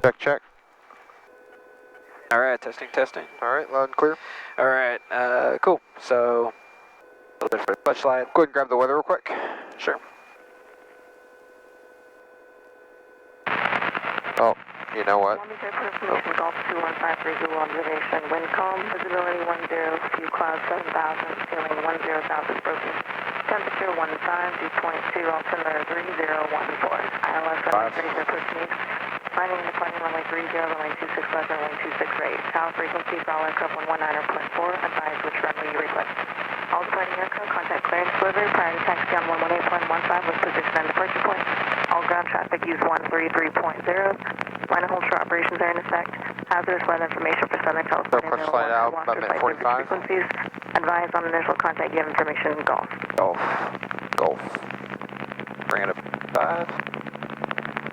Check, check. All right, testing, testing. All right, loud and clear. All right, cool. So, a little bit for the clutch slide. Go ahead and grab the weather real quick. Sure. Oh, you know what? Golf 2153 Google observation. Wind calm, visibility 10, few clouds 7,000, ceiling 10,000 broken. Temperature 15, dew point 2, altimeter 3014. ILS runway 30 approach needs. Landing and departing runway 30, runway 26 left, runway 26 right. Tower frequency for all aircraft 119.4. Advise which runway you request. All departing aircraft contact clearance delivery. Priority taxi on 118.15 with position and departure point. All ground traffic use 133.0. Line and hold short operations are in effect. Hazardous weather information for Southern California. Clutch slide out, about minute 45. Frequencies. Advise on initial contact, give information, golf. Golf. Golf. Bring it up 5.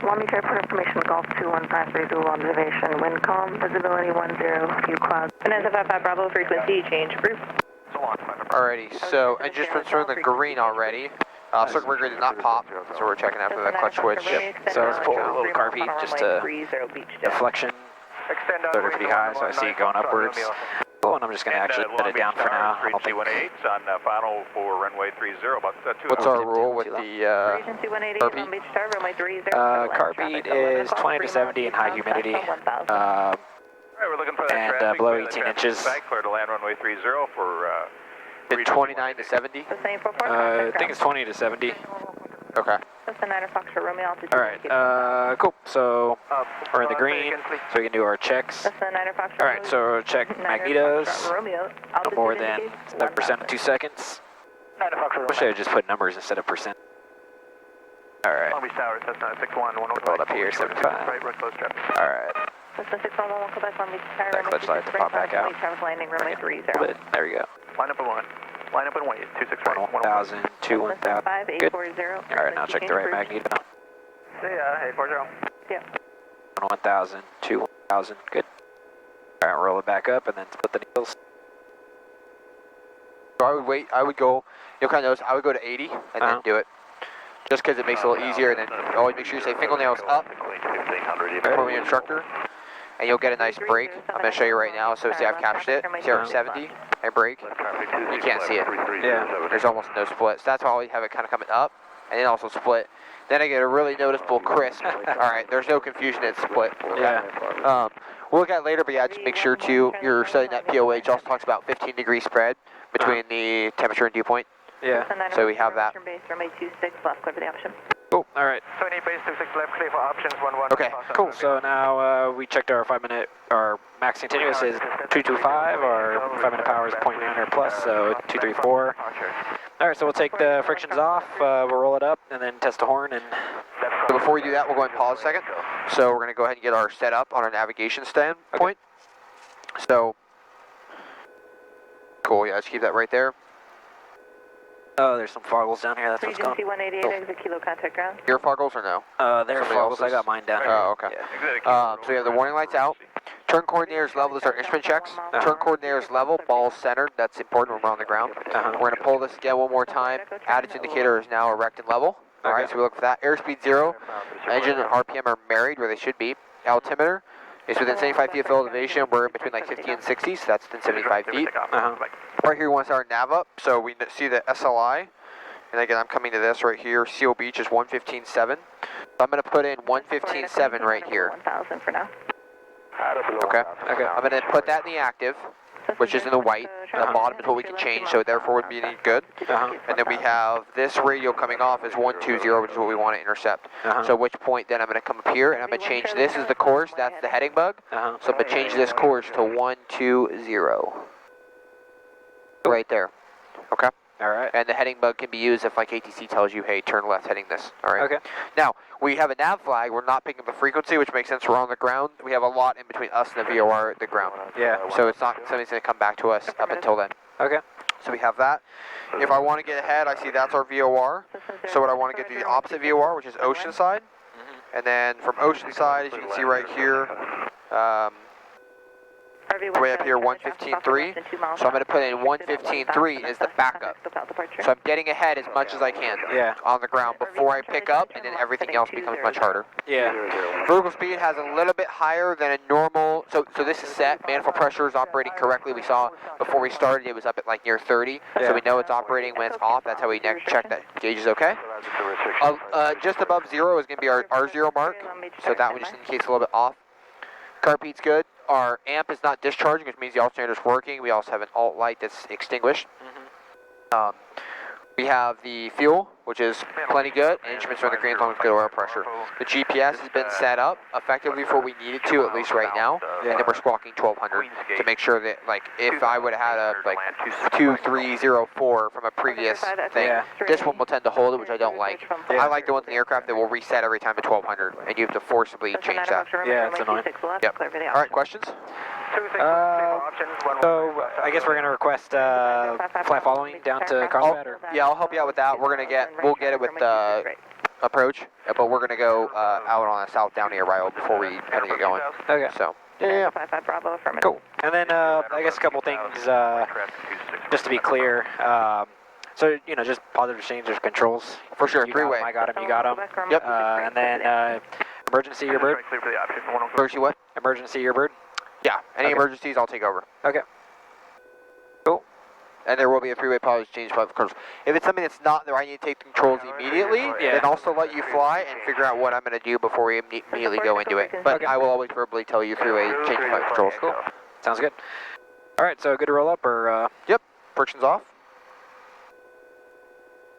1 meter for information, golf 2153 Google observation. Wind calm, visibility 10, few clouds. Vanessa 55 Bravo, frequency change group. Alrighty, so engine from the green already. Circuit breaker did not pop, so we're checking after that clutch switch. Yep. So let's pull a little carpet just to deflection. They're pretty high, so I see it going upwards. Oh, and I'm just going to actually set it down for now. I don't think. On final for runway 30. About 2 What's our rule with the carpet is 20 to 70 in high humidity. We're looking for that and below 18 inches. Clear to land runway 30 for. 29 to 70? I think it's 20 to 70. Okay. Alright, cool. So, we're in the green, so we can do our checks. Alright, so check magnetos. No more than 7% in 2 seconds. Wish I had just put numbers instead of percent. Alright. Hold up here, 75. Alright. That clutch slide to pop back out. There we go. Line up and one. Line up and wait. 265. 1,000, 2, 1,000. Good. Alright, now check the right magneto. See ya, 840. Yeah. 1,000, 2, 1,000. Good. Alright, roll it back up and then split the needles. So I would wait, I would go, you'll kind of notice, I would go to 80 and then do it. Just because it makes it a little easier, and then always make sure you say fingernails up from your instructor. And you'll get a nice break. I'm going to show you right now. So say I've captured it. 070, I break. You can't see it. Yeah. There's almost no split. So that's why I always have it kind of coming up and then also split. Then I get a really noticeable crisp. Alright, there's no confusion, it's split. Yeah. We'll look at it later, but yeah, just make sure too, you're studying that POH. Also talks about 15-degree spread between the temperature and dew point. Yeah. So we have that. Cool. All right. 28 base 26 left, clear for options 11. Okay, cool. So now we checked our 5-minute, our max continuous is 225, our 5-minute power is 0.9 or plus, so 234. All right, so we'll take the frictions off, we'll roll it up, and then test the horn. And so before we do that, we'll go ahead and pause a second. So we're going to go ahead and get our setup on our navigation standpoint. Okay. So, cool, yeah, let's keep that right there. Oh, there's some foggles down here. That's what's going on. 188 exit kilo contact ground. Your foggles or no? They're foggles. I got mine down here. Oh, okay. Yeah. So we have the warning lights out. Turn coordinators level. Those are instrument checks. Turn coordinators level. Ball centered. That's important when we're on the ground. We're going to pull this again one more time. Attitude indicator is now erect and level. All right, so we look for that. Airspeed 0. Engine and RPM are married where they should be. Altimeter is within 75 feet of elevation. We're in between like 50 and 60, so that's within 75 feet. Right here, we want to set our nav up, so we see the SLI. And again, I'm coming to this right here. CO Beach is 115.7. So I'm going to put in 115.7 right here. 1,000 for now. Okay. I'm going to put that in the active, which is in the white. And the bottom is what we can change, so therefore would be good. And then we have this radio coming off is 120, which is what we want to intercept. So at which point then I'm going to come up here and I'm going to change this as the course. That's the heading bug. So I'm going to change this course to 120. Right there. Okay. All right. And the heading bug can be used if like ATC tells you, hey, turn left heading this. All right. Okay. Now, we have a nav flag. We're not picking up the frequency, which makes sense. We're on the ground. We have a lot in between us and the VOR at the ground. Yeah. So it's not somebody's going to come back to us up until then. Okay. So we have that. If I want to get ahead, I see that's our VOR. So what I want to get to the opposite VOR, which is Oceanside. And then from Oceanside, as you can see right here, way up here 115.3, so I'm going to put in 115.3 is the backup. So I'm getting ahead as much as I can on the ground before I pick up, and then everything else becomes much harder. Yeah. Vertical speed has a little bit higher than a normal, so this is set. Manifold pressure is operating correctly. We saw before we started it was up at like near 30, so we know it's operating when it's off. That's how we next check that gauge is okay. Just above 0 is going to be our R0 mark, so that one just indicates a little bit off. Car beat's good. Our amp is not discharging, which means the alternator's working. We also have an alt light that's extinguished. We have the fuel, which is plenty good, and instruments are on the green as long as good oil pressure. The GPS has been set up effectively for what we need it to, at least right now, and then we're squawking 1200 to make sure that, like, if I would have had a, like, 2304 from a previous thing, this one will tend to hold it, which I don't like. I like the ones in the aircraft that will reset every time to 1200, and you have to forcibly change that. Yeah, it's annoying. Yep. All right, questions? So I guess we're going to request fly following down to Carlsbad, or? Yeah, I'll help you out with that. We'll get it with the approach, but we're gonna go out on a south Downey arrival before we kind of get going. Okay. So yeah. Cool. And then I guess a couple things just to be clear. So you know, just positive exchange of controls. For sure, You three-way. got 'em, I got him. You got him. Yep. And then emergency earbird. Emergency what? Emergency earbird. Yeah. Any emergencies, I'll take over. Okay. Cool. And there will be a three-way positive exchange of controls. If it's something that's not there, I need to take the controls immediately, then also let you fly and figure out what I'm going to do before we immediately go into it. But I will always verbally tell you three-way change of controls. Cool. Sounds good. All right, so good to roll up, or? Yep. Friction's off.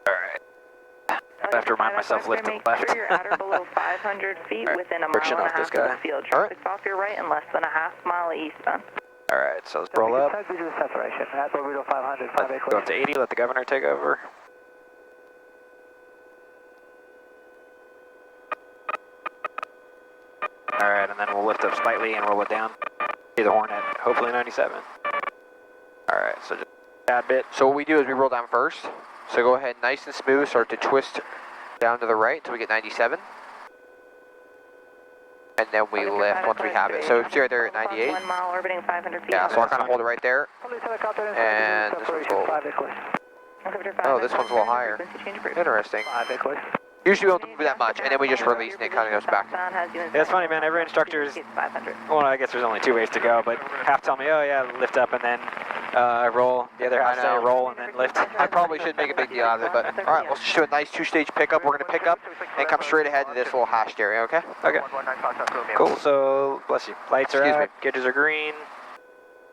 All right. I have to remind myself lift to the left. You're at or below 500 feet within a mile Friction and a off this half of guy. the field. Traffic's off your right and less than a half mile eastbound. All right, so let's roll up. Separation. At Below 500. Go up to 80, let the governor take over. All right, and then we'll lift up slightly and roll it down. See the horn at hopefully 97. All right, so just a tad bit. So what we do is we roll down first. So go ahead, nice and smooth, start to twist down to the right until we get 97. And then we lift once we have it. So see right there at 98. 1 mile orbiting 500 feet. Yeah, so I'll kind of hold it right there. And this one's a little, oh, this one's a little higher. Interesting. Usually we don't do that much, and then we just release and it kind of goes back. Yeah, it's funny, man. Every instructor's, well, I guess there's only two ways to go, but half tell me, oh yeah, lift up and then roll. The other half say roll and then lift. I probably should make a big deal out of it, but all right, let's just do a nice two-stage pickup. We're going to pick up and come straight ahead to this little hashed area, okay? Okay. Cool, so, bless you. Lights are out, gauges are green.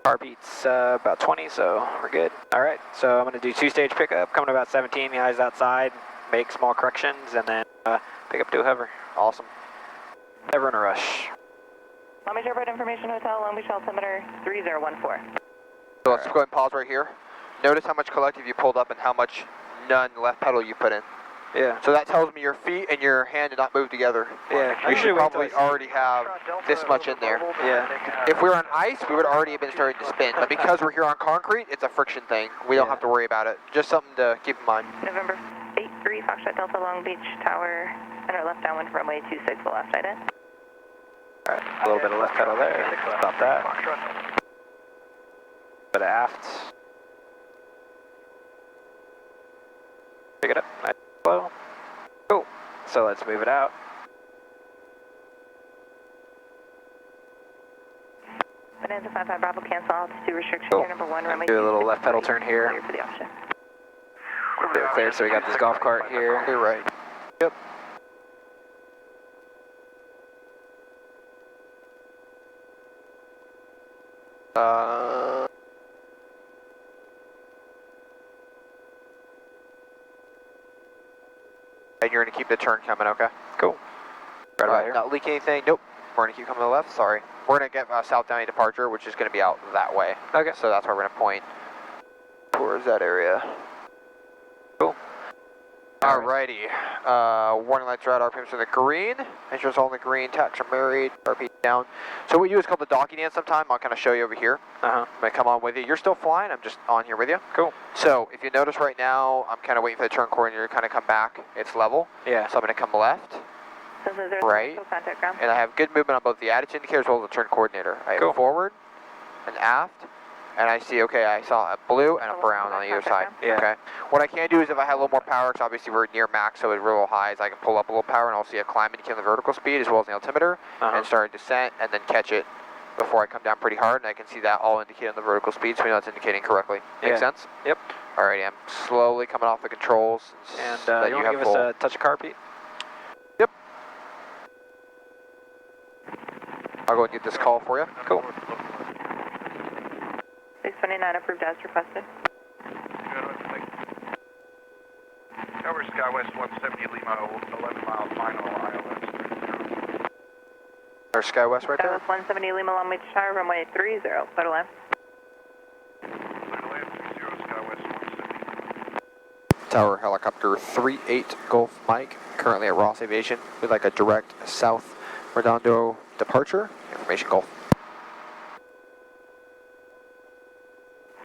Car beats about 20, so we're good. All right, so I'm going to do two-stage pickup, coming to about 17, the eyes outside, make small corrections, and then pick up to a hover. Awesome. Never in a rush. Long Beach Airport Information Hotel, Long Beach altimeter 3014. So let's go ahead and pause right here. Notice how much collective you pulled up and how much none left pedal you put in. Yeah. So that tells me your feet and your hand did not move together. Yeah. You should probably already have this much in there. Yeah. If we were on ice, we would already have been starting to spin. But because we're here on concrete, it's a friction thing. We don't have to worry about it. Just something to keep in mind. November 83, Foxtrot Delta, Long Beach Tower, enter left downwind runway 26, the left side in. All right, a little bit of left pedal there. Stop that. Bit of aft. Pick it up. Nice. Slow. Cool. So let's move it out. Bonanza 55 Bravo, cancel altitude restriction Cool. here, number 1, runway Do a little 26, left pedal turn here. clear for the option. Clear, so we got this golf cart here. You're right. Yep. And you're going to keep the turn coming, okay? Cool. Right about here. Not leak anything? Nope. We're going to keep coming to the left, sorry. We're going to get South Downey departure, which is going to be out that way. Okay. So that's where we're going to point towards that area. Cool. Alrighty. Warning lights are out, RPMs are the green. Engine's on the green, tacks are married, RP down. So what we do is called the docking dance sometime. I'll kind of show you over here. Uh-huh. I'm going to come on with you. You're still flying, I'm just on here with you. Cool. So if you notice right now, I'm kind of waiting for the turn coordinator to kind of come back. It's level. Yeah. So I'm going to come left, right, Contact ground. and I have good movement on both the attitude indicator as well as the turn coordinator. I have Cool. forward, and aft. And I see, okay, I saw a blue and a brown on either side. Yeah. Okay. What I can do is if I had a little more power, because obviously we're near max, so it's real high, is I can pull up a little power and I'll see a climb indicating the vertical speed as well as the altimeter, and start a descent, and then catch it before I come down pretty hard, and I can see that all indicated on the vertical speed, so we know it's indicating correctly. Make sense? Yep. Alrighty, I'm slowly coming off the controls. And that you want to give us a touch of car, Pete? Yep. I'll go and get this call for you. Cool. 629 approved as requested. Tower Skywest 170 Lima, 11 mile final ILS. There's Skywest right there. Skywest 170 Lima, long way to Shire, runway 30, clear to land. Clear to land, 30 Skywest 170. Tower helicopter 38 Golf Mike, currently at Ross Aviation. We'd like a direct South Redondo departure. Information Golf.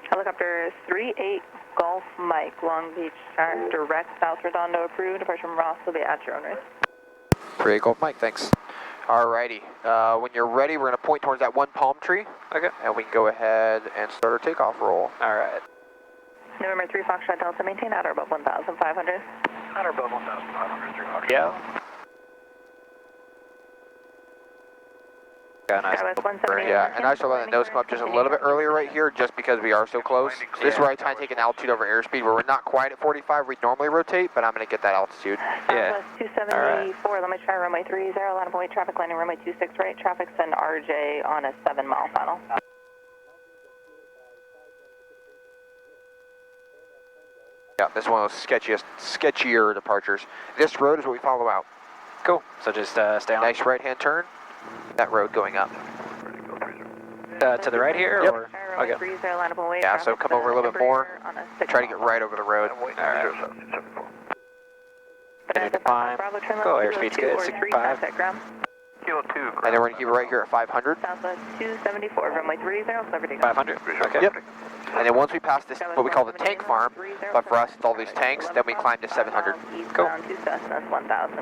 Helicopter 38 Golf Mike, Long Beach, Shire, direct South Redondo approved. Departure from Ross will be at your own risk. 38 Golf Mike, thanks. Alrighty, when you're ready, we're going to point towards that one palm tree. Okay. And we can go ahead and start our takeoff roll. Alright. November 3 Foxtrot Delta, maintain at or above 1,500. At or above 1,500, 300. Yeah. Got a nice. Skywest 170. Yeah, and I should let the nose come up just a little bit earlier right here, just because we are so close. So this is where I try and take an altitude over airspeed, where we're not quite at 45, we normally rotate, but I'm going to get that altitude. Yeah. Southwest 274, let me try runway 30, line of way traffic, landing runway 26 right, traffic send RJ on a 7-mile final. Yeah, this is one of those sketchier departures. This road is what we follow out. Cool. So just stay on. Nice right-hand turn, that road going up. To the right here? Yep. Or? Okay. Okay. Yeah, so come over a little bit more. Try to get right over the road. Alright. Climb. Go, airspeed's good, 65. Kilo 2. And then we're going to keep it right here at 500. Southwest 274, runway 30, clever to go. 500. Okay. Yep. And then once we pass this, what we call the tank farm, but for us it's all these tanks, then we climb to 700. Cool. Eastbound to Cessna 1000.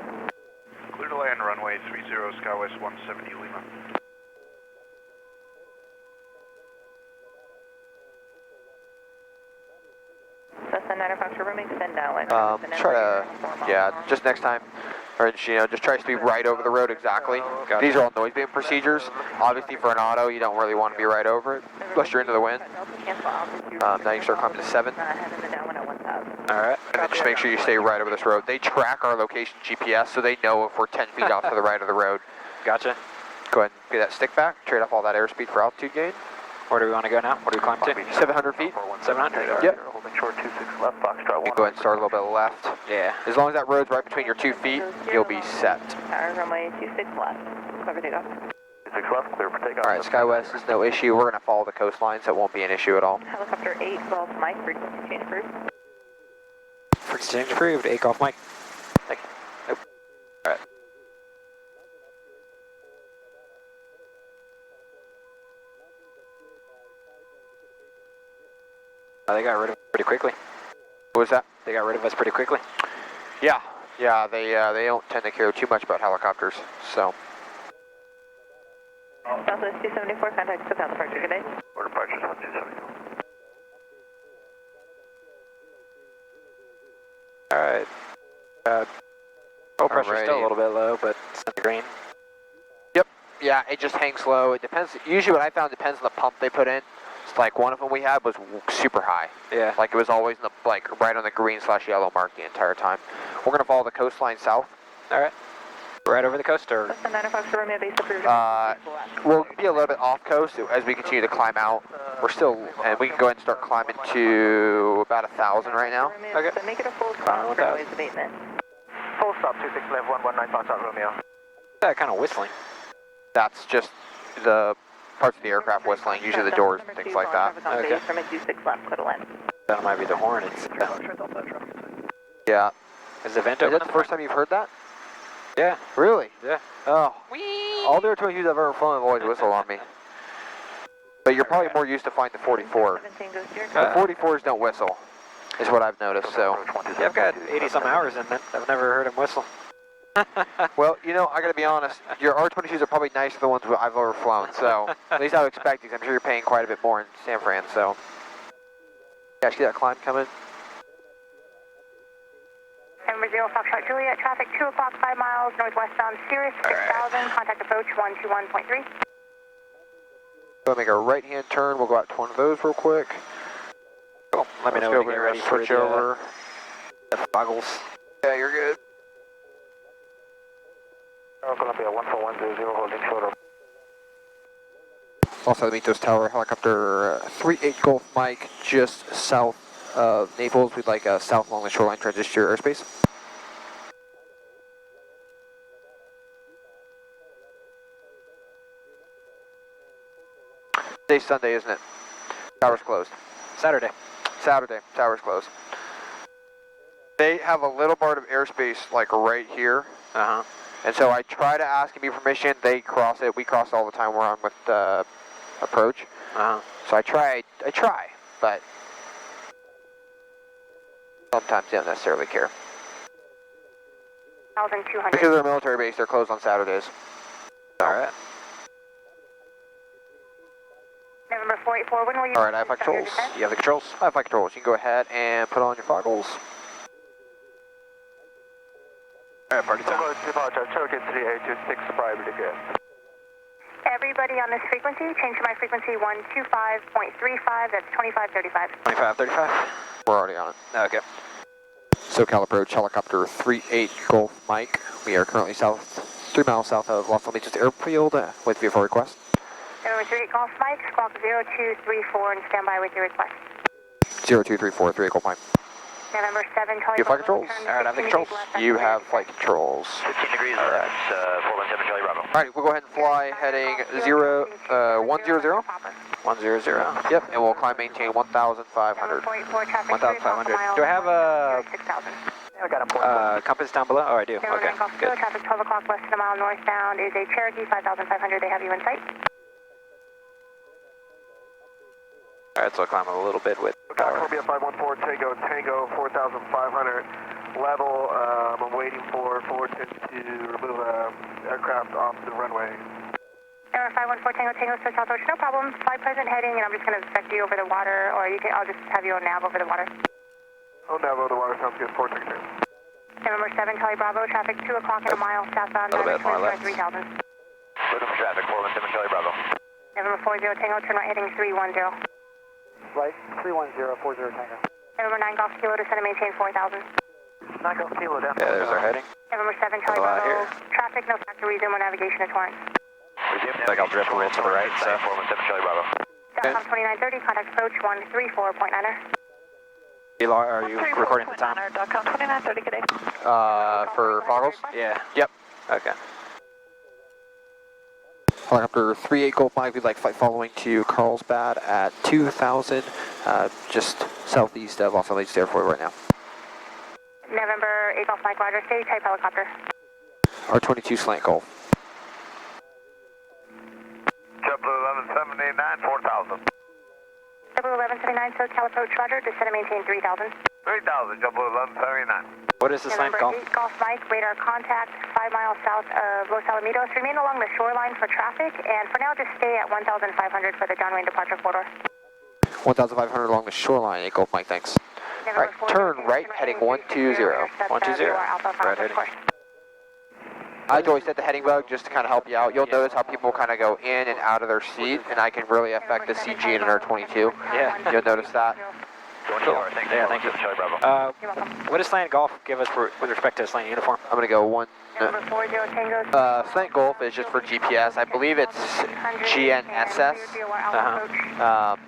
Clear to land, runway 30, Skywest 170 Lima. Cessna 9 Fox, room extend downwind. Try to, yeah, just next time, or just try to speed right over the road exactly. Gotcha. These are all noise band procedures. Obviously for an auto, you don't really want to be right over it, unless you're into the wind. Now you start climbing to 7. Alright. And then just make sure you stay right over this road. They track our location GPS, so they know if we're 10 feet off to the right of the road. Gotcha. Go ahead and get that stick back, trade off all that airspeed for altitude gain. Where do we want to go now? What do we climb to? 700 feet. 700? Yep. Holding short 26 left, Foxtrot 1. You go ahead and start a little bit left. Yeah. As long as that road's right between your 2 feet, you'll be set. Tower runway 26 left, clever to go. 26 left, clear for takeoff. Alright, Skywest is no issue. We're going to follow the coastline, so it won't be an issue at all. Helicopter 8 Golf Mike, frequency change approved. Frequency change approved. 8 Golf Mike. Thank you. Nope. Alright. They got rid of us pretty quickly. What was that? They got rid of us pretty quickly. Yeah, they don't tend to care too much about helicopters, so. Southwest 274, contact SoCal departure, good day. Order departure 274. Alright. Oil pressure's still a little bit low, but it's in the green. Yep, yeah, it just hangs low. It depends, usually what I found depends on the pump they put in. It's like one of them we had was super high. Yeah. Like it was always in the, like right on the green/yellow mark the entire time. We're going to follow the coastline south. Alright. Right over the coast, or? Cessna 9 Fox, Romeo base approved. We'll be a little bit off coast as we continue to climb out. We're still, and we can go ahead and start climbing to about 1,000 right now. Okay. So make it a full stop for noise abatement. Full stop, 26 left, 119 Foxtrot Romeo. That kind of whistling. That's just the parts of the aircraft whistling, usually the doors and things like that. Okay. From 26 left, clear to land. That might be the Hornets. Yeah. Is the vent Is open? that the first time you've heard that? Yeah. Really? Yeah. Oh. All the airplanes I've ever flown have always whistled on me. But you're probably more used to flying the 44. 17 goes to your The 44s don't whistle, is what I've noticed, so. Yeah, I've got 80-some hours in it. I've never heard him whistle. Well, you know, I gotta be honest, your R22s are probably nicer than the ones I've overflown, so at least I would expect these. I'm sure you're paying quite a bit more in San Fran, so. Yeah, see that climb coming? Number 0 Foxtrot Juliet, traffic 2 o'clock, 5 miles, northwestbound Cirrus, 6000, contact approach 121.3. We'll make a right-hand turn, we'll go out to one of those real quick. Cool. Let me know when you get ready for switch over. The goggles. Yeah, you're good. Columbia 14100 holding short. Also, meet those tower helicopter 38 Golf Mike just south of Naples. We'd like south along the shoreline transition to your airspace. Today's Sunday, isn't it? Tower's closed. Saturday. Saturday, tower's closed. They have a little part of airspace like right here. Uh-huh. And so I try to ask me permission, they cross it, we cross all the time we're on with approach. Uh-huh. So I try, but sometimes they don't necessarily care. 1,200. Because they're a military base, they're closed on Saturdays. Alright. November 484, when will you... Alright, I have flight controls. You have the controls? I have flight controls. You can go ahead and put on your goggles. Alright, party time. Departure, Cherokee 3826, priority good. Everybody on this frequency, change to my frequency 125.35, that's 2535. 2535? We're already on it. Okay. SoCal approach, helicopter 38 Golf Mike. We are currently 3 miles south of Los Alamitos Airfield with VFR request. November 38 Golf Mike, squawk 0234 and stand by with your request. 0234, 38 Golf Mike. November 7, Charlie. You have flight controls? Alright, I have the controls. You have flight controls. 15 degrees, that's 417 Charlie Bravo. Alright, we'll go ahead and fly heading 100. 100. Yep, and we'll climb maintain 1,500. 1,500. Do I have a compass down below? Oh, I do. Okay, good. Traffic 12 o'clock less than a mile northbound is a Cherokee 5,500. They have you in sight. Alright, so I'll climb a little bit with power. Columbia 514, Tango 4,500. Level, I'm waiting for Fullerton to remove aircraft off the runway. Number 514 Tango, so South Ocean, no problem. Fly present heading, and I'm just going to expect you over the water, or I'll just have you on nav over the water. Oh, nav over the water, sounds good. 416. November 7, Charlie Bravo, traffic 2 o'clock in a mile, southbound, A little bit more left. 3,000. Looking for traffic, 417 Charlie Bravo. November 40 Tango, turn right heading 310. Right, 310, 40 Tango. November 9 Golf Kilo, descend and maintain 4,000. 9 Golf Kilo down. Yeah, there's our heading. November 7, Charlie a lot Bravo, here. traffic, no factor, resume on navigation at Torrance. Like I'll drift a little to the right, so. 417 Charlie Bravo. Southbound 2930, contact approach 134.9er. Eli, are you recording the time? .com 2930, good day. For goggles? Yeah. Yep. Okay. Helicopter 38 Golf Mike, we'd like flight following to Carlsbad at 2,000, just southeast of Los Alamitos Airport right now. November 8 Golf Mike, Roger, stage type helicopter. R22 slant Golf. JetBlue 1179, 4,000. JetBlue 1179, SoCal approach, Roger, descend and maintain 3,000. 3,000, JetBlue 1179. What is the slant November golf? 8 Golf Mike, radar contact 5 miles south of Los Alamitos. Remain along the shoreline for traffic, and for now just stay at 1,500 for the downwind departure corridor. 1,500 along the shoreline, 8 Golf Mike, thanks. Alright, turn right, heading 120. 120, right heading. I always set the heading bug just to kind of help you out. You'll notice how people kind of go in and out of their seat, and I can really affect the CG in an R22. Yeah. You'll notice that. Cool. Yeah, thank you. What does slant golf give us with respect to slant uniform? I'm going to go one. November 40 Tango. Slant Golf is just for GPS. I believe it's GNSS.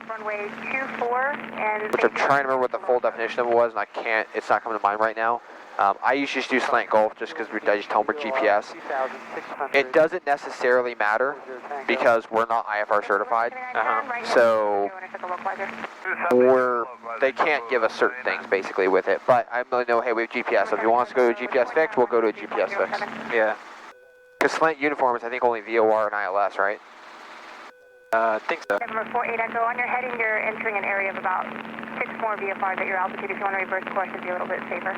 Runway 24 and... Which I'm trying to remember what the full definition of it was, and it's not coming to mind right now. I usually just do slant golf just because I just tell them we're GPS. It doesn't necessarily matter because we're not IFR certified. So they can't give us certain things basically with it. But I really know, hey, we have GPS. So if you want us to go to a GPS fix, we'll go to a GPS fix. Yeah. Because slant uniform is I think only VOR and ILS, right? I think so. November 48 Echo, on your heading you're entering an area of about 6 more VFRs at your altitude. If you want to reverse course, it'd be a little bit safer.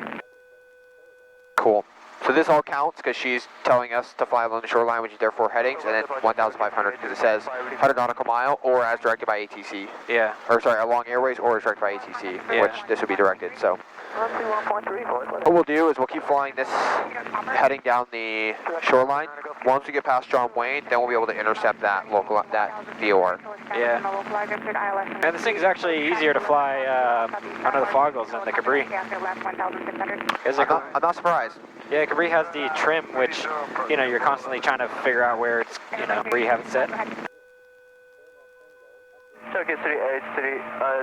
Cool. So this all counts because she's telling us to fly along the shoreline, which is their 4 headings, and then 1,500 because it says 100 nautical mile or as directed by ATC. Yeah. Or sorry, along airways or as directed by ATC, Yeah. which this would be directed. So what we'll do is we'll keep flying this heading down the shoreline. Once we get past John Wayne, then we'll be able to intercept that VOR. Yeah. And this thing's actually easier to fly under the foggles than the Cabri. I'm not surprised. Yeah, Cabri has the trim, which, you know, you're constantly trying to figure out where it's, you know, where you have it set.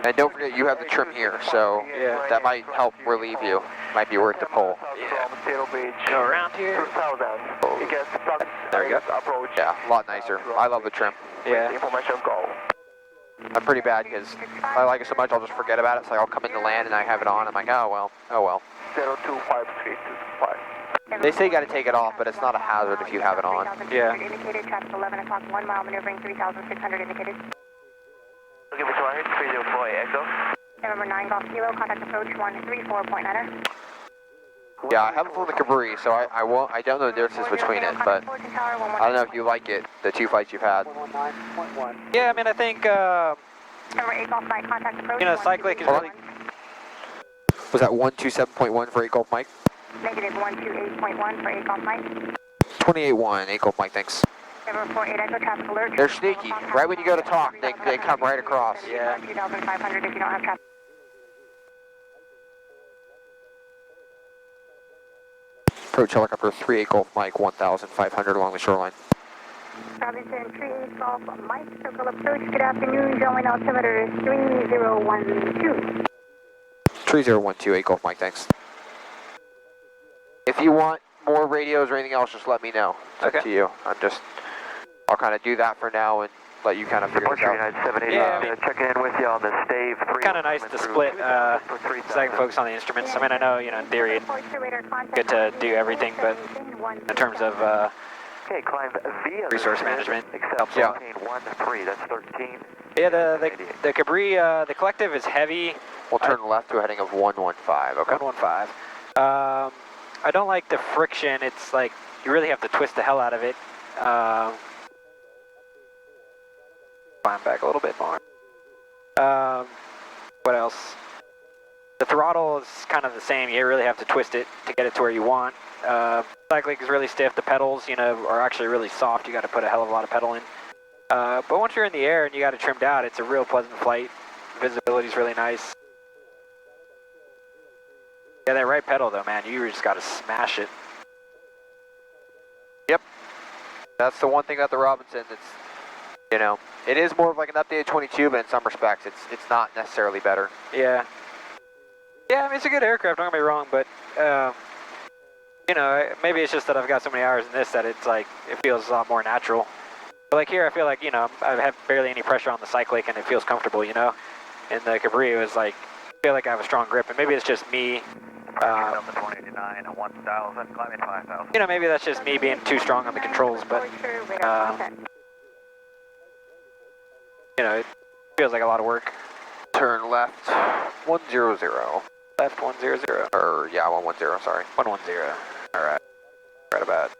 And don't forget, you have the trim here, so Yeah. that might help relieve you. Might be worth the pull. Yeah. Go around here. There we go. Yeah, a lot nicer. I love the trim. Yeah. I'm pretty bad because I like it so much I'll just forget about it. So I'll come into land and I have it on. I'm like, oh well. They say you got to take it off, but it's not a hazard if you have it on. Yeah. Indicated traffic 11 o'clock, 1 mile, maneuvering 3,600 indicated. Okay, which one? 304 Echo. November 9 Golf Kilo, contact approach 134.9er. Yeah, I haven't flown the Cabri, so I don't know the differences between it, but I don't know if you like it, the 2 flights you've had. Yeah, I mean, I think, November 8 Golf Mike, contact approach. you know, cyclic is Hold really... Was that 127.1 for 8 Golf Mike? Negative 128.1 for 8 Golf Mike. 28.1, 8 Golf Mike, thanks. November 48 Echo, traffic alert. They're sneaky. Right when you go to talk, they come right across. Yeah. 2,500 if you don't have traffic. Approach helicopter 3 8 Golf Mike, 1,500 along the shoreline. Robinson 38 Golf Mike, circle approach. Good afternoon, showing altimeter is 3012. 3012, 8 Golf Mike, thanks. If you want more radios or anything else, just let me know. It's up to you. I'll kind of do that for now and let you kind of figure this out. Yeah, checking in with you on the stave 3. Kind of nice to split, so I can focus on the instruments. I mean, I know, you know, in theory, it's good to do everything, but in terms of Okay, climb via resource management, helps Yeah. out. 1-3, that's 13. Yeah, the Cabri, the collective is heavy. We'll turn left to a heading of 115, okay? 115. I don't like the friction. It's like you really have to twist the hell out of it. Climb back a little bit more. What else? The throttle is kind of the same. You really have to twist it to get it to where you want. Cyclic is really stiff. The pedals, you know, are actually really soft. You got to put a hell of a lot of pedal in. But once you're in the air and you got it trimmed out, it's a real pleasant flight. Visibility is really nice. Yeah, that right pedal though, man, you just got to smash it. Yep. That's the one thing about the Robinson. It's, you know, it is more of like an updated 22, but in some respects, it's not necessarily better. Yeah. Yeah, I mean, it's a good aircraft, don't get me wrong, but, you know, maybe it's just that I've got so many hours in this that it's like, it feels a lot more natural. But like here, I feel like, you know, I have barely any pressure on the cyclic and it feels comfortable, you know? In the Cabri, it was like, I feel like I have a strong grip, and maybe it's just me, 189, 1,000, climbing 5,000. you know, maybe that's just me being too strong on the controls, but, you know, it feels like a lot of work. Turn left, 100. Left 100. Or, yeah, 110, sorry. 110. All right. Right about.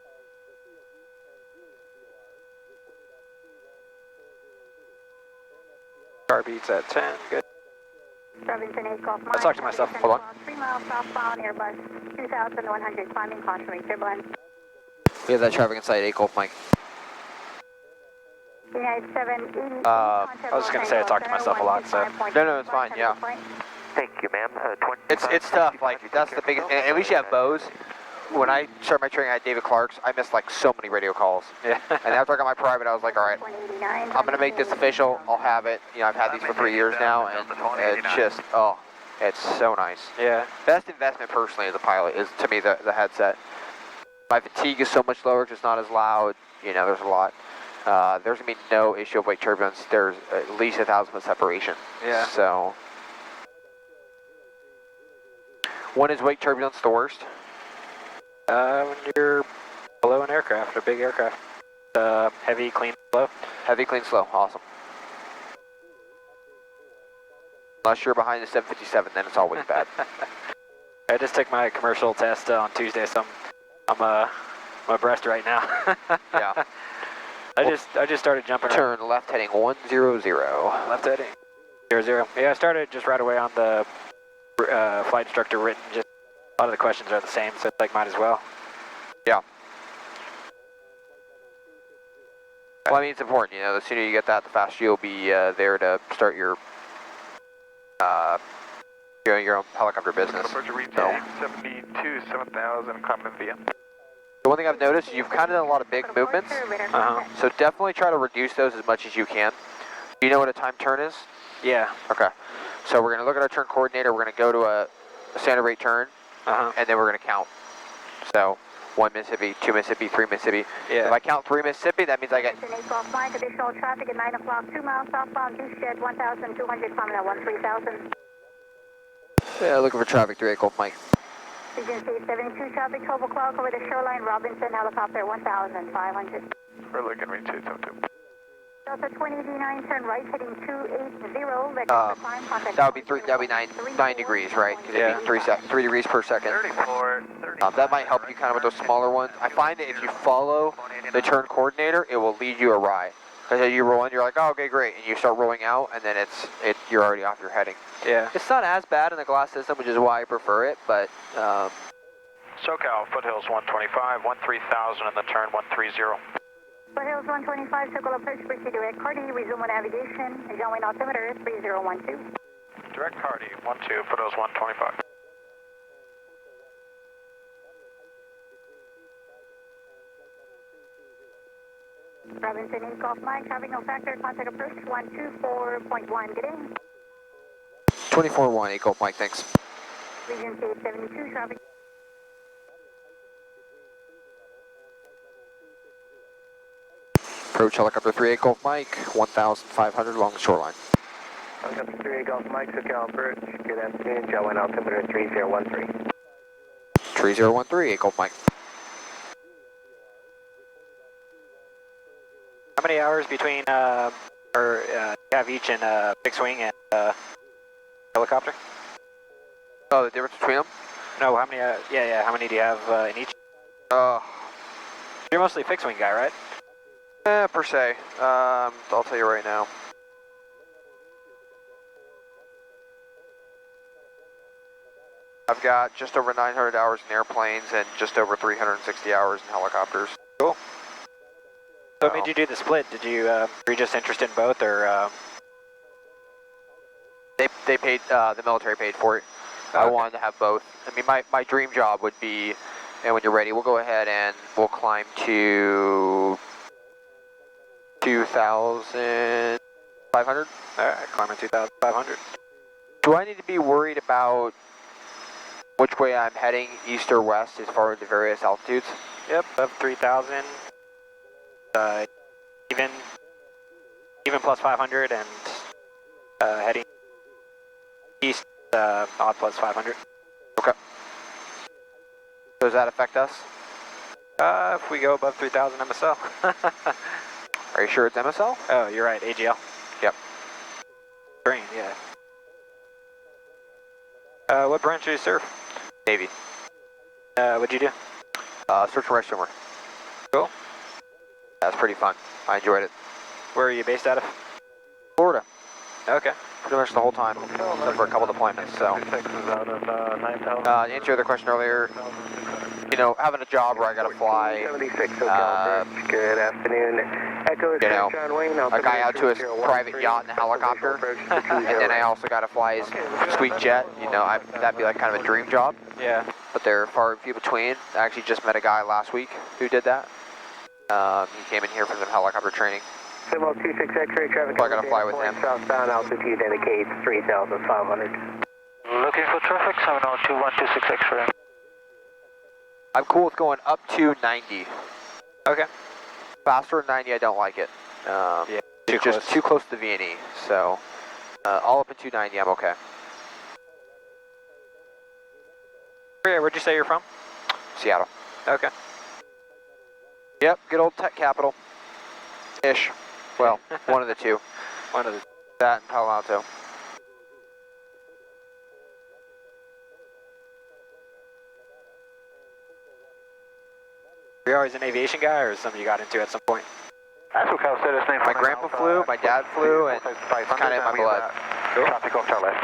Car beats at 10. Good. Let's talk to myself. Hold on. 3 miles southbound, Airbus 2,100, climbing caution, turbulence. We have that traffic in sight, 8 Golf Mike. United 780. I was just going to say I talk to myself a lot, so. No, it's fine, yeah. Thank you, ma'am. It's tough, like, that's the biggest, at least you have Bose. When I started my training, I had David Clark's. I missed like so many radio calls. Yeah. And after I got my private, I was like, all right, I'm going to make this official. I'll have it. You know, I've had these for 3 years now, and it's just, oh, it's so nice. Yeah. Best investment personally as a pilot is, to me, the headset. My fatigue is so much lower because it's not as loud. You know, there's a lot. There's going to be no issue of wake turbulence. There's at least 1,000 foot separation. Yeah. So, when is wake turbulence the worst? When you're below an aircraft, a big aircraft. Heavy, clean, slow. Heavy, clean, slow. Awesome. Unless you're behind the 757, then it's always bad. I just took my commercial test on Tuesday, so I'm I'm abreast right now. Yeah. I just started jumping around. Turn left heading 100. Left heading 00. Yeah, I started just right away on the flight instructor written. Just a lot of the questions are the same, so it's like might as well. Yeah. Well, I mean, it's important, you know, the sooner you get that, the faster you'll be there to start your own helicopter business. Approach retake 72, 7000, common via. The one thing I've noticed is you've kind of done a lot of big movements, so definitely try to reduce those as much as you can. Do you know what a time turn is? Yeah. Okay. So we're going to look at our turn coordinator, we're going to go to a standard rate turn, and then we're going to count. So 1 Mississippi, 2 Mississippi, 3 Mississippi. Yeah. If I count 3 Mississippi, that means I get... Additional traffic at 9 o'clock, 2 miles southbound, due shed 1,200, climbing at 13,000. Yeah, looking for traffic, 3 Gulf Mike. Region C72 traffic, 12 o'clock over the shoreline, Robinson helicopter 1,500. We're looking at retake 72. Delta 2089, turn right, heading 280, that would be 9 degrees, right? Because it'd be 3 degrees per second. 34, That might help you kind of with those smaller ones. I find that if you follow the turn coordinator, it will lead you awry. Because as you roll in, you're like, oh, okay, great, and you start rolling out, and then you're already off your heading. Yeah. It's not as bad in the glass system, which is why I prefer it, but... SoCal, Foothills 125, 13,000 in the turn 130. Foothills 125, circle approach, proceed direct Hardy, resume on navigation, John altimeter 3012. Direct Hardy, 12, Foothills 125. Robinson Inc. off mic, traffic no factor, contact approach 124.1, good day. 24-1, 8 Gulf Mike, thanks. Region C72 traffic. Approach helicopter 3-8 Gulf Mike, 1,500 along the shoreline. Helicopter 3 Gulf Mike, SoCal approach. Good afternoon, John altimeter 3013. 3013, 8 Gulf Mike. How many hours between, have each in fixed wing and helicopter? Oh, the difference between them? No, how many, how many do you have in each? You're mostly fixed wing guy, right? Per se. I'll tell you right now. I've got just over 900 hours in airplanes and just over 360 hours in helicopters. Cool. So what made you do the split? Did you, were you just interested in both, or? They paid, the military paid for it. Okay. I wanted to have both. I mean, my dream job would be, and when you're ready, we'll go ahead and we'll climb to 2,500. Alright, climbing 2,500. Do I need to be worried about which way I'm heading, east or west, as far as the various altitudes? Yep, above 3,000. Even plus 500, and heading east, odd plus 500. Okay. Does that affect us? If we go above 3,000 MSL. Are you sure it's MSL? Oh, you're right, AGL. Yep. Green, yeah. What branch do you serve? Navy. What'd you do? Search and rescue swimmer. Cool. That's pretty fun. I enjoyed it. Where are you based out of? Florida. Okay. Pretty much the whole time, except for a couple deployments, so. To answer your other question earlier, you know, having a job where I gotta fly, 76, SoCal approach. Good afternoon. Echo, you know, John Wayne, a guy out to his private yacht in a helicopter, and then I also gotta fly his squeak jet, you know, that'd be like kind of a dream job. Yeah. But they're far and few between. I actually just met a guy last week who did that. He came in here for some helicopter training. Symbol 26 X-ray traffic. So I gotta fly with him. Southbound altitude indicates 3,500. Looking for traffic, 702-126 X-ray. I'm cool with going up to 90. Okay. Faster than 90, I don't like it. Yeah, It's just too close to VNE. So all up in 290, I'm okay. Where'd you say you're from? Seattle. Okay. Yep, good old tech capital. Ish. Well, one of the two. One of the. That and Palo Alto. Were you always an aviation guy, or something you got into at some point? That's what Cal said his name. My grandpa flew, my dad flew, and it's kind of in my blood. Traffic off to our left.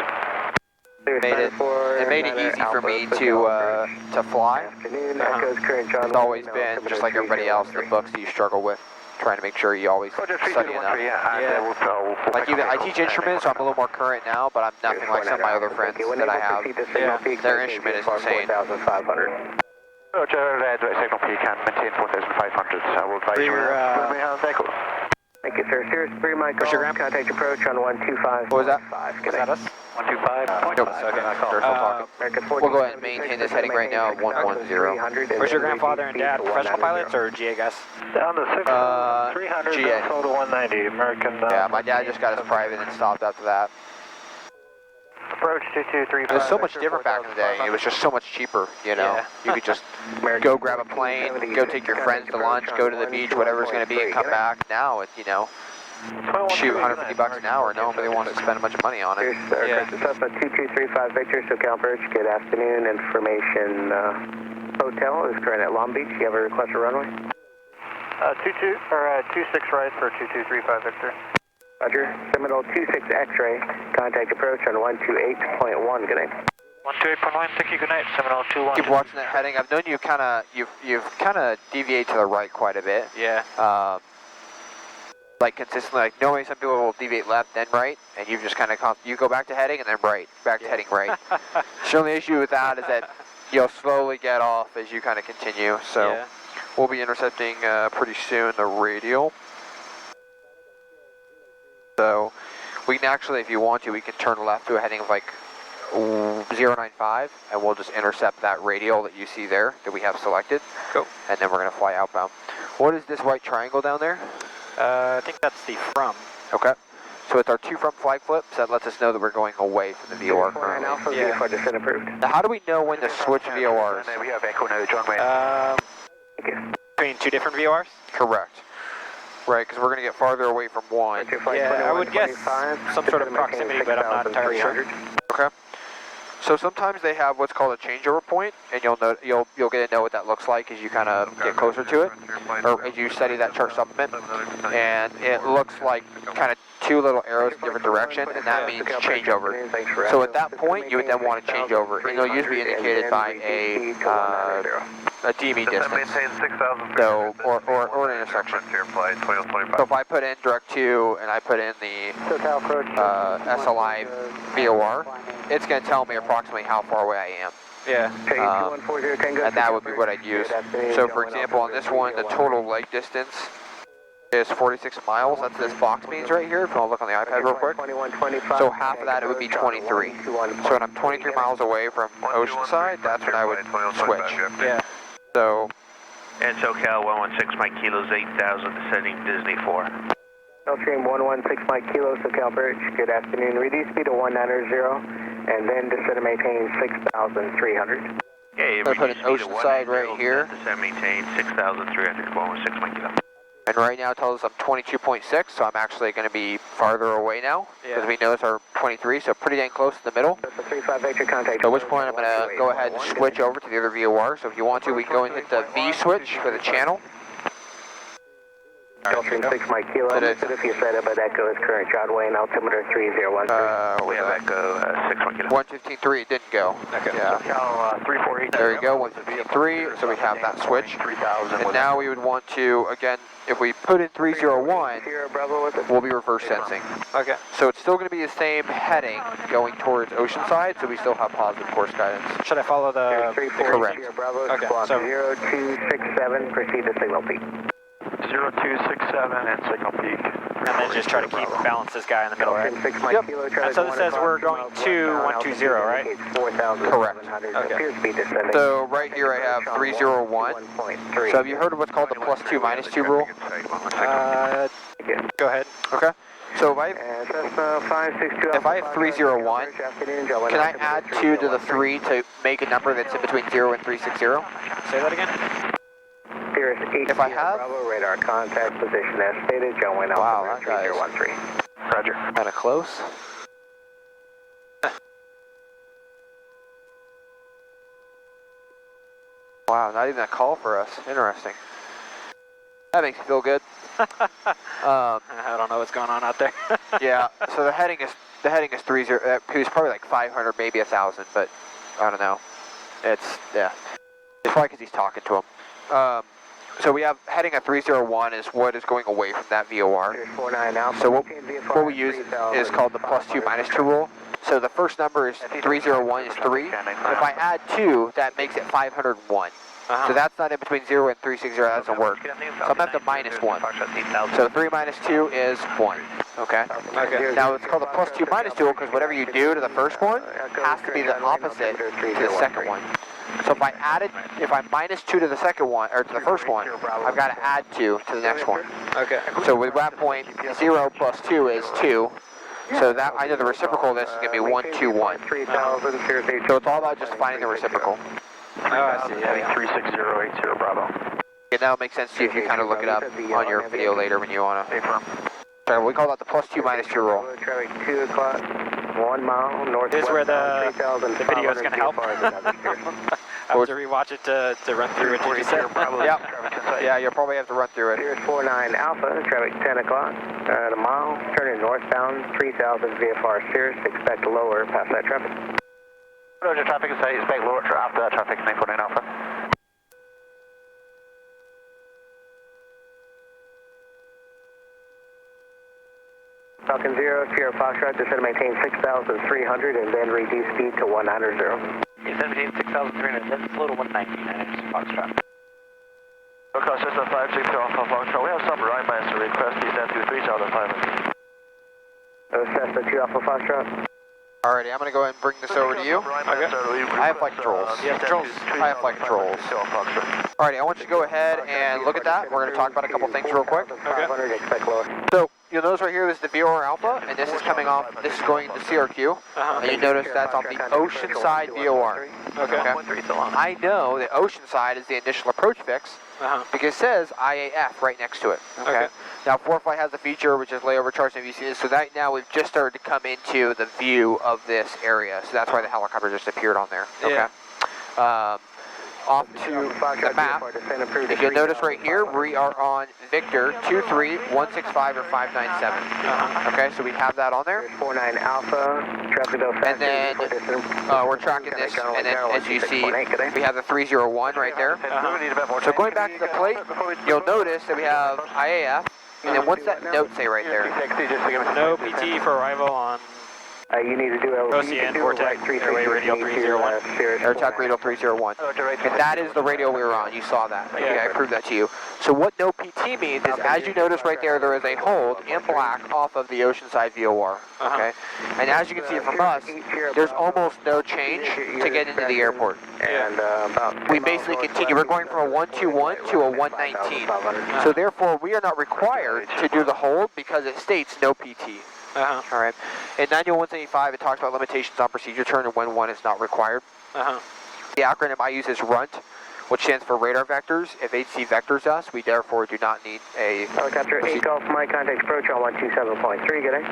It made it easy for me to fly. It's always been, just like everybody else, the books that you struggle with, trying to make sure you always study enough. Like even, I teach instruments, so I'm a little more current now, but I'm nothing like some of my other friends that I have. Their instrument is insane. Roger, direct signal P can maintain 4,500. I will advise you. Thank you, sir. Cirrus 3, Mike. What's your gram? Contact approach on 125. What was that? Was that us? 125. Nope. We'll go ahead and maintain this heading right now at 110. Where's your grandfather and dad professional pilots or GA guys? Down to 300, GA. total 190. American. Yeah, my dad just got his private and stopped after that. Approach 2235. It was so much different back in the day. It was just so much cheaper, you know. Yeah. You could just go grab a plane, go take your friends to lunch, go to the beach, whatever it's going to be, and come back. Now, it's, you know, shoot, $150 an hour. No one really wants to spend a bunch of money on it. Yeah. Cessna 2235 Victor, SoCal Bridge. Good afternoon. Information hotel is current at Long Beach. You have a requested runway? 26 right for 2235 Victor. Roger. Seminole 26 X-ray. Contact approach on 128.1. Good night. 128.1. Thank you. Good night. Seminole 21. Keep watching that heading. I've known you you've kind of deviate to the right quite a bit. Yeah. Like consistently, like normally some people will deviate left then right, and you've just kind of you go back to heading and then right, back to heading right. The only issue with that is that you'll slowly get off as you kind of continue. So Yeah. we'll be intercepting pretty soon the radial. So we can actually, if you want to, we can turn left to a heading of like 095, and we'll just intercept that radial that you see there that we have selected. Cool. And then we're going to fly outbound. What is this white triangle down there? I think that's the from. Okay. So it's our 2 from flag flips. That lets us know that we're going away from the VOR. Yeah. Now, how do we know when to switch VORs? We have echo now, John Wayne. Between 2 different VORs? Correct. Right, because we're going to get farther away from one. Yeah, I would guess some sort of proximity, but I'm not entirely sure. Okay. So sometimes they have what's called a changeover point, and you'll get to know what that looks like as you kind of get closer to it, or as you study that chart supplement. And it looks like kind of 2 little arrows in different direction, and that means changeover. So at that point, you would then want to change over, and it'll usually be indicated by a DB distance, so or an intersection. So if I put in direct 2 and I put in the SLI VOR, it's going to tell me approximately how far away I am. Yeah. And that would be what I'd use. So for example, on this one, the total leg distance is 46 miles. That's this box means right here. If you want to look on the iPad real quick. So half of that, it would be 23. So when I'm 23 miles away from Oceanside, that's when I would switch. Yeah. So. And SoCal 116 Mike Kilos 8000 descending Disney 4. Gulfstream 116 Mike Kilo, SoCal Bridge. Good afternoon. Reduce speed to 190 and then descend and maintain 6,300. Okay, I'm going to put an Oceanside right here. Descend maintain 6,300 116 Mike Kilo. And right now it tells us I'm 22.6, so I'm actually going to be farther away now, because we notice our 23, so pretty dang close to the middle. So at which point I'm going to go ahead and switch over to the other VOR. So if you want to, we can go and hit the V switch for the channel. Gulfstream 6 Mike Kilo, Philadelphia set up at Echo is current Broadway and altimeter 3013. We have Echo 6 Mike Kilo. 115.3, it didn't go. Okay. Yeah. 348. There you go, 115.3, so we have that switch. And now we would want to, again, if we put in 301, we'll be reverse sensing. Okay. So it's still going to be the same heading going towards Oceanside, so we still have positive course guidance. Should I follow the correct? Okay, so 0267, proceed to signal peak. 0267 and signal peak. And then just try to balance this guy in the middle, right? Yep. And so this says we're going to 120, right? Correct. Okay. So right here I have 301. So have you heard of what's called the +2 -2 rule? Go ahead. Okay. So if I have 301, can I add 2 to the 3 to make a number that's in between 0 and 360? Say that again? If I have... radar contact position as stated, John Wayne wow, that guy is Roger. kind of close. Wow, not even a call for us. Interesting. That makes me feel good. I don't know what's going on out there. Yeah, so the heading is 30. He was probably like 500, maybe 1,000, but I don't know. It's probably because he's talking to him. So we have heading at 301 is what is going away from that VOR. So what we use is called the +2 -2 rule. So the first number is 301 is 3. If I add 2, that makes it 501. So that's not in between 0 and 360, that doesn't work. So I'm going to have to -1. So 3 minus 2 is 1. Okay? Now it's called the +2 -2 because whatever you do to the first one has to be the opposite to the second one. So if I -2 to the second one, or to the first one, I've got to add 2 to the next one. Okay. So with that point, 0 plus 2 is 2. So that I know the reciprocal of this is going to be 1, 2, 1. So it's all about just finding the reciprocal. Oh, I see. Yeah. 36080 Bravo. And that'll make sense to you if you kind of look it up on your video later when you want to. So we call that the +2 -2 rule. Traffic 2 o'clock, 1 mile northwest. This is where the video is going to help. I have to rewatch it to run through what you just said. Yep. Yeah, you'll probably have to run through it. Here's 49 Alpha, traffic 10 o'clock, at a mile, turning northbound, 3000 VFR Cirrus, expect lower past that traffic. Roger, traffic is say expect lower after that traffic, 949 Alpha. Falcon 0, Sierra Foxtrot, descend to maintain 6,300 and then reduce speed to 190. Descend maintain 6,300, then slow to 190, Foxtrot. Okay, Cessna 562 Alpha Foxtrot, we have some right to request descend to 3,500. Cessna 2 Alpha Foxtrot. Alrighty, I'm going to go ahead and bring this over to you. Okay. I have flight controls. Yeah, controls. I have flight controls. Alrighty, I want you to go ahead and look at that. We're going to talk about a couple things real quick. So you'll notice right here, this is the VOR Alpha, and this is coming off, this is going to CRQ. And you notice that's on the Oceanside VOR. Okay. I know that Oceanside is the initial approach fix because it says IAF right next to it. Okay. Now, ForeFlight has a feature which is layover charts and VCs, so right now we've just started to come into the view of this area, so that's why the helicopter just appeared on there. Okay. Off to the map, if you'll notice right here, we are on Victor 23165 or 597. Okay, so we have that on there. 49 Alpha, traffic and then we're tracking this, and then as you see, we have the 301 right there. So going back to the plate, you'll notice that we have IAF, and then what's that note say right there? No PT for arrival on you need to do a OCN, Vortex, Airway Radio 301. AirTAC Radio 301. And that is the radio we were on. You saw that. Okay, I proved that to you. So what no PT means is, as you notice right there, there is a hold in black off of the Oceanside VOR. Okay? And as you can see from us, there's almost no change to get into the airport. And we basically continue. We're going from a 121 to a 119. So therefore, we are not required to do the hold because it states no PT. All right. In 90175, it talks about limitations on procedure turn and when one is not required. The acronym I use is RUNT, which stands for radar vectors. If HC vectors us, we therefore do not need a helicopter 8 Golf Mike, contact approach on 127.3, good day.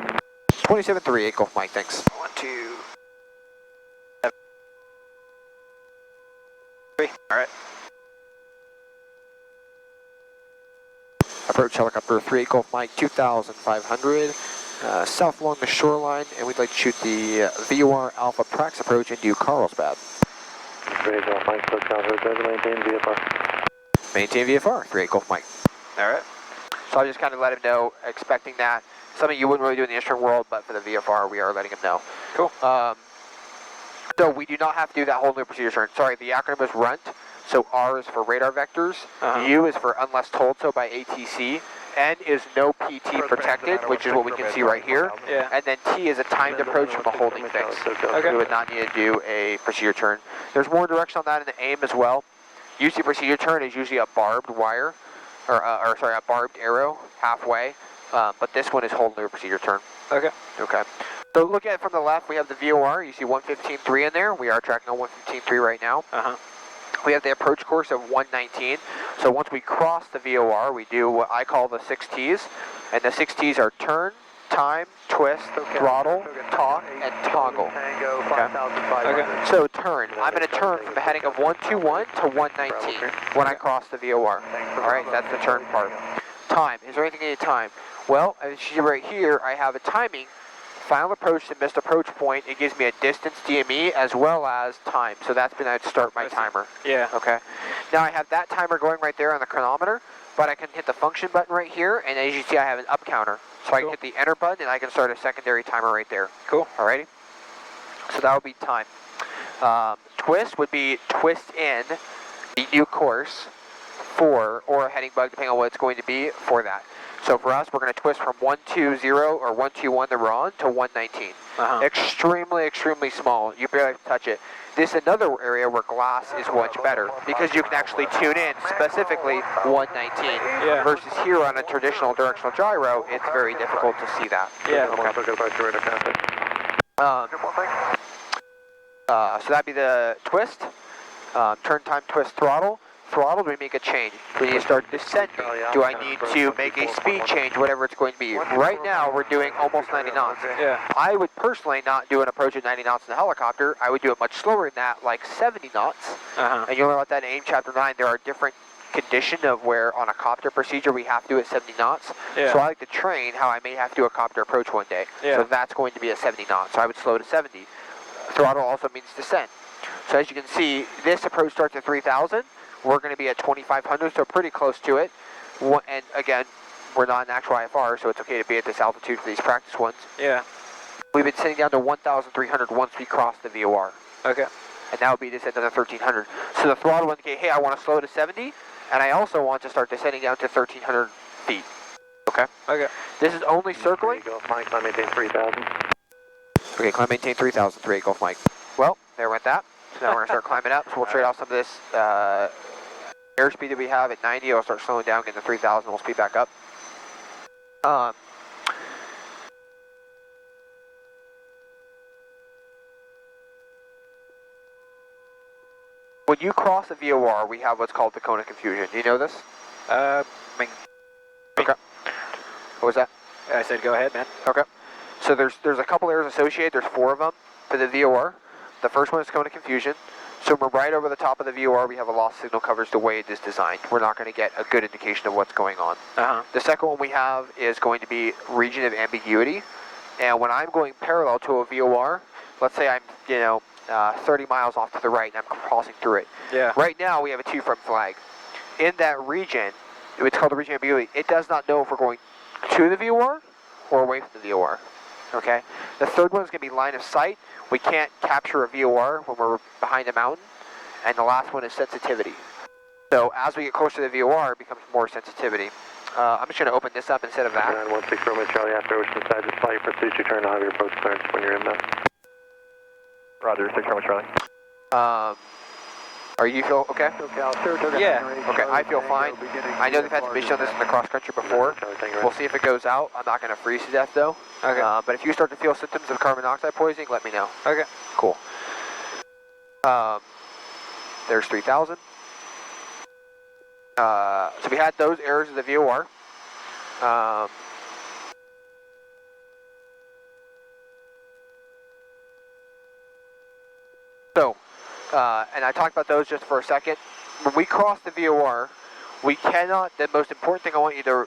27.3, 8 Golf Mike, thanks. 123. All right. Approach helicopter 3 Golf Mike, 2,500. South along the shoreline, and we'd like to shoot the VOR Alpha Prax approach into Carlsbad. Maintain VFR, 3 Golf Mike. Alright. So I just kind of let him know, expecting that. Something you wouldn't really do in the instrument world, but for the VFR, we are letting him know. Cool. So we do not have to do that whole new procedure turn. Sorry, the acronym is RUNT. So R is for radar vectors. U is for unless told so by ATC. N is no PT protected, which is what we can see right here. And then T is a timed approach from a holding fix. We would not need to do a procedure turn. There's more direction on that in the AIM as well. Usually procedure turn is usually a barbed wire, or sorry, a barbed arrow halfway. But this one is holding a procedure turn. Okay. So look at it from the left, we have the VOR. You see 115.3 in there. We are tracking on 115.3 right now. We have the approach course of 119. So once we cross the VOR, we do what I call the 6 T's. And the 6 T's are turn, time, twist, throttle, talk, and toggle. Tango 5,500. Okay. So turn. I'm going to turn from a heading of 121 to 119 when I cross the VOR. All right, that's the turn part. Time. Is there anything in time? Well, as you see right here, I have a timing, final approach to missed approach point. It gives me a distance DME as well as time. So that's been I'd start my timer. Yeah. Okay. Now I have that timer going right there on the chronometer, but I can hit the function button right here, and as you see, I have an up counter. So I can hit the enter button, and I can start a secondary timer right there. Cool. Alrighty. So that would be time. Twist would be twist in the new course for, or a heading bug, depending on what it's going to be for that. So for us, we're going to twist from 120 or 121 that we're on to 119. Extremely, extremely small. You barely have to touch it. This is another area where glass is much better because you can actually tune in specifically 119 versus here on a traditional directional gyro, it's very difficult to see that. Yeah. So that'd be the twist, turn time, twist, throttle. Throttle, do we make a change? Do we need to start descending? Do I need to make a speed change, whatever it's going to be? Right now, we're doing almost 90 knots. Yeah. I would personally not do an approach at 90 knots in a helicopter. I would do it much slower than that, like 70 knots. And you'll learn about that in AIM Chapter 9. There are different conditions of where on a copter procedure we have to do it 70 knots. So I like to train how I may have to do a copter approach one day. So that's going to be at 70 knots. So I would slow to 70. Throttle also means descend. So as you can see, this approach starts at 3,000. We're going to be at 2,500, so pretty close to it. And again, we're not an actual IFR, so it's okay to be at this altitude for these practice ones. Yeah. We've been sitting down to 1,300 once we cross the VOR. Okay. And that would be descent to 1,300. So the throttle will indicate, hey, I want to slow to 70, and I also want to start descending down to 1,300 feet. Okay? Okay. This is only circling. Golf Mike, climb maintain 3,000. Okay, climb maintain 3,000, 3 Golf Mike. Well, there went that. So now we're going to start climbing up, so we'll trade off some of this airspeed that we have at 90. I'll start slowing down, getting to 3,000, we'll speed back up. When you cross the VOR, we have what's called the cone of confusion. Do you know this? Okay. What was that? I said go ahead, man. Okay. So there's a couple errors associated. There's 4 of them for the VOR. The first one is cone of confusion. So we're right over the top of the VOR. We have a lost signal coverage the way it is designed. We're not going to get a good indication of what's going on. The second one we have is going to be region of ambiguity. And when I'm going parallel to a VOR, let's say I'm 30 miles off to the right and I'm crossing through it. Yeah. Right now we have a 2 front flag. In that region, it's called the region of ambiguity. It does not know if we're going to the VOR or away from the VOR. Okay. The third one is going to be line of sight. We can't capture a VOR when we're behind a mountain. And the last one is sensitivity. So as we get closer to the VOR, it becomes more sensitivity. I'm just going to open this up instead of that. 916 Roman Charlie after Oceanside, this flight pursuit, you turn to have your approach clearance when you're inbound. Roger, 6 Roman Charlie. Are you feel okay? Yeah. Okay, I feel fine. I know they've had some issues on this in the cross country before. We'll see if it goes out. I'm not going to freeze to death though. Okay. But if you start to feel symptoms of carbon monoxide poisoning, let me know. Okay. Cool. There's 3,000. So we had those errors of the VOR. And I talked about those just for a second. When we cross the VOR, we cannot, the most important thing I want you to,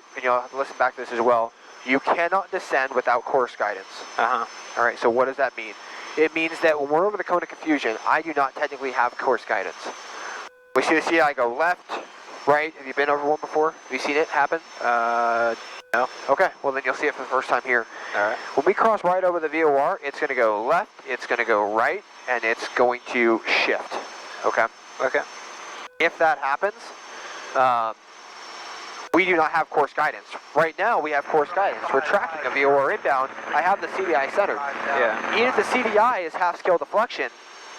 listen back to this as well, you cannot descend without course guidance. All right, so what does that mean? It means that when we're over the cone of confusion, I do not technically have course guidance. We see the CI go left, right. Have you been over one before? Have you seen it happen? No. Okay, well then you'll see it for the first time here. All right. When we cross right over the VOR, it's going to go left, it's going to go right, and it's going to shift. Okay? Okay. If that happens, we do not have course guidance. Right now, we have course guidance. We're tracking a VOR inbound. I have the CDI centered. Yeah. Even if the CDI is half-scale deflection,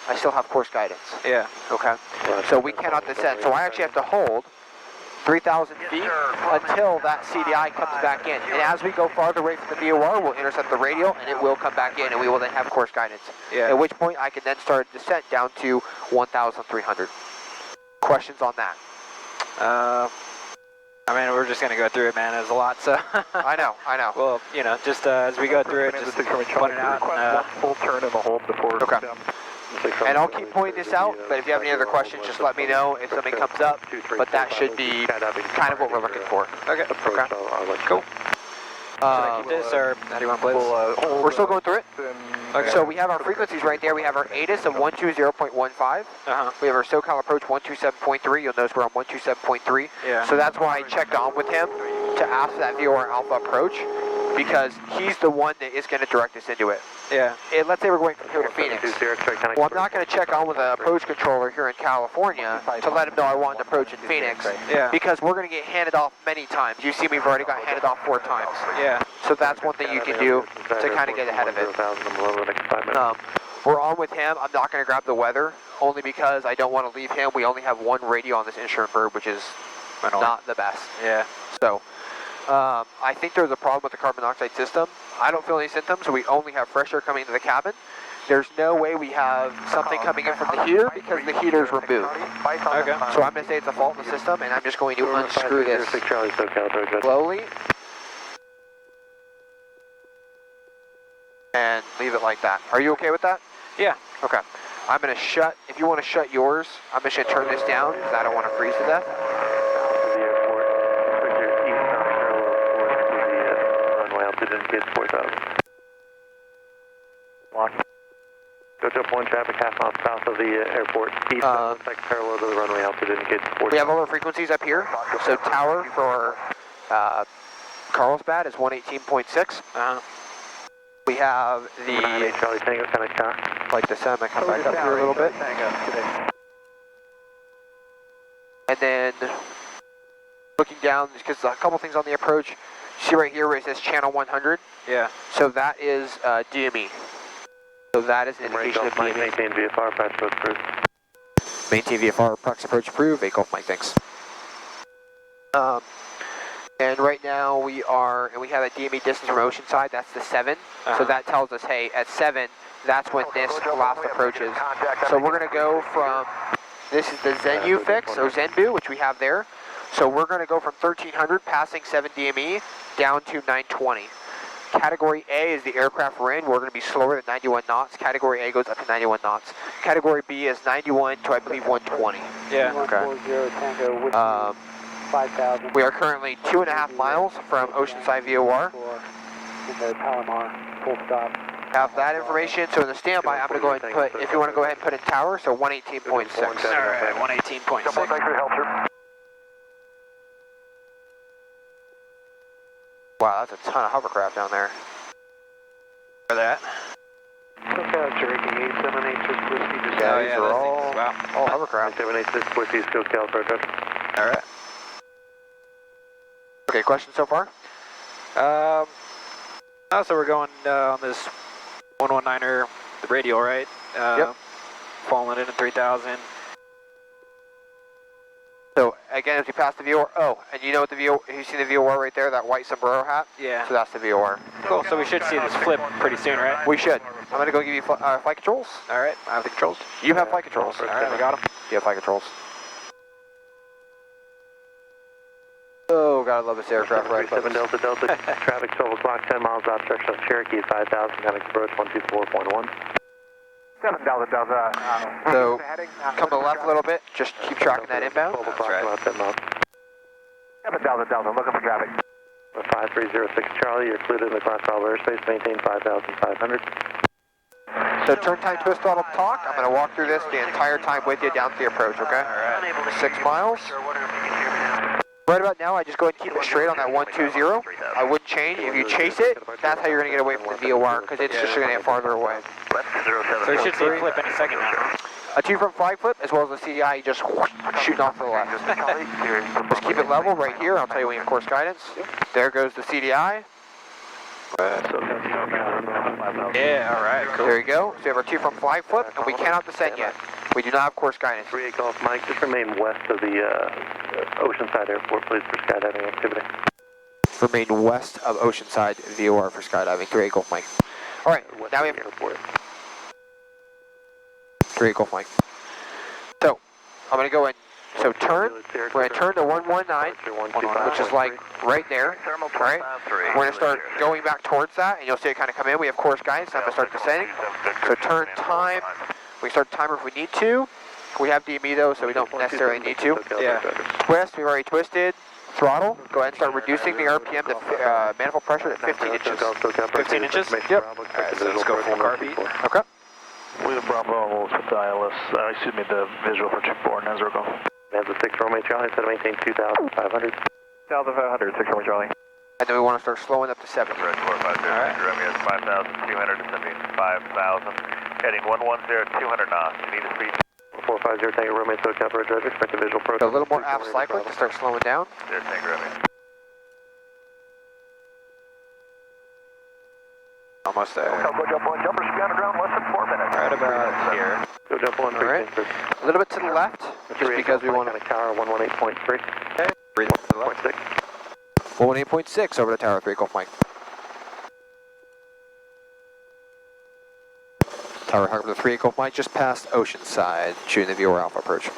I still have course guidance. Yeah. Okay? So we cannot descend. So I actually have to hold 3,000 feet until that CDI comes back in. And as we go farther away from the VOR, we'll intercept the radial, and it will come back in, and we will then have course guidance. Yeah. At which point, I can then start a descent down to 1,300. Questions on that? I mean, we're just going to go through it, man. There's a lot, so. I know. Well, you know, just as we go through it, just point it out. Full turn in the hold before. Okay. And I'll keep pointing this out, but if you have any other questions, just let me know if something comes up. But that should be kind of what we're looking for. Okay. Cool. Should I keep this, or how do you want to play this? We're still going through it. Okay. So we have our frequencies right there. We have our ATIS of 120.15. We have our SoCal approach 127.3. You'll notice we're on 127.3. Yeah. So that's why I checked on with him to ask for that VOR Alpha approach, because he's the one that is going to direct us into it. Yeah. Let's say we're going from here to Phoenix. Well, I'm not going to check on with an approach controller here in California to let him know I want an approach in Phoenix. Yeah. Because we're going to get handed off many times. You see, we've already got handed off 4 times. Yeah. So that's one thing you can do to kind of get ahead of it. We're on with him. I'm not going to grab the weather, only because I don't want to leave him. We only have 1 radio on this instrument bird, which is not the best. Yeah. So, I think there's a problem with the carbon monoxide system. I don't feel any symptoms, so we only have fresh air coming into the cabin. There's no way we have something coming in from the heater because the heater is removed. Okay. So I'm going to say it's a fault in the system, and I'm just going to unscrew this slowly and leave it like that. Are you okay with that? Yeah. Okay. I'm going to shut, if you want to shut yours, I'm just going to turn this down because I don't want to freeze to death. Go to 1 traffic half mile south of the airport. East parallel to the runway altitude indicates 40. We have all our frequencies up here. So tower for Carlsbad is 118.6. We have the, Charlie Tango, kind of car. like the sound, I come back up here a little bit. And then looking down, because a couple things on the approach. See right here where it says channel 100? Yeah. So that is DME. So that is an indication of DME. Maintain VFR, approach approved. Maintain VFR, approx approach approved. 8 Golf Mike, thanks. And right now we are, and we have a DME distance from Oceanside, that's the 7. So that tells us, hey, at 7, that's when this last approach is. So we're going to go from, this is the Zenu fix, or Zenbu, which we have there. So we're going to go from 1300, passing 7 DME, down to 920. Category A is the aircraft we're in. We're going to be slower than 91 knots. Category A goes up to 91 knots. Category B is 91 to, I believe, 120. Yeah. Okay. We are currently 2.5 miles from Oceanside VOR. Have that information. So in the standby, I'm going to go ahead and put, if you want to go ahead and put in tower, so 118.6. All right, 118.6. Wow, that's a ton of hovercraft down there. For that. Yeah, these are things, wow. all hovercraft. 786 Swift East Coast California. All right. Okay, questions so far? So we're going on this 119er, the radial, right? Yep. Falling in at 3,000. So again, as we pass the VOR, oh, and you know what the VOR, you see the VOR right there, that white sombrero hat? Yeah. So that's the VOR. Cool, so we should see this flip pretty soon, right? We should. I'm going to go give you flight controls. All right, I have the controls. You have flight controls. All right, we got them. You have flight controls. Oh, God, I love this aircraft, right? 7 Delta Delta, traffic 12 o'clock, 10 miles off direction of Cherokee, 5,000, contact approach 124.1. 7 Delta Delta. So, come to the left a little bit, just keep tracking that inbound. 12 o'clock, about 10 miles. 7 Delta Delta, looking for traffic. 5306 Charlie, you're included in the class all airspace, maintain 5,500. So turn time, twist, throttle, talk. I'm going to walk through this the entire time with you down to the approach, okay? All right. 6 miles. Right about now, I just go ahead and keep it straight on that 120. I wouldn't change. If you chase it, that's how you're going to get away from the VOR, because it's just going to get farther away. So we should see a flip any second now. A 2-front flag flip, as well as the CDI, just shooting off to the left. Just keep it level right here. I'll tell you when you have course guidance. There goes the CDI. Yeah, all right, cool. There you go. So we have our 2-front flag flip, and we cannot descend yet. We do not have course guidance. 38 Golf Mike, just remain west of the Oceanside Airport, please, for skydiving activity. Remain west of Oceanside VOR for skydiving. 38 Golf Mike. All right, now we have 38 Golf Mike. So, I'm going to go and So turn, we're going to turn to 119, which is like right there, right? We're going to start going back towards that, and you'll see it kind of come in. We have course guidance, I'm going to start descending. So turn time, we start the timer if we need to. We have DME though, so we don't necessarily need to. Yeah. Twist, we've already twisted. Throttle, go ahead and start reducing the RPM to manifold pressure to 15 inches. 15 inches? Yep. Alright, so let's go full car beat. Okay. We have Bravo almost with the ILS, excuse me, the visual for check for Nazar Golf. That's a 6 Romeo Charlie, set to maintain 2,500. 2,500, 6 Romeo Charlie. And then we want to start slowing up to 70. Red 450, Romeo is 5,200, descending 5,000. Heading 110, 200 knots. You need a speed. 450 Tango Romeo, SoCal Bridge, Roger, expect a visual approach. So a little more aft cycling to start slowing down. There, Tango Romeo. Almost there. Go jump on, jumper should be on the ground less than 4 minutes. Right about here. Go jump on, All right. A little bit to the left, just because we want to. Tower 118.3. Okay. Breathe to the left. 118.6 over to Tower 3, Gulf Mike. Tower Harbor 3, Gulf Mike, just past Oceanside, shooting the VOR Alpha approach.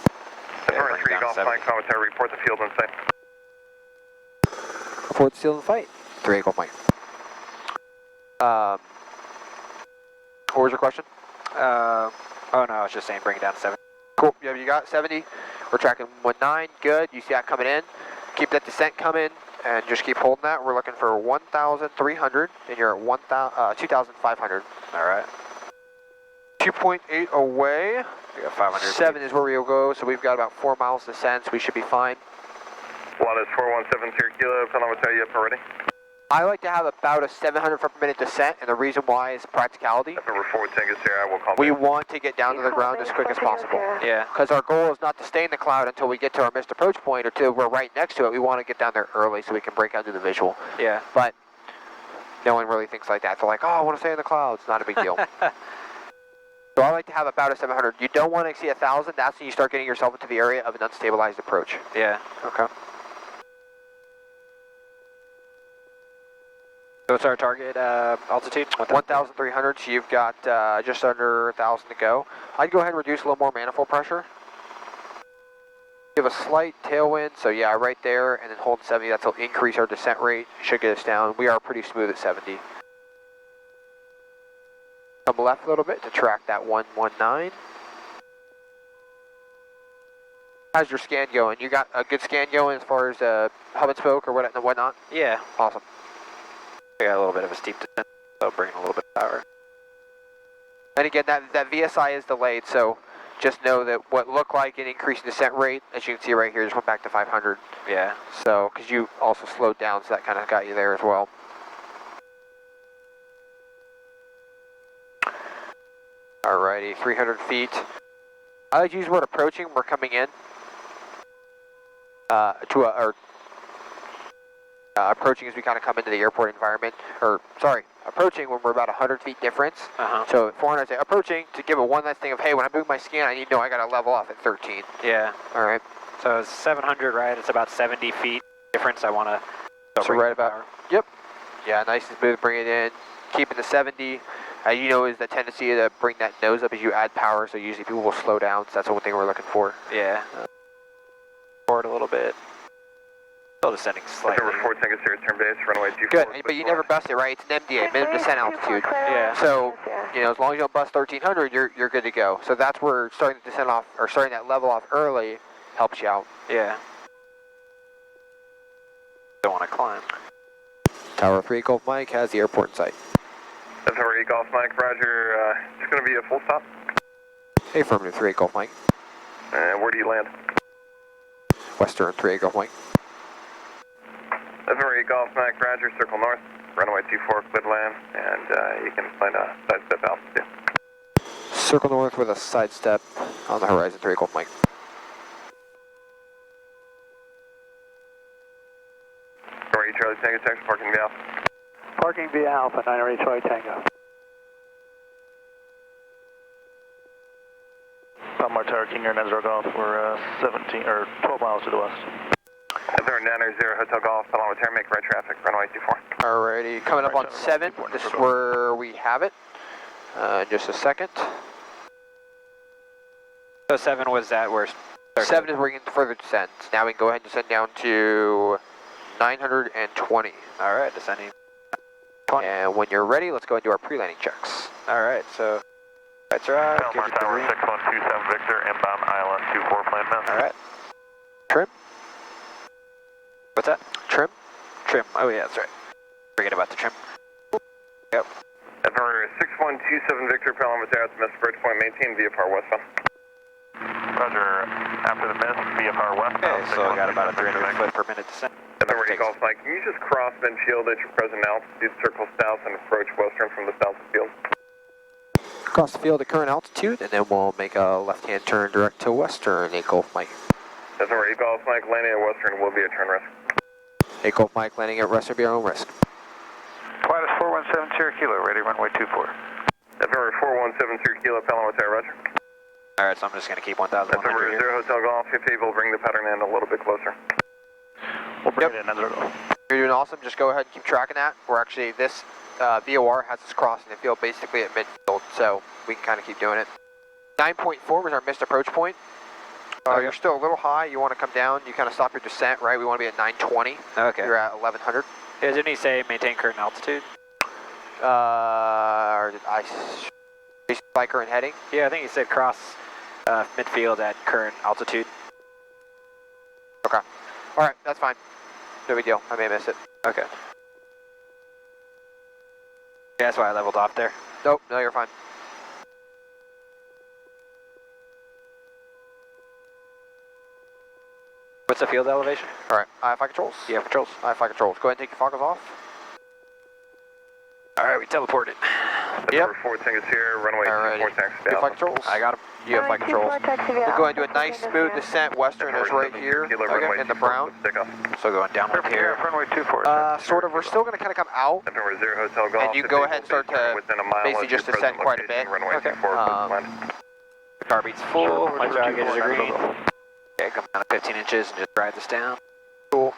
Tower 3, Golf Mike, commentary, report the field in sight. Report the seal in the fight. 3, Gulf Mike. What was your question? Oh no, I was just saying bring it down to 70. Cool, yeah, you got 70. We're tracking 19, good. You see that coming in. Keep that descent coming and just keep holding that. We're looking for 1,300 and you're at 2,500. All right. 2.8 away. We got 500. 7 is where we'll go, so we've got about 4 miles descent, so we should be fine. One is 417 kilo, telemetry, you up already? I like to have about a 700 foot per minute descent, and the reason why is practicality. Number 4, Tango Sierra, I will call We want to get down to the ground as quick as possible. Yeah. Because our goal is not to stay in the cloud until we get to our missed approach point or till we're right next to it. We want to get down there early so we can break out to the visual. Yeah. But no one really thinks like that. They're like, oh, I want to stay in the clouds. Not a big deal. So I like to have about a 700. You don't want to exceed 1,000. That's when you start getting yourself into the area of an unstabilized approach. Yeah. Okay. So what's our target altitude? 1,300, so you've got just under 1,000 to go. I'd go ahead and reduce a little more manifold pressure. Give a slight tailwind, so yeah, right there, and then hold 70. That'll increase our descent rate. Should get us down. We are pretty smooth at 70. Come left a little bit to track that 119. How's your scan going? You got a good scan going as far as hub and spoke or whatnot? Yeah. Awesome. We got a little bit of a steep descent, so bring a little bit of power. And again, that VSI is delayed, so just know that what looked like an increase in descent rate, as you can see right here, just went back to 500. Yeah. So, because you also slowed down, so that kind of got you there as well. Alrighty, 300 feet. I like to use the word approaching when we're coming in. Approaching as we kind of come into the airport environment, approaching when we're about 100 feet difference. So at 400, I say approaching to give it one last thing of, hey, when I'm doing my scan, I need to know I got to level off at 13. Yeah. All right. So it's 700, right? It's about 70 feet difference. I want to. So right about. Yep. Yeah, nice and smooth. Bring it in. Keeping the 70. You know, is the tendency to bring that nose up as you add power. So usually people will slow down. So that's the one thing we're looking for. Yeah. Forward a little bit. Still descending slightly. Number 4, Tango Sierra, turn base, runway 24. Good, but you never bust it, right? It's an MDA, minimum descent altitude. Yeah. So, you know, as long as you don't bust 1,300, you're good to go. So that's where starting to descend off, or starting that level off early helps you out. Yeah. Don't want to climb. Tower 3 Golf Mike has the airport in sight. Tower 3 Golf Mike, roger. It's going to be a full stop. Affirmative 3 Golf Mike. And where do you land? Western 3 Golf Mike. Tower 3 Golf Mike, roger. Circle north, runway 24, clear to land, and you can find a sidestep altitude. Circle north with a sidestep on the horizon 3 Golf Mike. Charlie Tango, Texas, parking via Alpha. Parking via Alpha, 908 Charlie Tango. Palomar Tower, King Air, Nazar Golf, we're 12 miles to the west. 900 Hotel Golf, Palomar Tower, make right traffic, runway 24. Alrighty, coming up on 7, this is where we have it. Just a second. So 7 was that where 7 is where you can further descend. Now we can go ahead and descend down to 920. All right, descending. 20. And when you're ready, let's go and do our pre-landing checks. All right, so that's right. Palomar Tower 6127 Victor, inbound ILS 24 plan now. All right. Trim? What's that? Trim? Trim. Oh yeah, that's right. Forget about the trim. Yep. November 6127 Victor, Palomar Tower, Mr. Bridgepoint, maintain VFR westbound. Roger, after the miss, VFR westbound. Okay, so I got about a 300 foot per minute descent. November Golf Mike, can you just cross Field at your present altitude, circle south and approach western from the south of field? Across the field at current altitude, and then we'll make a left-hand turn direct to western, 8 Golf Mike. November Golf Mike, landing at western will be a turn risk. 8 Golf Mike, landing at western, be our own risk. Pilatus 417 Sierra Kilo, ready runway 24. November 417 Sierra Kilo, Palomar Tower, roger. All right, so I'm just going to keep 1,100 November here. 0 Hotel Golf, if able, bring the pattern in a little bit closer. We'll bring it in, Nazar Golf. You're doing awesome. Just go ahead and keep tracking that. We're actually, this VOR has us crossing the field basically at midfield, so we can kind of keep doing it. 9.4 was our missed approach point. You're still a little high. You want to come down. You kind of stop your descent, right? We want to be at 920. Okay. You're at 1100. Yeah, didn't he say maintain current altitude? Or did I by current heading? Yeah, I think he said cross midfield at current altitude. Okay. All right, that's fine. No big deal. I may miss it. Okay. Yeah, that's why I leveled off there. Nope, no, you're fine. What's the field elevation? All right, IFI controls. Yeah, controls. IFI controls. Go ahead and take your foggles off. All right, we teleported. Yep. November 4 Tango Sierra, runway 24 taxi IFI controls. I got him. You have flight controls. We'll go ahead and do a nice smooth descent. Western is right here in the brown. So going downwind here. Runway 24. Sort of. We're still going to kind of come out. November 0 Hotel Golf. And you go ahead and start to basically just descend quite a bit. Okay. The car beat's full. My drag gauges are green. Okay, come down to 15 inches and just ride this down. Cool.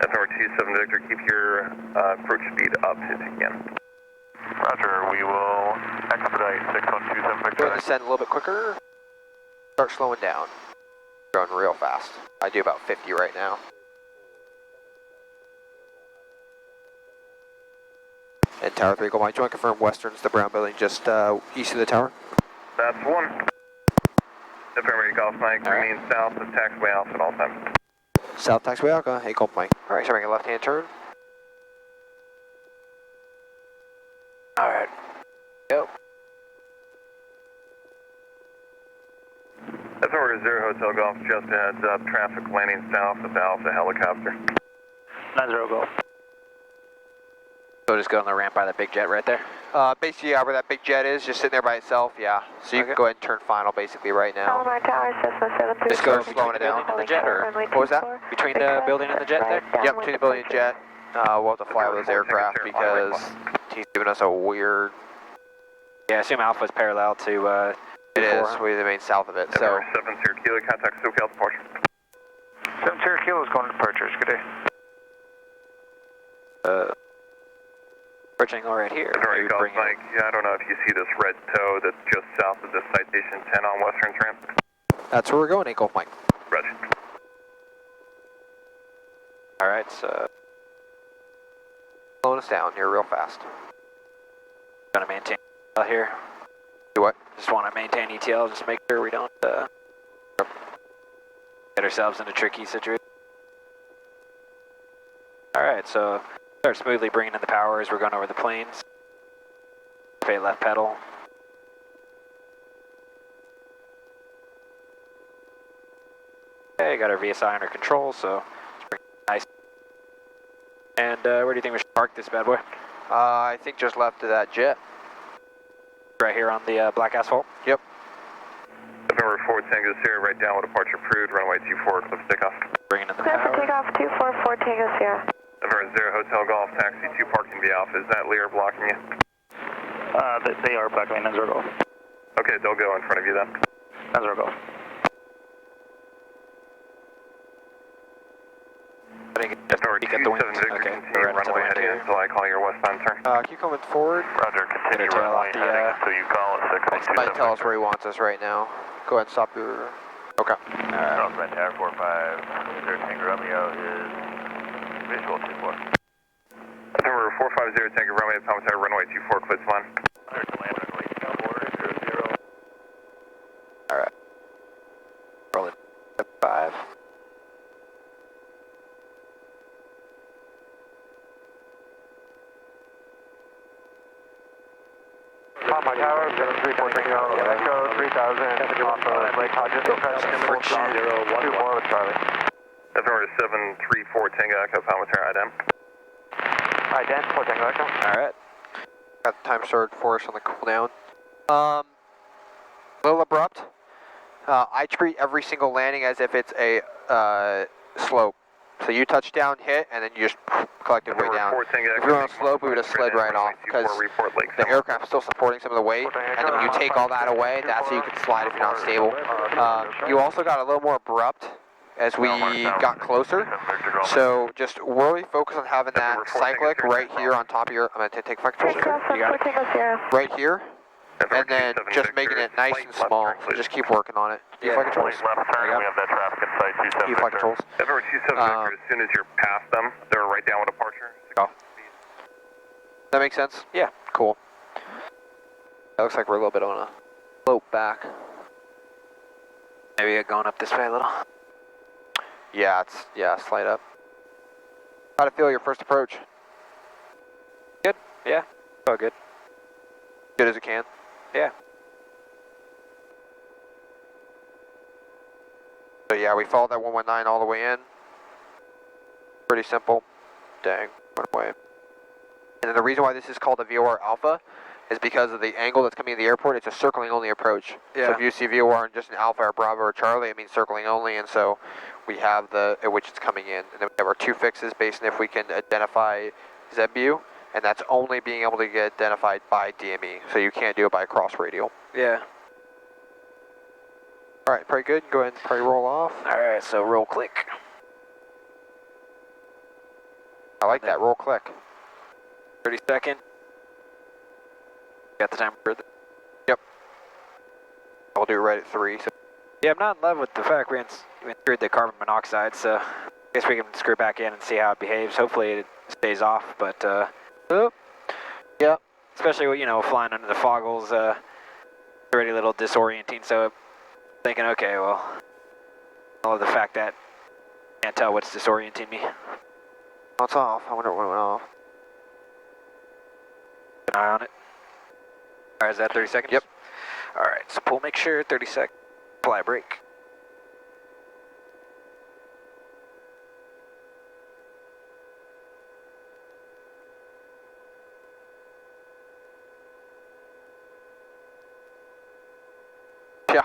November 27 Victor, keep your approach speed up if you can. Roger, we will expedite 6127 Go Victor. ahead and descend a little bit quicker. Start slowing down. Going real fast. I do about 50 right now. And Tower 3, go Mike. Do you want to confirm Western's the brown building just east of the tower? That's one. November Golf Mike, remain south of taxiway Alpha at all times. South taxiway Alpha, 8 Golf Mike. Alright, so making a left-hand turn. Alright. Go. November 0 Hotel Golf, just a heads up, traffic landing south of Alpha helicopter. 90 Golf. So just go on the ramp by that big jet right there? Basically, yeah, where that big jet is, just sitting there by itself, yeah. So you can go ahead and turn final basically right now. Palomar Tower, Cessna 737. Just go slowing it down in the jet, or what was that? Between the building and the jet there? Yep, between the building and jet. We'll have to fly with those aircraft because he's giving us a weird... Yeah, I assume Alpha's parallel to... It is, we remain south of it, so... November 7 Sierra Kilo, contact SoCal departure. 7 Sierra Kilo is going to departures. Good day. Approaching all right here. November Golf Mike, I don't know if you see this red toe that's just south of the Citation 10 on Western's ramp. That's where we're going, 8 Golf Mike. Roger. Alright, so... Slowing us down here real fast. Gonna maintain out here. Do what? Just want to maintain ETL, just make sure we don't get ourselves in a tricky situation. Alright, so start smoothly bringing in the power as we're going over the planes. Pay left pedal. Okay, got our VSI under control, so it's pretty nice. And where do you think we should park this bad boy? I think just left of that jet. Right here on the black asphalt? Yep. November 4 Tango Sierra, right down with departure approved, runway 24, cliff takeoff. Bringing in the Clear for power. takeoff 244 Tango Sierra. November 0 Hotel Golf, taxi 2 parking via Alpha. Is that Lear blocking you? They are blocking me, Nazar Golf. Okay, they'll go in front of you then. Nazar Golf. I think it's November peek at the wind. 27 Victor, Okay, continue we're right runway heading here. until I call your westbound turn. Keep coming forward. Roger, continue Tail runway off the, heading until you call at Might 6127 tell us where he wants us right now. Go ahead and stop your Okay. Alright. Carlsbad Tower 450 Tango Romeo is visual 24. Number 450 Tango Romeo, Thomas Tower, runway 24, clear to land. Clear to land, runway 24, 00. Alright. Rolling 5. My tower, 734 Tango, Echo 3000, off of Lake Hodges, Friction. 24 with Charlie. Number 734 Tango Echo, Thomas Tower, IDEM. Ident, 4 Tango Echo. Alright. Got the time started for us on the cooldown. A little abrupt. I treat every single landing as if it's a slope. So you touch down, hit, and then you just collect your way down. If you're on a slope, we would have slid right off because the aircraft's still supporting some of the weight, and then when you take all that away, that's how you can slide if you're not stable. You also got a little more abrupt as we got closer, so just really focus on having that cyclic right here on top of your, I'm going to take flight controls here, you got it, right here, and then just making it nice and small, so just keep working on it. Do you flight controls? Left turn, we have that traffic in sight, 27 Do you flight controls? Number 27 Victor, as soon as you're past them, they're right down with departure. Oh. That makes sense? Yeah. Cool. That looks like we're a little bit on a slope back. Maybe going up this way a little. Yeah, slight up. How to feel your first approach? Good. Yeah. Oh, good. Good as it can. Yeah. So yeah, we followed that 119 all the way in. Pretty simple. Dang, went away. And then the reason why this is called a VOR Alpha is because of the angle that's coming in the airport. It's a circling only approach. Yeah. So if you see VOR in just an Alpha or Bravo or Charlie, it means circling only, and so we have the at which it's coming in. And then we have our two fixes based on if we can identify ZBU, and that's only being able to get identified by DME. So you can't do it by cross radial. Yeah. All right, pretty good. Go ahead and probably roll off. Alright, so roll click. I like that, roll click. 30 second. Got the timer for the... Yep. I'll do it right at 3. So. Yeah, I'm not in love with the fact we screwed the carbon monoxide, so I guess we can screw back in and see how it behaves. Hopefully it stays off, but yeah. Especially, you know, flying under the foggles, already a little disorienting, so thinking, okay, well, I love the fact that I can't tell what's disorienting me. Oh, it's off. I wonder when it went off. Keep an eye on it. Alright, is that 30 seconds? Yep. Alright, so pull, make sure, 30 seconds, fly break. Yeah.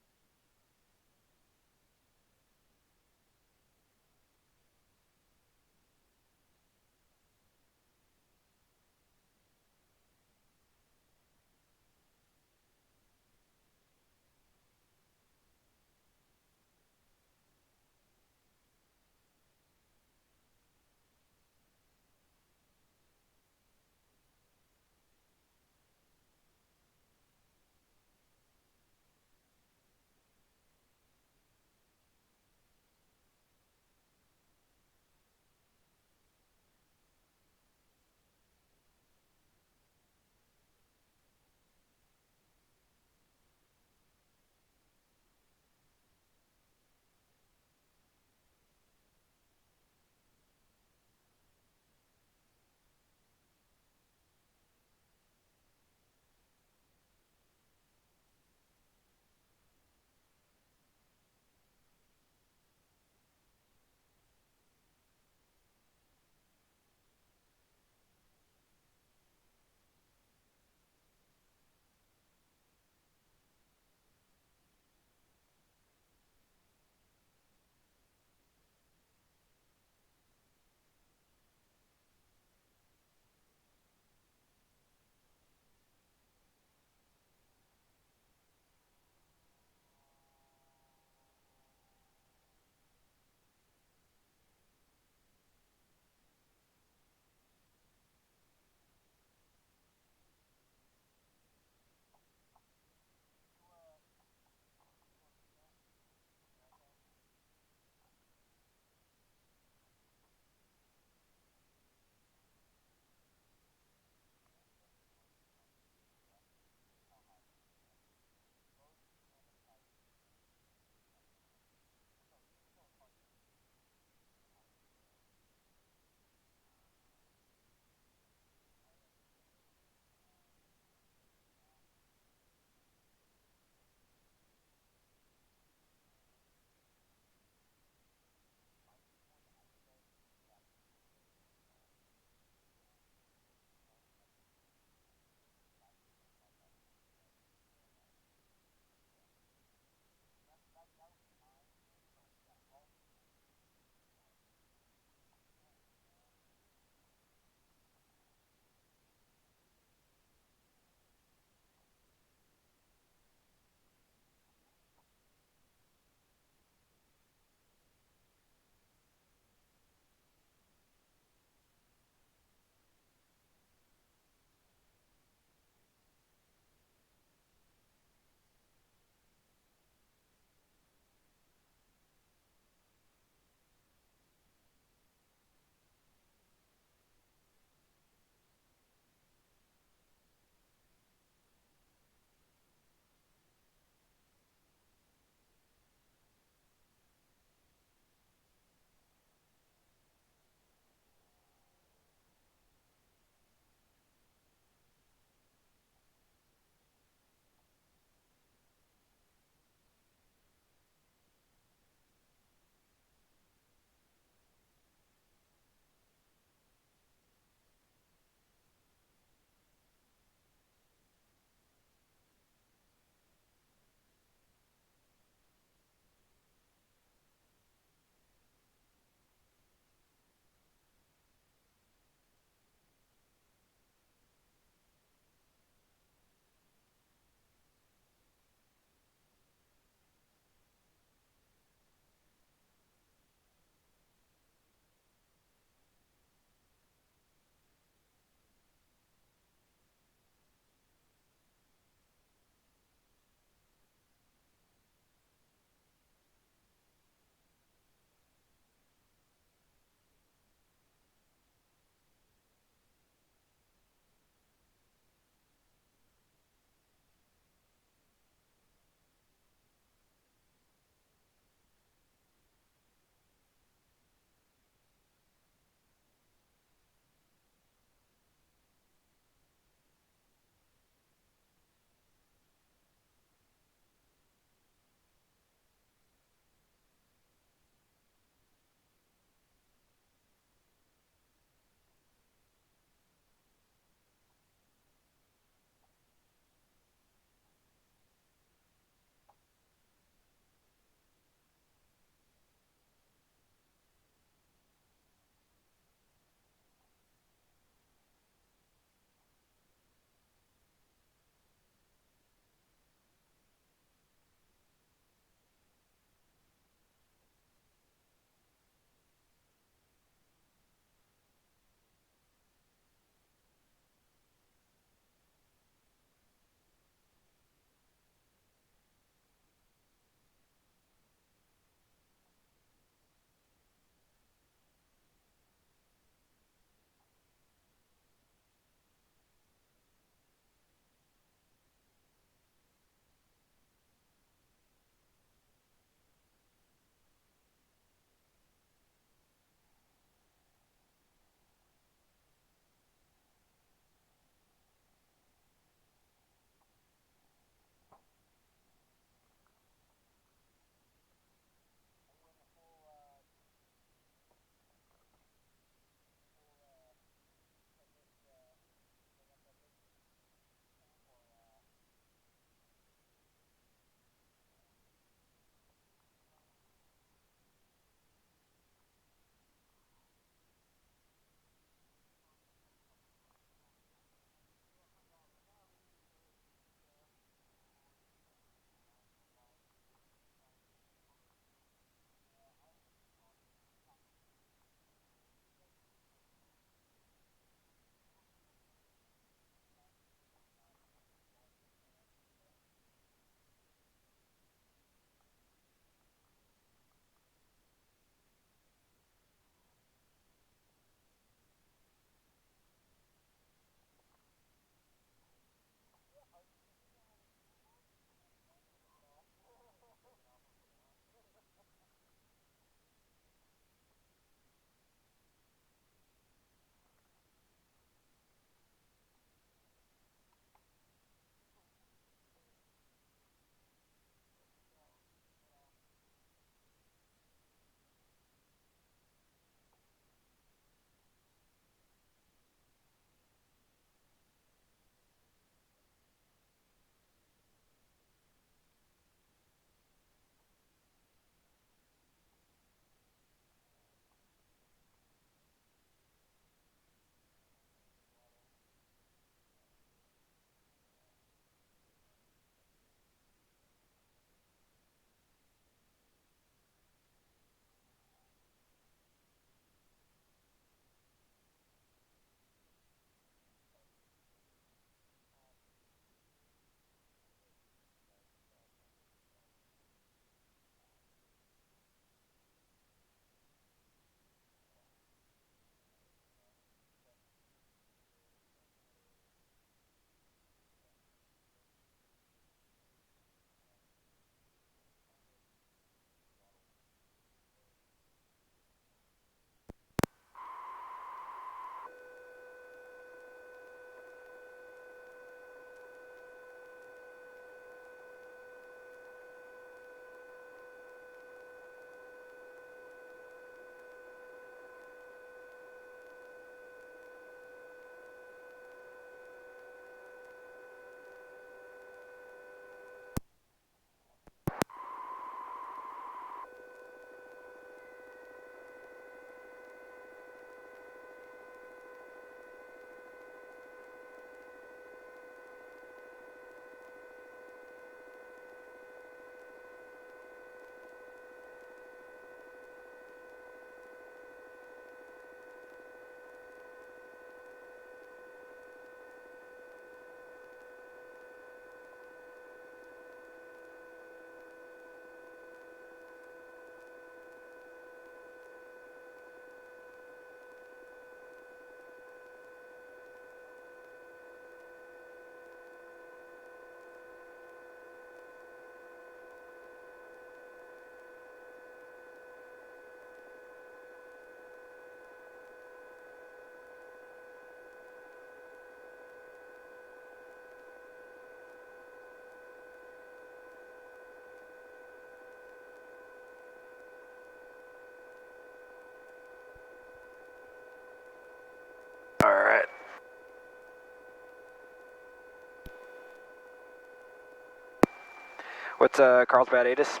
What's Carlsbad ATIS?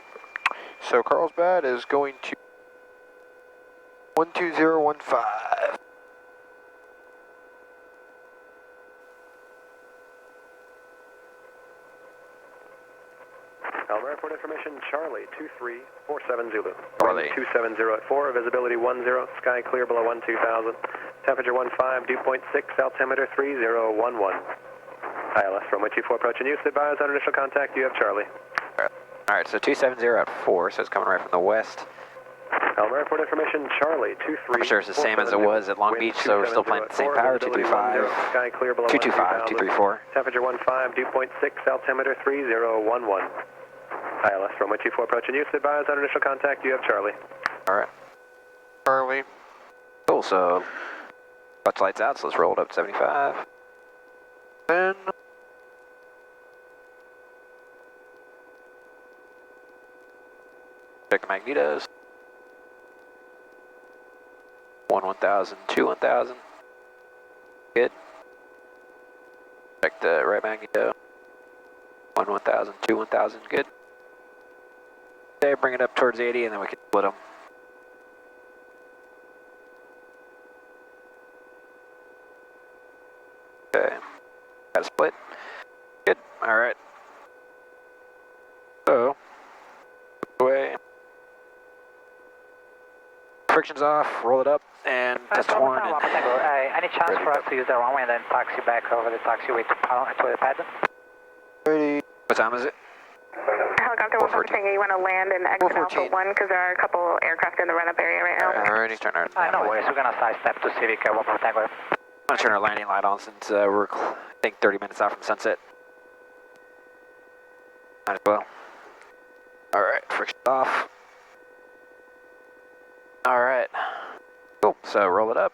So Carlsbad is going to 12015. Elmer Airport information, Charlie 2347 Zulu. Charlie. 270 at 4, visibility 10, sky clear below 12,000, temperature 15, dew point 6, altimeter 3011. ILS from which 24 approaching you, advise on initial contact, you have Charlie. Alright, so 270 at 4, so it's coming right from the west. Elmer Airport information, Charlie 23. I'm sure it's the same as it was at Long Beach, so we're still playing at the same power, 235, sky clear below 225, 234. Temperature 15, dew point 6, altimeter 3011. ILS from which 24 approaching you, advise on initial contact, you have Charlie. Alright. Charlie. Cool, so clutch lights out, so let's roll it up to 75. Then check the magnetos. 1000, 1000. Good. Check the right magneto. 1000, 1000. Good. Okay, bring it up towards 80 and then we can split them. Okay. Got a split. Good. Alright. So, away. Friction's off, roll it up, and test horn. Any chance for us to use the runway and then taxi back over the taxiway to the pad? ready. What time is it? Helicopter 114, you want to land and exit Alpha 1 because there are a couple aircraft in the run-up area right now. Alrighty, turn our No worries, we're going to sidestep to Civic 1 Tango. I'm gonna turn our landing light on since we're, I think, 30 minutes out from sunset. Might as well. Alright, friction off. Alright. Cool, so roll it up.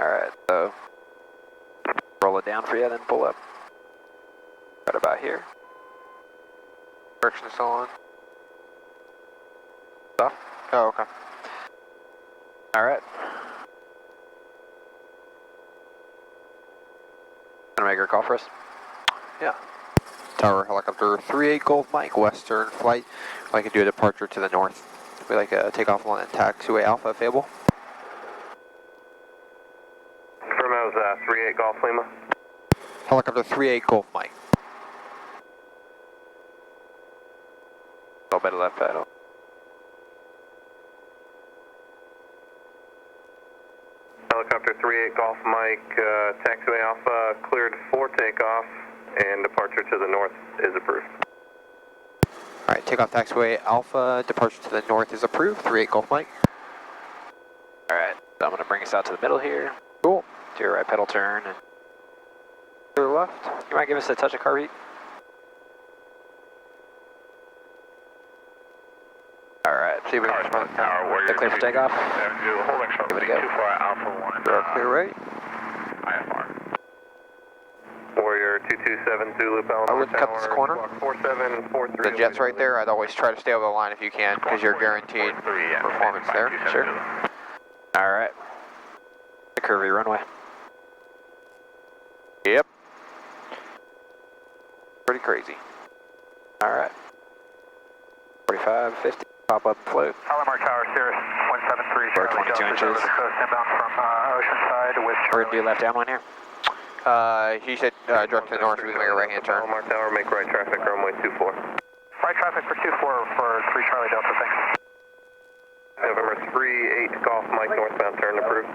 Alright, so roll it down for you, then pull up. Right about here. Friction's still on. Stop. Oh, okay. Alright. Gonna make her call for us? Yeah. Tower helicopter 38 Golf Mike, Western flight. I'd like to do a departure to the north. We'd like to take off on taxiway Alpha Fable. Firmo's 38 Golf Lima. Helicopter 38 Golf Mike. A little bit of left pedal. Helicopter 38 Golf Mike, taxiway Alpha cleared for takeoff and departure to the north is approved. Alright, takeoff taxiway Alpha, departure to the north is approved. 38 Golf Mike. Alright, so I'm gonna bring us out to the middle here. Cool. Do your right pedal turn and To the left. you might give us a touch of car heat. Alright, See if we can respond. the clear for takeoff. Holding short, Give it a go. 24 Alpha 1. Clear right. IFR. Warrior 227 Zulu Palomar. I wouldn't cut this corner. 4743. The jet's right there. I'd always try to stay over the line if you can, because you're guaranteed performance there. Sure. Alright. The curvy runway. Yep. Pretty crazy. Alright. 45, 50, pop up and float. Palomar Tower, Cirrus 173. We're 22 inches. Inbound from Oceanside with We're gonna do left downwind here. He said direct to the north, we can make a right-hand turn. Palomar Tower, make right traffic, runway 24. right traffic for 24 for 3 Charlie Delta, thanks. November 38 Golf Mike, northbound turn approved.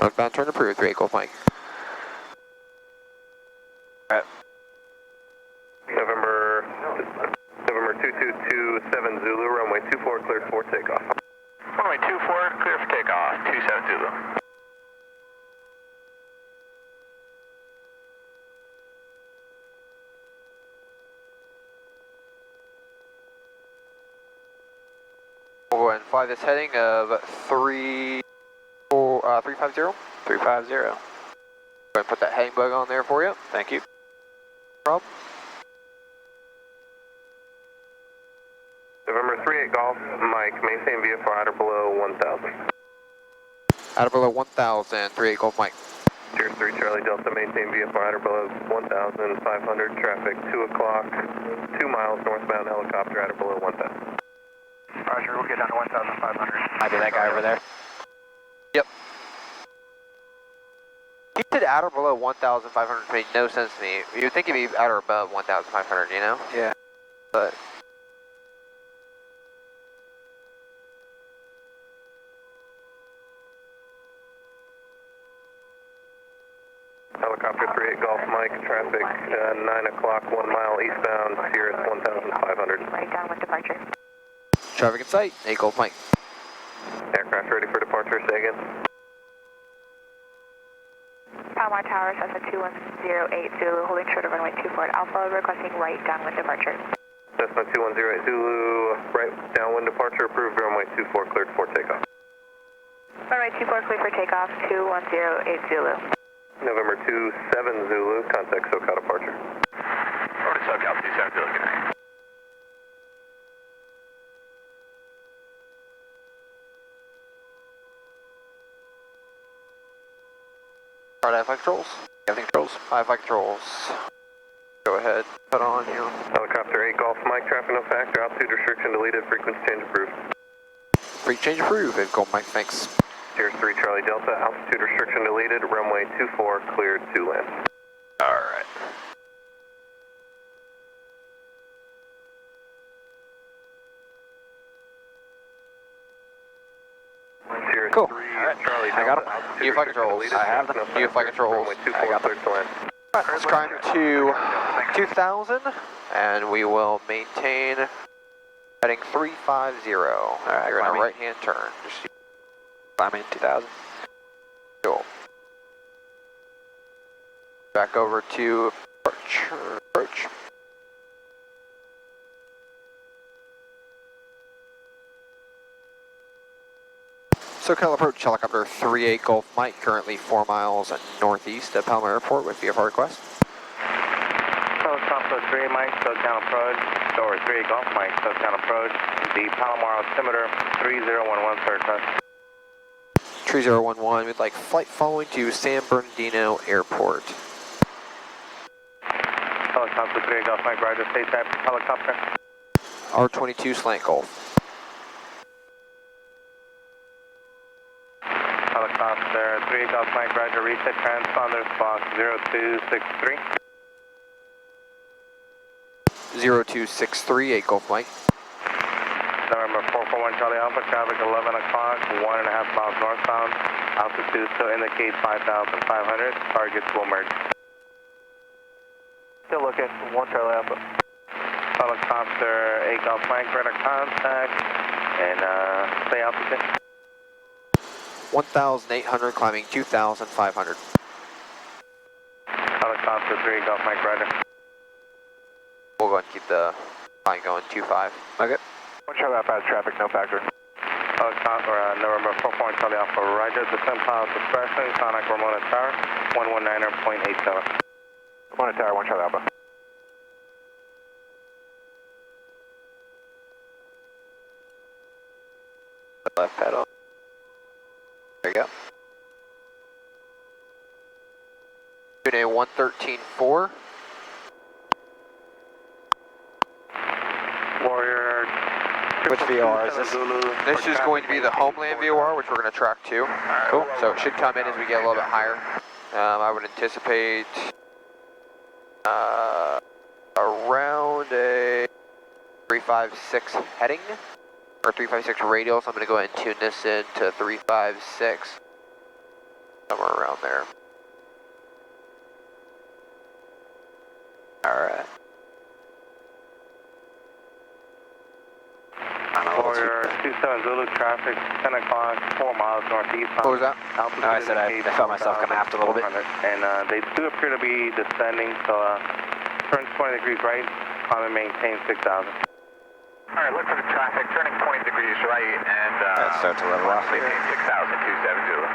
Northbound turn approved, 38 Golf Mike. Alright. November 2227 Zulu, runway 24 cleared for takeoff. Runway 24, clear for takeoff, 27 Zulu. We'll go ahead and fly this heading of 350. 350. Go ahead and put that heading bug on there for you. Thank you. Rob. November 38 Golf, Mike, maintain VFR at or below 1,000. At or below 1,000, 38 Golf Mike. Tier 3 Charlie Delta, maintain VFR at or below 1,500, traffic 2 o'clock, 2 miles northbound helicopter at or below 1,000. Roger, we'll get down to 1,500. Might be that guy over there. Yep. He said at or below 1,500 made no sense to me. You would think it'd be at or above 1,500, you know? Yeah. But Helicopter 38 Golf Mike, traffic 9 o'clock, 1 mile eastbound, Sirius 1,500. Right down with departure. traffic in sight, 8 Golf Mike. Aircraft ready for departure, say again. Palomar Tower, Cessna 2108 Zulu, holding short of runway 24 at Alpha, requesting right downwind departure. Cessna 2108 Zulu, right downwind departure, approved, runway 24 cleared for takeoff. Runway 24 cleared for takeoff, 2108 Zulu. November 27 Zulu, contact SoCal departure. Over to SoCal 27 Zulu, good night. Alright, IFR controls. Everything controls. IFR controls. Go ahead, put on your Helicopter 8 Golf Mike, traffic no factor, altitude restriction deleted, frequency change approved. freak change approved, 8 Golf Mike, thanks. Tier 3 Charlie Delta, altitude restriction deleted, runway 24 cleared to land. Alright. Tier Cool. 3 Alright. Charlie I got Delta, 'em. altitude UFI restriction controls. deleted, I have them. no UFI factor, controls. runway 24 I got them. cleared to land. Alright, let's climb to 2,000, and we will maintain heading 350. Alright, You're in a climbing. right-hand turn. Just I'm in 2000. cool. Back over to approach. SoCal approach, helicopter 38 Golf Mike, currently 4 miles northeast of Palomar Airport with VFR request. Helicopter 3 Mike, SoCal approach, or 3 Golf Mike, SoCal approach, the Palomar altimeter 3011, sir, request. 3011, we'd like flight following to San Bernardino Airport. Helicopter 3 Golf Mike, roger, state type, helicopter. R22 slant Golf. Helicopter 3 Golf Mike, roger, reset transponders, box 0263. 0263, 8 Golf Mike. November 441 Charlie Alpha, traffic 11 o'clock, 1.5 miles northbound, altitude still indicates 5,500, targets will merge. Still looking, 1 Charlie Alpha. Helicopter 8 Golf Mike, radar contact, and stay altitude. 1,800, climbing 2,500. Helicopter 3 Golf Mike, radar. We'll go ahead and keep the line going, 25. Okay. 1 Charlie Alpha has traffic, no factor. Helicopter November 441 Charlie Alpha, roger, descent pilot suppression, Sonic Ramona Tower, 119.87. Ramona Tower, 1 Charlie Alpha. Left pedal. There you go. Unit 113.4. Warrior. Which VOR is this? This is going to be the Homeland VOR, which we're going to track to. Cool. So it should come in as we get a little bit higher. I would anticipate around a 356 heading, or 356 radial, so I'm going to go ahead and tune this in to 356, somewhere around there. Alright. Warrior 27 Zulu traffic, 10 o'clock, 4 miles northeast. What was that? Altitude No, I said I felt myself come aft a little bit. And they do appear to be descending, so turn 20 degrees right, climb and maintain 6,000. Alright, look for the traffic, turning 20 degrees right, and That starts to level off here. maintain 6,000, 27 Zulu.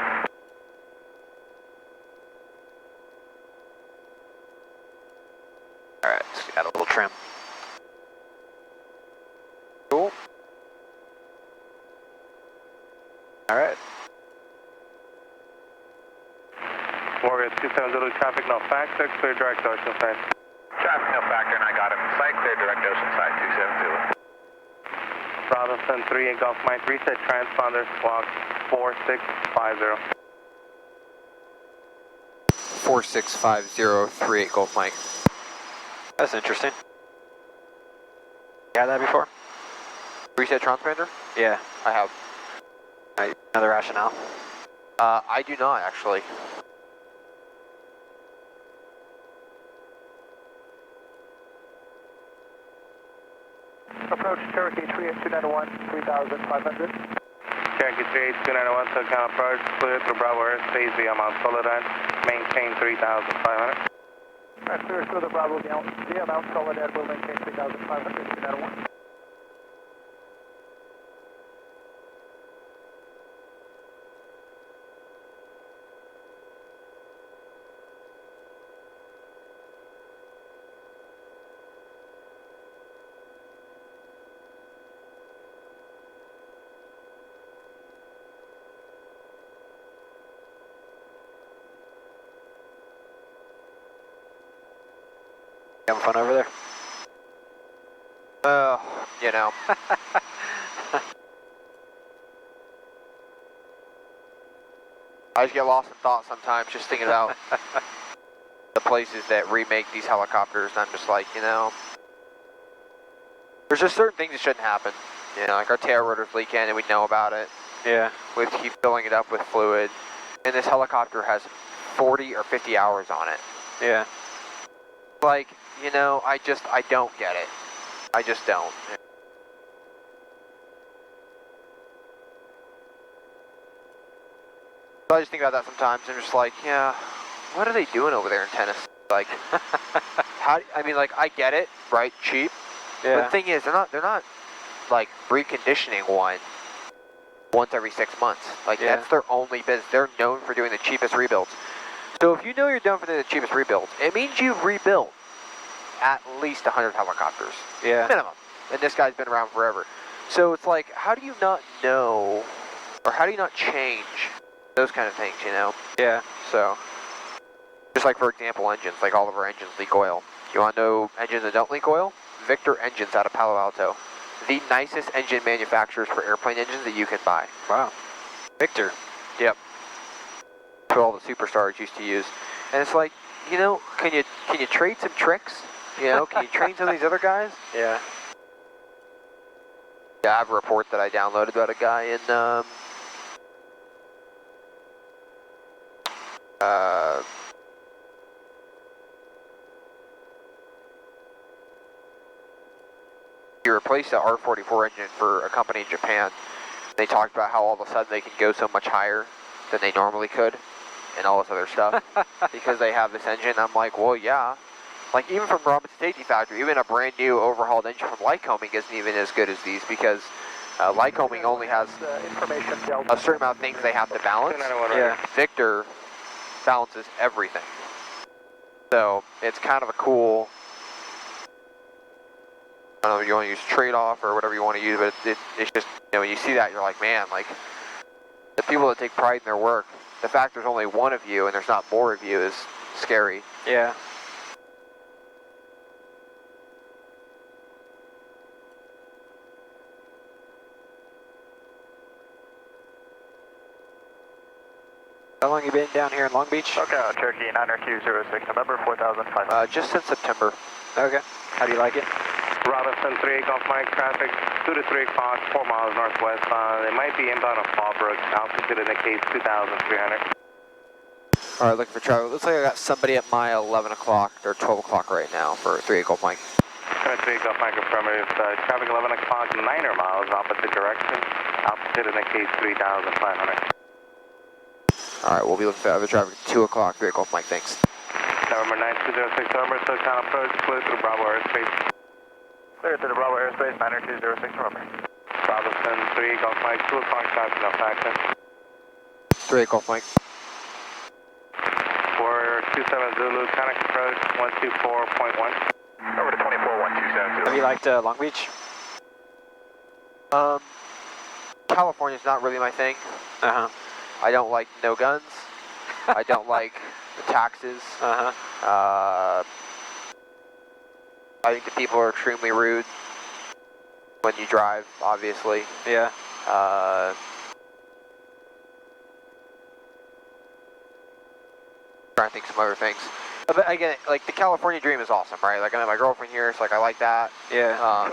All right. Warrior 27 Zulu, traffic no factor, clear direct ocean side. Traffic no factor, and I got him in sight, clear direct ocean side 27 Zulu. Robinson 3 Golf Mike, reset transponder, squawk 4650. 465038 Golf Mike. That's interesting. You had that before? Reset transponder? Yeah. I have. Another rationale? I do not actually. Approach Cherokee 38291, 3500. Cherokee 38291, SoCal approach, clear through Bravo airspace via Mount Fullerton, maintain 3500. Clear through the Bravo via Mount Soledad, will maintain 3500, 291. Having fun over there? You know. I just get lost in thought sometimes, just thinking about the places that remake these helicopters, and I'm just like, you know, there's just certain things that shouldn't happen. You know, like our tail rotor's leaking and we know about it. Yeah. We have to keep filling it up with fluid. And this helicopter has 40 or 50 hours on it. Yeah. Like, you know, I don't get it. I just don't. So I just think about that sometimes. I'm just like, yeah, what are they doing over there in Tennessee? Like, I mean, like, I get it, right? Cheap. Yeah. But the thing is, they're not like reconditioning one once every 6 months. Like, that's their only business. They're known for doing the cheapest rebuilds. So if you know you're done for the cheapest rebuilds, it means you've rebuilt at least 100 helicopters. Yeah. Minimum. And this guy's been around forever. So it's like, how do you not know, or how do you not change those kind of things, you know? Yeah. So, just like, for example, engines. Like, all of our engines leak oil. You want to know engines that don't leak oil? Victor Engines out of Palo Alto. The nicest engine manufacturers for airplane engines that you can buy. Wow. Victor. Yep. That's what all the superstars used to use. And it's like, you know, can you trade some tricks? You know, can you train some of these other guys? Yeah. Yeah, I have a report that I downloaded about a guy in, he replaced the R44 engine for a company in Japan. They talked about how all of a sudden they can go so much higher than they normally could and all this other stuff because they have this engine. I'm like, well, yeah. Like, even from Robinson Safety Factory, even a brand new overhauled engine from Lycoming isn't even as good as these because Lycoming only has a certain amount of things they have to balance. Yeah. Victor balances everything. So it's kind of a cool, I don't know if you want to use trade-off or whatever you want to use, but it's just, you know, when you see that, you're like, man, like, the people that take pride in their work, the fact there's only one of you and there's not more of you is scary. Yeah. How long have you been down here in Long Beach? Okay, Cherokee 9RQ06, November 4500. Just since September. Okay. How do you like it? Robinson 3 Golf Mike, traffic 2 to 3 o'clock, 4 miles northwest. They might be inbound of Fallbrook, altitude indicates 2,300. All right, looking for traffic. Looks like I got somebody at my 11 o'clock or 12 o'clock right now for 3 Golf Mike. 3 Golf Mike affirmative. Traffic 11 o'clock, 9 miles opposite direction. Altitude indicates 3,500. All right, we'll be looking for other traffic at 2 o'clock, 3 Golf Mike, thanks. November 9206, November, SoCal approach, clear through Bravo airspace. Clear to the Bravo airspace, 9RQ06, November. Robinson 3 Golf Mike, 2 o'clock, traffic no factor. 3 Golf Mike. Warrior 27 Zulu, Conic approach, 124.1. Over to 24-127. Have you liked Long Beach? California's not really my thing. I don't like no guns. I don't like the taxes. I think the people are extremely rude when you drive, obviously. Yeah. Trying to think some other things. But again, like the California dream is awesome, right? Like I met my girlfriend here, so like I like that. Yeah.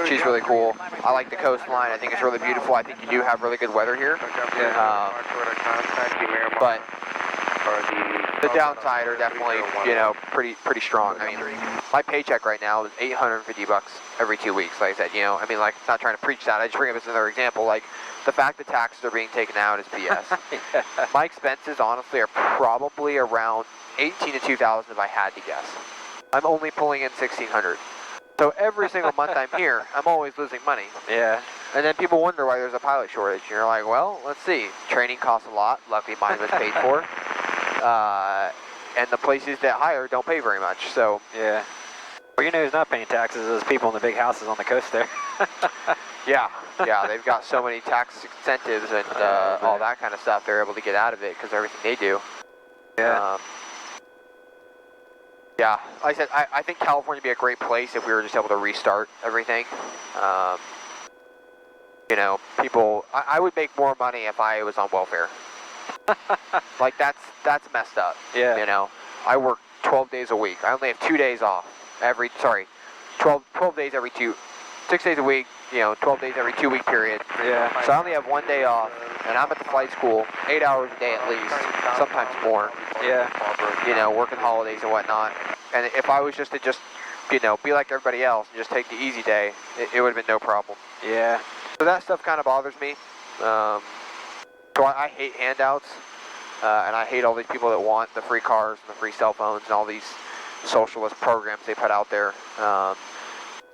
She's really cool. I like the coastline. I think it's really beautiful. I think you do have really good weather here. But the downside are definitely, you know, pretty strong. I mean, my paycheck right now is $850 every 2 weeks. Like I said, you know, I mean, like not trying to preach that. I just bring up as another example. Like the fact that taxes are being taken out is BS. Yeah. My expenses, honestly, are probably around 18 to 2,000 if I had to guess. I'm only pulling in 1,600. So every single month I'm here, I'm always losing money. Yeah. And then people wonder why there's a pilot shortage. And you're like, well, let's see. Training costs a lot. Luckily mine was paid for. And the places that hire don't pay very much. So yeah. Well, you know who's not paying taxes? Those people in the big houses on the coast there. yeah, they've got so many tax incentives and all that kind of stuff they're able to get out of it because of everything they do. Yeah. Yeah, like I said, I think California would be a great place if we were just able to restart everything. You know, people, I would make more money if I was on welfare. Like that's messed up. Yeah. You know, I work 12 days a week. I only have 2 days off 12 days every 6 days a week, you know, 12 days every 2 week period. Yeah. So I only have 1 day off, and I'm at the flight school 8 hours a day at least, sometimes more. Yeah. You know, working holidays and whatnot. And if I was just to you know, be like everybody else and just take the easy day, it would have been no problem. Yeah. So that stuff kind of bothers me. So I hate handouts, and I hate all these people that want the free cars and the free cell phones and all these socialist programs they put out there.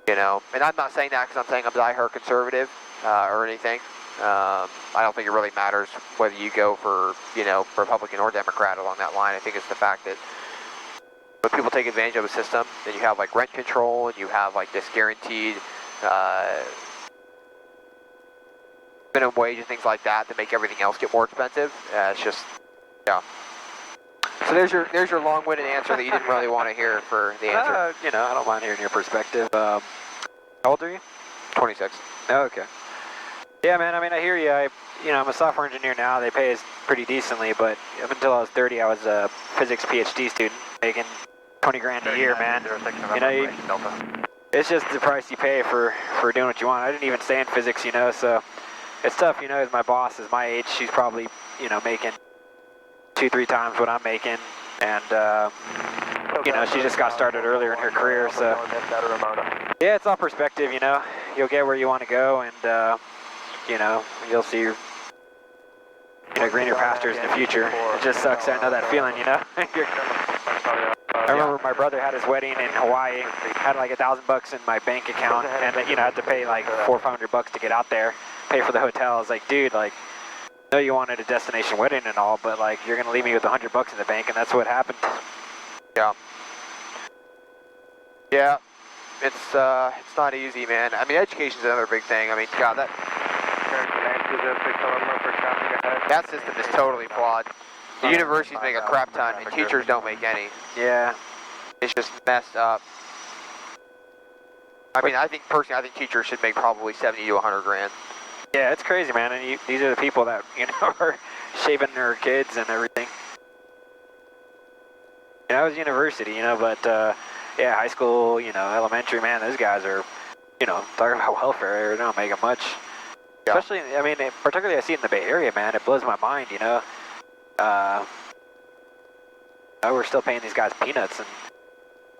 You know, and I'm not saying that because I'm saying I'm diehard conservative or anything. I don't think it really matters whether you go for, you know, Republican or Democrat along that line. I think it's the fact that when people take advantage of a system, then you have like rent control and you have like this guaranteed minimum wage and things like that make everything else get more expensive. It's just, yeah. So there's your long-winded answer that you didn't really want to hear for the answer. You know, I don't mind hearing your perspective. How old are you? 26. Oh, okay. Yeah, man. I mean, I hear you. I'm a software engineer now. They pay us pretty decently, but up until I was 30, I was a physics PhD student making 20 grand a year, man. You know, it's just the price you pay for doing what you want. I didn't even stay in physics, you know, so it's tough. You know, as my boss is my age, she's probably, you know, making 2-3 times what I'm making, and you know, she just got started earlier in her career, so yeah, it's all perspective. You know, you'll get where you want to go, and you know, you'll see, you know, greener pastures in the future. It just sucks. I know that feeling, you know. I remember my brother had his wedding in Hawaii, had like $1,000 in my bank account, and you know, I had to pay like $400 or $500 to get out there, pay for the hotel. I was like, dude, like, I know you wanted a destination wedding and all, but like, you're gonna leave me with $100 in the bank, and that's what happened. Yeah. Yeah. It's not easy, man. I mean, education's another big thing. I mean, God, that system is totally flawed. The universities make a crap ton, and teachers don't make any. Yeah. It's just messed up. I mean, personally, I think teachers should make probably 70 to 100 grand. Yeah, it's crazy, man. And these are the people that, you know, are shaving their kids and everything. You know, it was university, you know, but yeah, high school, you know, elementary, man, those guys are, you know, talking about welfare, they're not making much. Yeah. Especially, I mean, particularly I see it in the Bay Area, man. It blows my mind, you know. We're still paying these guys peanuts, and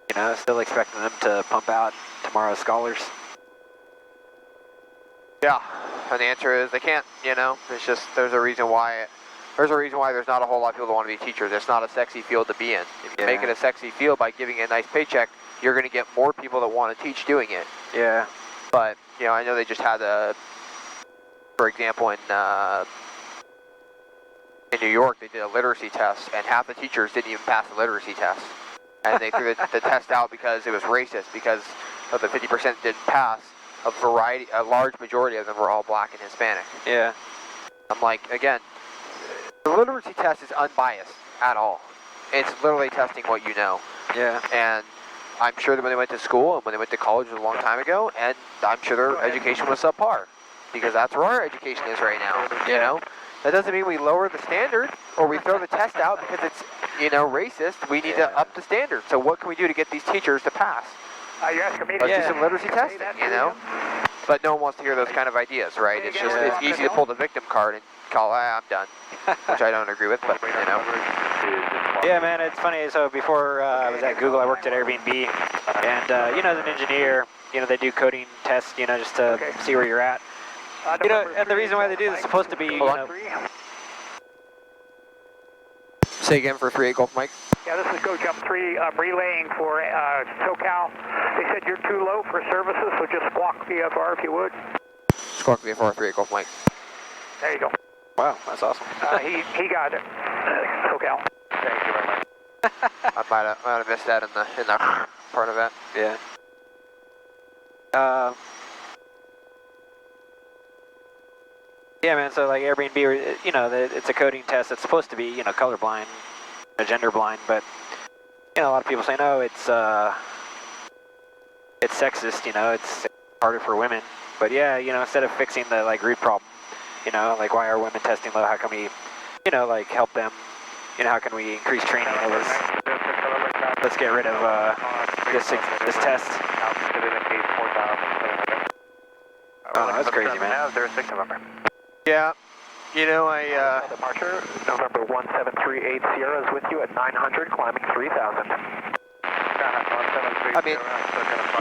you know, still expecting them to pump out tomorrow's scholars. Yeah, and the answer is they can't. You know, it's just there's a reason why there's not a whole lot of people that want to be teachers. It's not a sexy field to be in. If you make it a sexy field by giving it a nice paycheck, you're going to get more people that want to teach doing it. Yeah. But you know, I know they just had for example, in New York, they did a literacy test, and half the teachers didn't even pass the literacy test. And they threw the test out because it was racist, because of the 50% didn't pass, a large majority of them were all black and Hispanic. Yeah. I'm like, again, The literacy test is unbiased at all. It's literally testing what you know. Yeah. And I'm sure that when they went to school and when they went to college was a long time ago, and I'm sure their education was subpar, because that's where our education is right now, you know? That doesn't mean we lower the standard or we throw the test out because it's, you know, racist. We need to up the standard. So what can we do to get these teachers to pass? You're asking me? Let's do some literacy testing, you know? But no one wants to hear those kind of ideas, right? It's just, it's easy to pull the victim card and call, I'm done, which I don't agree with, but, you know. Yeah, man, it's funny. So before I was at Google, I worked at Airbnb, and, you know, as an engineer, you know, they do coding tests, you know, just to see where you're at. You know, and the reason why they do this is supposed to be, you know... Say again for 38 Golf Mike. Yeah, this is Go Jump 3. I'm relaying for SoCal. They said you're too low for services, so just squawk VFR if you would. Squawk VFR 38 Golf Mike. There you go. Wow, that's awesome. He got it. SoCal. Thank you very much. I might have missed that in the part of that. Yeah. Yeah, man, so like Airbnb, you know, it's a coding test. It's supposed to be, you know, colorblind, gender blind, but, you know, a lot of people say, no, it's sexist, you know, it's harder for women. But yeah, you know, instead of fixing the, like, root problem, you know, like, why are women testing low? How can we, you know, like, help them? You know, how can we increase training? It was, let's get rid of this test. Oh, that's crazy, man. Yeah, you know, Departure, November 1738 Sierra is with you at 900, climbing 3000. I mean,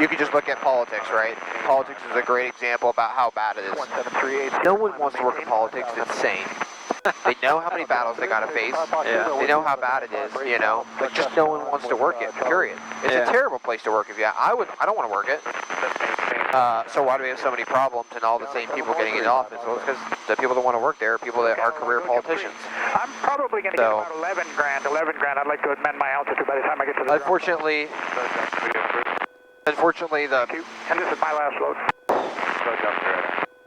you can just look at politics, right? Politics is a great example about how bad it is. 1738. No one wants to work in politics. It's insane. They know how many battles they gotta face. Yeah. They know how bad it is, you know. But just no one wants to work it, period. It's a terrible place to work if you... I don't want to work it. So why do we have so many problems and all the same people getting into office? Well, it's because the people that want to work there are people that are career politicians. I'm probably going to get about 11 grand. 11 grand. I'd like to amend my altitude by the time I get to the... Unfortunately, And this is my last load.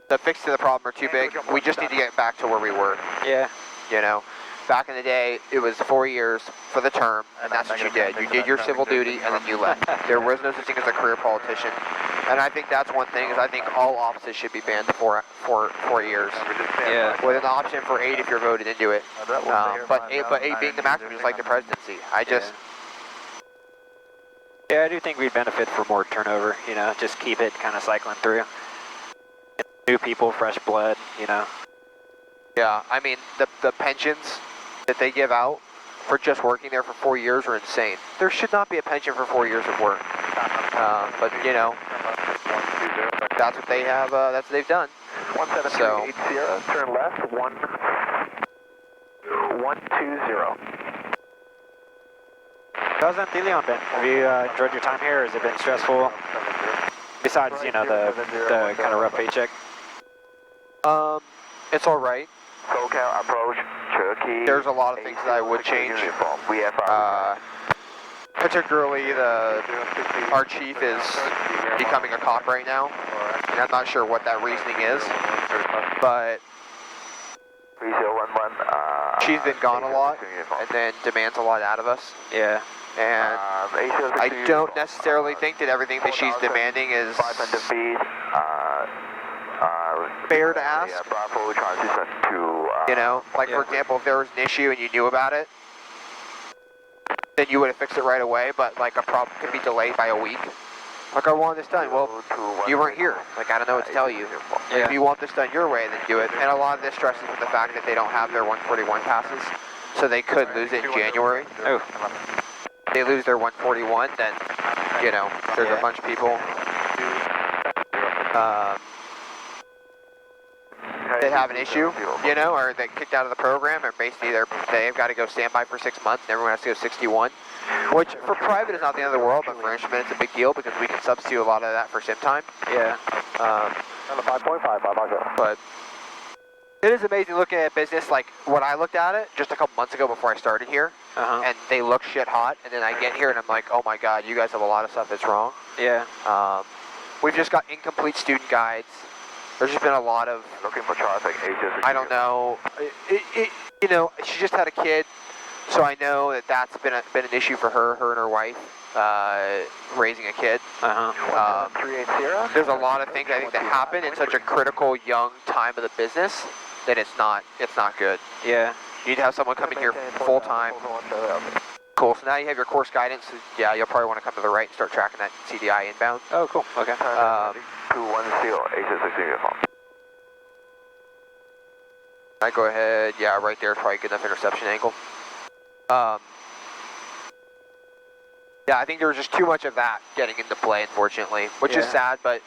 the fix to the problem are too big. We just need to get back to where we were. Yeah. You know, back in the day, it was 4 years for the term, and that's what you did. You did your civil duty, and then you left. There was no such thing as a career politician. And I think that's one thing, is I think all offices should be banned for 4 years. Yeah. With an option for 8 if you're voted into it. But 8 being the maximum, just like the presidency. Yeah, I do think we'd benefit from more turnover, you know, just keep it kind of cycling through. New people, fresh blood, you know. Yeah, I mean, the pensions that they give out for just working there for 4 years are insane. There should not be a pension for 4 years of work. But, you know, that's what they have, that's what they've done. 1738 Sierra, turn left, 120. How's Antilleon been? Have you enjoyed your time here, or has it been stressful? Besides, you know, the kind of rough paycheck? It's all right. SoCal approach, Cherokee. There's a lot of things that I would change. Particularly our chief is becoming a cop right now. And I'm not sure what that reasoning is, but she's been gone a lot and then demands a lot out of us. Yeah. And I don't necessarily think that everything that she's demanding is fair to ask. You know, like for example, if there was an issue and you knew about it, then you would have fixed it right away, but like a problem could be delayed by a week. Like, I want this done. Well, you weren't here. Like, I don't know what to tell you. If you want this done your way, then do it. And a lot of this stresses with the fact that they don't have their 141 passes, so they could lose it in January. Oh. If they lose their 141, then, you know, there's a bunch of people that have an issue, you know, or they kicked out of the program, or basically they've got to go standby for 6 months, and everyone has to go 61. Which, for private, is not the end of the world, but for instrument, it's a big deal because we can substitute a lot of that for sim time. Yeah. 5.5, but it is amazing looking at business, like when I looked at it just a couple months ago before I started here, and they look shit hot, and then I get here and I'm like, oh my god, you guys have a lot of stuff that's wrong. Yeah. We've just got incomplete student guides. There's just been a lot of, Looking for traffic, I don't know, you know, she just had a kid, so I know that that's been an issue for her and her wife, raising a kid. 380. There's a lot of things I think that happen in such a critical young time of the business that it's not good. Yeah. You need to have someone come in here full time. Cool, so now you have your course guidance. Yeah, you'll probably want to come to the right and start tracking that CDI inbound. Oh, cool, okay. 210, Asia 60 uniform. I go ahead, yeah, right there is probably a good enough interception angle. Yeah, I think there was just too much of that getting into play, unfortunately, which is sad, but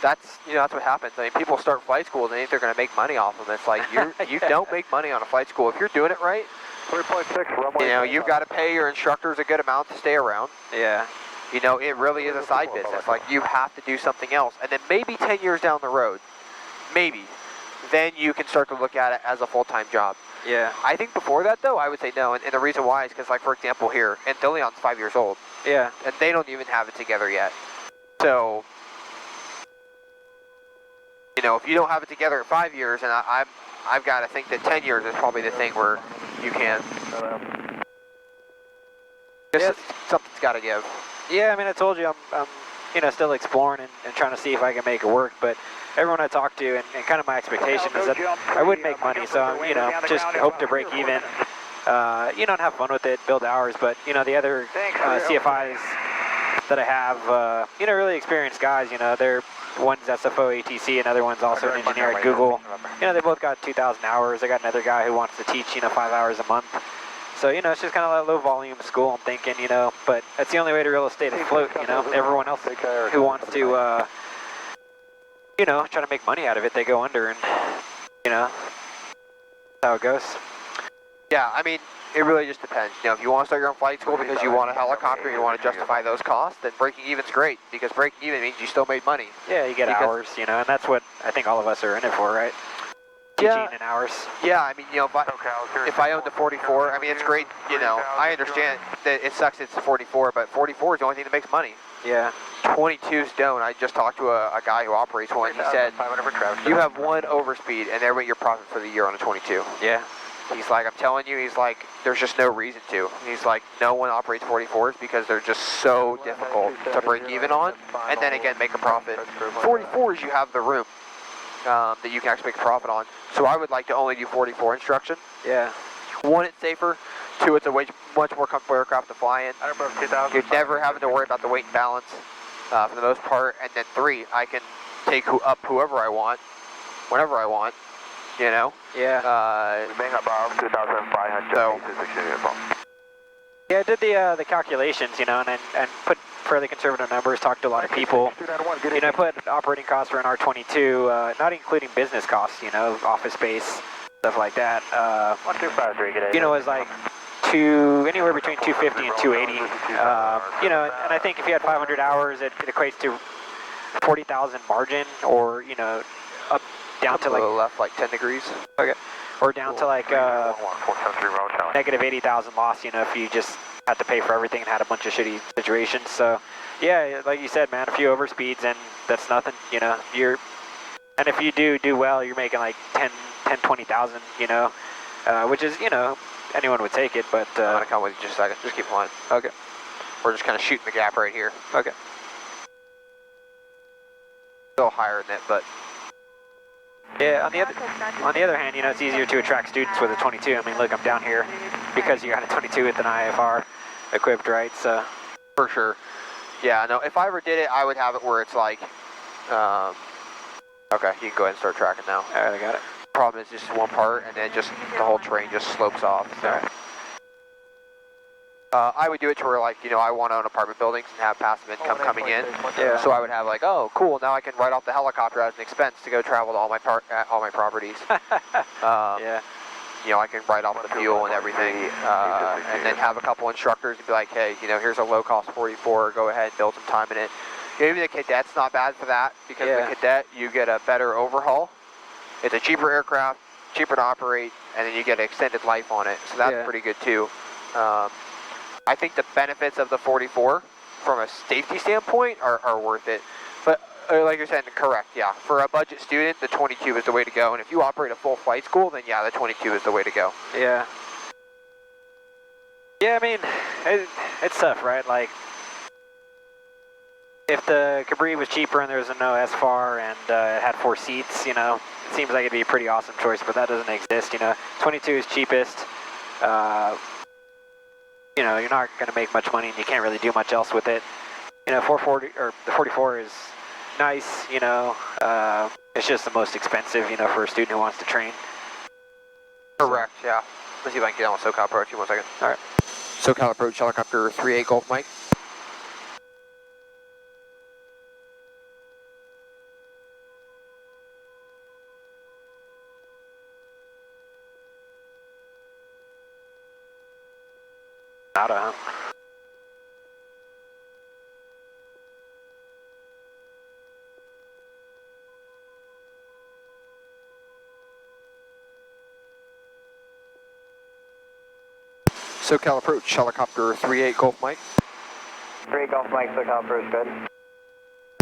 that's, you know, that's what happens. I mean, people start flight school and they think they're going to make money off them. It's like, you don't make money on a flight school. If you're doing it right, 3.6, runway. you know, you've got to pay your instructors a good amount to stay around. Yeah. You know, it really is a side business. Like, you have to do something else. And then maybe 10 years down the road, maybe, then you can start to look at it as a full-time job. Yeah. I think before that, though, I would say no. And the reason why is because, like, for example, here, and Dillion's 5 years old. Yeah. And they don't even have it together yet. So, you know, if you don't have it together at 5 years, and I've got to think that 10 years is probably the thing where you can. Something's got to give. Yeah, I mean, I told you I'm you know, still exploring and trying to see if I can make it work, but everyone I talk to and kind of my expectation is that I would make money, so, you know, just hope to break even, you know, and have fun with it, build hours, but, you know, the other CFIs that I have, you know, really experienced guys, you know, they're one's SFO ATC, another one's also an engineer at Google. You know, they both got 2,000 hours. I got another guy who wants to teach, you know, 5 hours a month. So, you know, it's just kind of a low volume school, I'm thinking, you know, but that's the only way to real estate is float, you know. Everyone else who wants to, you know, try to make money out of it, they go under, and, you know, that's how it goes. Yeah, I mean, it really just depends. You know, if you want to start your own flight school because you want a helicopter and you want to justify those costs, then breaking even's great, because breaking even means you still made money. Yeah, you get hours, you know, and that's what I think all of us are in it for, right? Yeah. In hours. Yeah, I mean, you know, if I owned the 44, I mean, it's great, you know, I understand that it sucks it's the 44, but 44 is the only thing that makes money. Yeah. 22s don't. I just talked to a guy who operates one. He said, you have one overspeed, and there went your profit for the year on a 22. Yeah. He's like, I'm telling you, he's like, there's just no reason to. He's like, no one operates 44s because they're just so difficult to break even on, and then again, make a profit. 44s, you have the room that you can actually make a profit on. So I would like to only do 44 instruction. Yeah. One, it's safer. Two, it's a much more comfortable aircraft to fly in. You're never having to worry about the weight and balance for the most part. And then three, I can take up whoever I want, whenever I want, you know? Yeah. Being above 2,500. So, yeah, I did the calculations, you know, and put fairly conservative numbers, talked to a lot of people. You know, I put operating costs for an R22, not including business costs, you know, office space, stuff like that. 1253, good day. You know, it was like anywhere between 250 and 280. You know, and I think if you had 500 hours, it equates to 40,000 margin, or, you know, up down to like left like 10 degrees. Okay. Or down to like negative 80,000 loss, you know, if you just had to pay for everything and had a bunch of shitty situations. So, yeah, like you said, man, a few overspeeds and that's nothing, you know. And if you do well, you're making like 20,000, you know, which is, you know, anyone would take it, but... I'm going to come with you just a second. Just keep flying. Okay. We're just kind of shooting the gap right here. Okay. Still higher than it, but... Yeah, on the other hand, you know, it's easier to attract students with a 22. I mean, look, I'm down here because you got a 22 with an IFR equipped, right? So, for sure. Yeah, no, if I ever did it, I would have it where it's like, okay, you can go ahead and start tracking now. All right, I got it. Problem is just one part, and then just the whole terrain just slopes off. So. All right. I would do it to where, like, you know, I want to own apartment buildings and have passive income coming in. Yeah. So I would have like, oh, cool, now I can write off the helicopter as an expense to go travel to all my properties. Yeah. You know, I can write off the fuel and everything, and then have a couple instructors and be like, hey, you know, here's a low-cost 44, go ahead and build some time in it. You know, even the Cadet's not bad for that, because the Cadet, you get a better overhaul. It's a cheaper aircraft, cheaper to operate, and then you get extended life on it, so that's pretty good too. I think the benefits of the 44 from a safety standpoint are worth it. But Like you're saying, correct, yeah. For a budget student, the 22 is the way to go. And if you operate a full flight school, then yeah, the 22 is the way to go. Yeah. Yeah, I mean, it's tough, right? Like, if the Cabri was cheaper and there was no SFAR and it had 4 seats, you know, it seems like it'd be a pretty awesome choice, but that doesn't exist, you know. 22 is cheapest. You know, you're not going to make much money and you can't really do much else with it. You know, 440 or the 44 is nice, you know. It's just the most expensive, you know, for a student who wants to train. Correct, yeah. Let's see if I can get on with SoCal approach. 1 second. All right. SoCal approach, helicopter 38 Golf Mike. Nada, huh? SoCal approach, helicopter 38 Golf Mike. 38 Golf Mike, SoCal approach, good.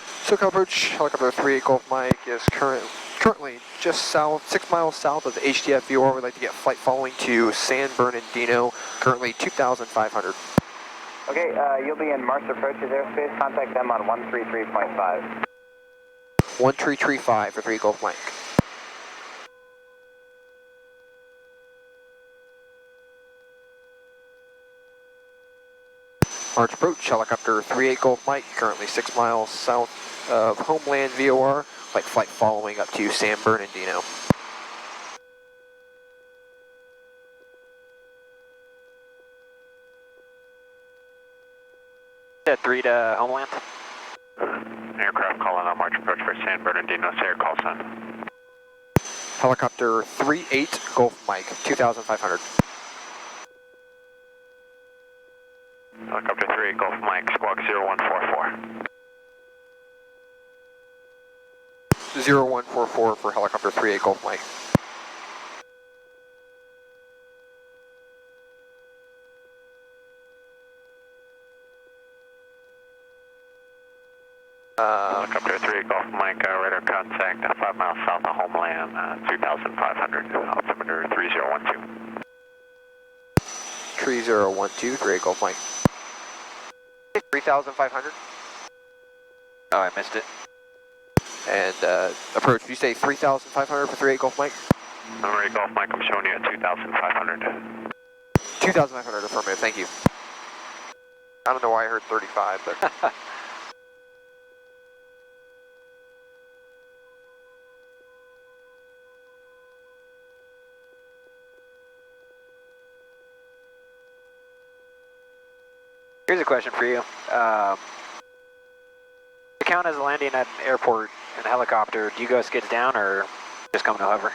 SoCal approach, helicopter 38 Golf Mike is currently just south, 6 miles south of the HDF VOR. We'd like to get flight following to San Bernardino, currently 2,500. Okay, you'll be in Mars Approach's airspace. Contact them on 133.5. 1335 for 3 Golf Mike. March approach, helicopter 38 Golf Mike, currently 6 miles south of Homeland VOR, like flight following up to San Bernardino. At 3 to Homeland. Aircraft calling on March approach for San Bernardino, say your call sign. Helicopter 38 Golf Mike, 2,500. Helicopter 38 Golf Mike, squawk 0144. 0144 for helicopter 38 Golf Mike. Helicopter 38 Golf Mike, radar contact 5 miles south of Homeland, 2,500, altimeter 3012. 3012, 38 Golf Mike. 3,500. Oh, I missed it. And approach, did you say 3,500 for 38 Golf Mike? 38 Golf Mike, I'm showing you at 2,500. 2,500 affirmative, thank you. I don't know why I heard 35, but... Here's a question for you. To count as a landing at an airport in a helicopter, do you go skids down or just come to hover?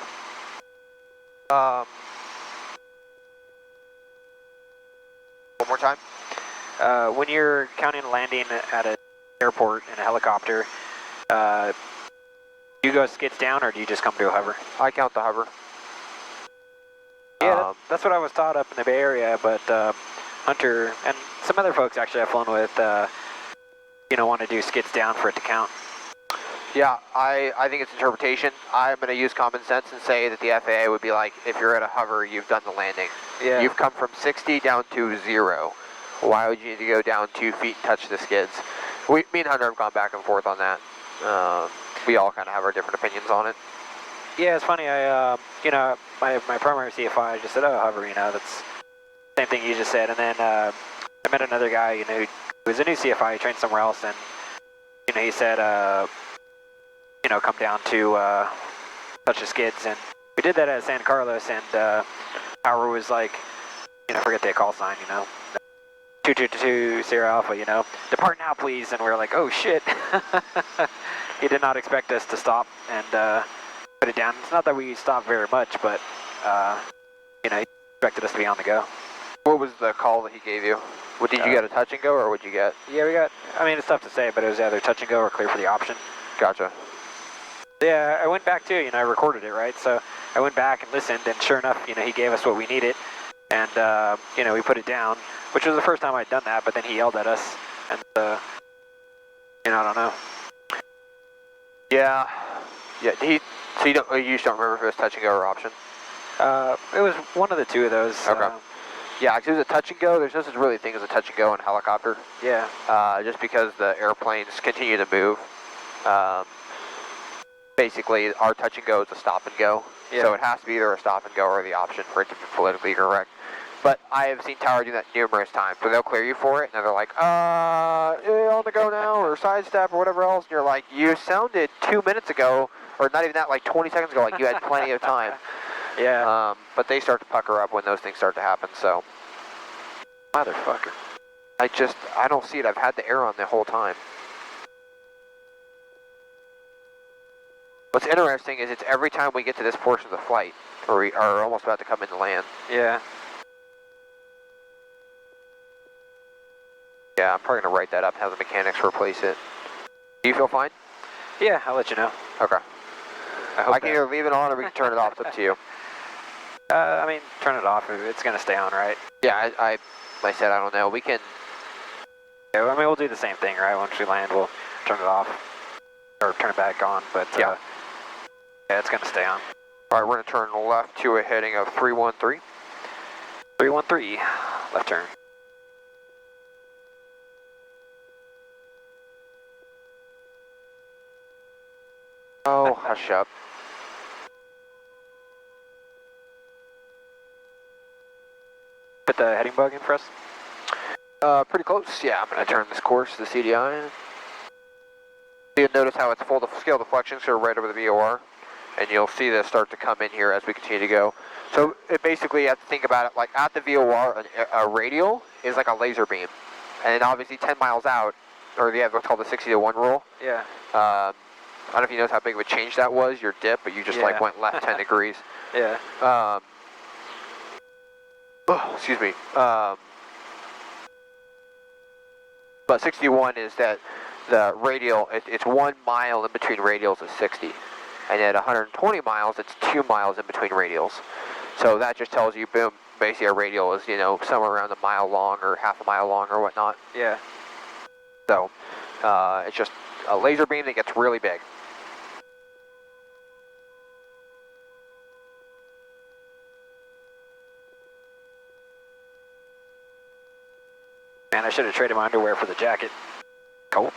One more time? When you're counting a landing at an airport in a helicopter, do you go skids down or do you just come to a hover? I count the hover. Yeah, that's what I was taught up in the Bay Area, but Hunter and some other folks actually I've flown with, you know, want to do skids down for it to count. Yeah, I think it's interpretation. I'm going to use common sense and say that the FAA would be like, if you're at a hover, you've done the landing. Yeah. You've come from 60 down to 0. Why would you need to go down 2 feet and touch the skids? Me and Hunter have gone back and forth on that. We all kind of have our different opinions on it. Yeah, it's funny. I, you know, my primary CFI just said, oh, hover, you know, that's the same thing you just said. And then I met another guy, you know, who was a new CFI, he trained somewhere else, and, you know, he said, you know, come down to touch the skids. And we did that at San Carlos, and Howard was like, you know, forget the call sign, you know, 222 Sierra Alpha, you know, depart now, please. And we were like, oh, shit. He did not expect us to stop and put it down. It's not that we stopped very much, but, you know, he expected us to be on the go. What was the call that he gave you? What, did you get a touch and go, or what'd you get? Yeah, we got, I mean, it's tough to say, but it was either touch and go or clear for the option. Gotcha. Yeah, I went back too, you know, I recorded it, right? So I went back and listened, and sure enough, you know, he gave us what we needed, and, you know, we put it down, which was the first time I'd done that, but then he yelled at us, and, you know, I don't know. Yeah. Yeah. So you just don't remember if it was touch and go or option? It was one of the two of those. Okay. Yeah, because it was a touch and go. There's no such really thing as a touch and go in a helicopter. Yeah. Just because the airplanes continue to move. Basically, our touch and go is a stop and go. Yeah. So it has to be either a stop and go or the option for it to be politically correct. But I have seen Tower do that numerous times. So they'll clear you for it, and they're like, on the go now, or sidestep, or whatever else. And you're like, you sounded 2 minutes ago, or not even that, like 20 seconds ago, like you had plenty of time. Yeah. But they start to pucker up when those things start to happen, so. Motherfucker. I don't see it. I've had the air on the whole time. What's interesting is it's every time we get to this portion of the flight, or we are almost about to come into land. Yeah. Yeah, I'm probably going to write that up and have the mechanics replace it. Do you feel fine? Yeah, I'll let you know. Okay. I can either leave it on or we can turn it off. It's up to you. I mean, turn it off. It's going to stay on, right? Yeah, I said I don't know. We can... Yeah, I mean, we'll do the same thing, right? Once we land, we'll turn it off. Or turn it back on, but... yeah, it's going to stay on. All right, we're going to turn left to a heading of 313. 313, left turn. Oh, hush up. Put the heading bug in for us? Pretty close. Yeah, I'm going to turn this course to the CDI. You'll notice how it's full scale deflection, so right over the VOR. And you'll see this start to come in here as we continue to go. So it basically, you have to think about it like at the VOR, a radial is like a laser beam. And then obviously 10 miles out, or they have what's called the 60-to-1 rule. Yeah. I don't know if you noticed how big of a change that was, your dip, but you just like went left 10 degrees. Yeah. Excuse me. But 61 is that the radial, it's 1 mile in between radials is 60. And at 120 miles, it's 2 miles in between radials. So that just tells you, boom, basically a radial is, somewhere around a mile long or half a mile long or whatnot. Yeah. So it's just a laser beam that gets really big. Man, I should have traded my underwear for the jacket. Cold.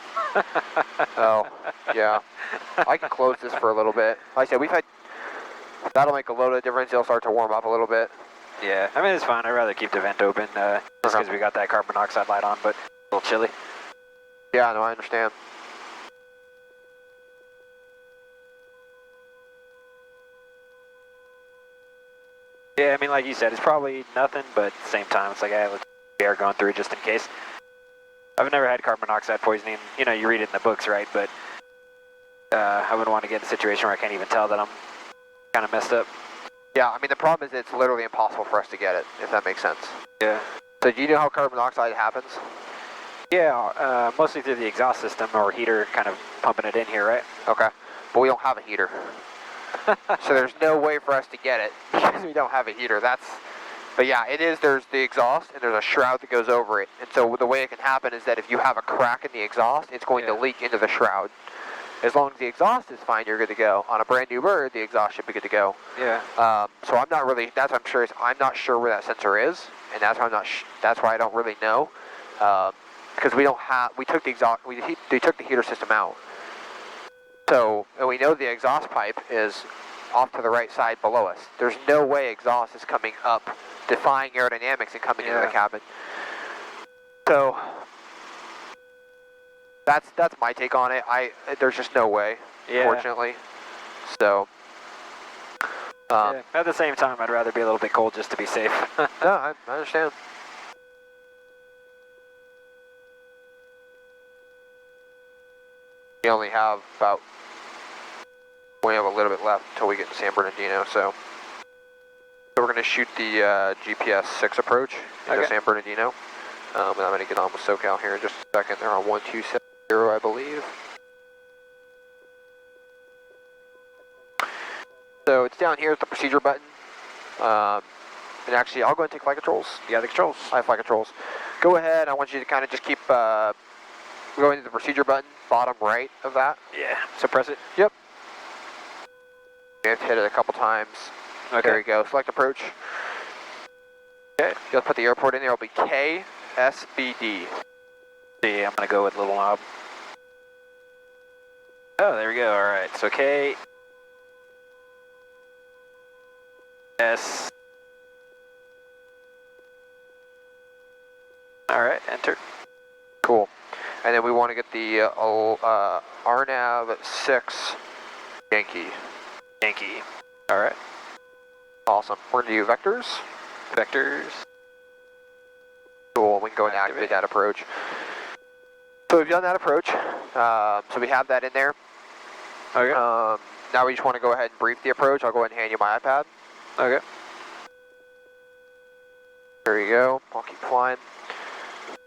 Oh, yeah. I can close this for a little bit. Like I said, that'll make a load of difference. It'll start to warm up a little bit. Yeah, I mean, it's fine. I'd rather keep the vent open just because we got that carbon monoxide light on, but a little chilly. Yeah, no, I understand. Yeah, I mean, like you said, it's probably nothing, but at the same time, it's like, let's get air going through just in case. I've never had carbon monoxide poisoning. You read it in the books, right? But I wouldn't want to get in a situation where I can't even tell that I'm kind of messed up. Yeah, I mean, the problem is it's literally impossible for us to get it, if that makes sense. Yeah. So do you know how carbon monoxide happens? Yeah, mostly through the exhaust system or heater kind of pumping it in here, right? Okay, but we don't have a heater. So there's no way for us to get it because we don't have a heater. But yeah, there's the exhaust and there's a shroud that goes over it. And so the way it can happen is that if you have a crack in the exhaust, it's going to leak into the shroud. As long as the exhaust is fine, you're good to go. On a brand new bird, the exhaust should be good to go. Yeah. So I'm not really, that's what I'm sure is, I'm not sure where that sensor is, and that's why that's why I don't really know. Because we took the exhaust, they took the heater system out. So, and we know the exhaust pipe is off to the right side below us. There's no way exhaust is coming up, defying aerodynamics and coming into the cabin. So, that's my take on it. There's just no way, fortunately. So, at the same time, I'd rather be a little bit cold just to be safe. No, I understand. We only have we have a little bit left until we get to San Bernardino, so we're going to shoot the GPS 6 approach into San Bernardino. And I'm going to get on with SoCal here in just a second. They're on 1270, I believe. So it's down here at the procedure button. And actually, I'll go and take flight controls. Yeah, the controls. I have flight controls. Go ahead. I want you to kind of just keep going to the procedure button. bottom right of that. Yeah, so press it. Yep. You have to hit it a couple times. Okay. There you go, select approach. Okay, you'll put the airport in there, it'll be KSBD. See, I'm gonna go with little knob. Oh, there we go, all right, so K, S, all right, enter. Cool. And then we want to get the RNAV 6 Yankee. Yankee, all right. Awesome. We're going to do vectors. Vectors. Cool, we can go and activate that approach. So we've done that approach. So we have that in there. Okay. Now we just want to go ahead and brief the approach. I'll go ahead and hand you my iPad. Okay. There you go. I'll keep flying.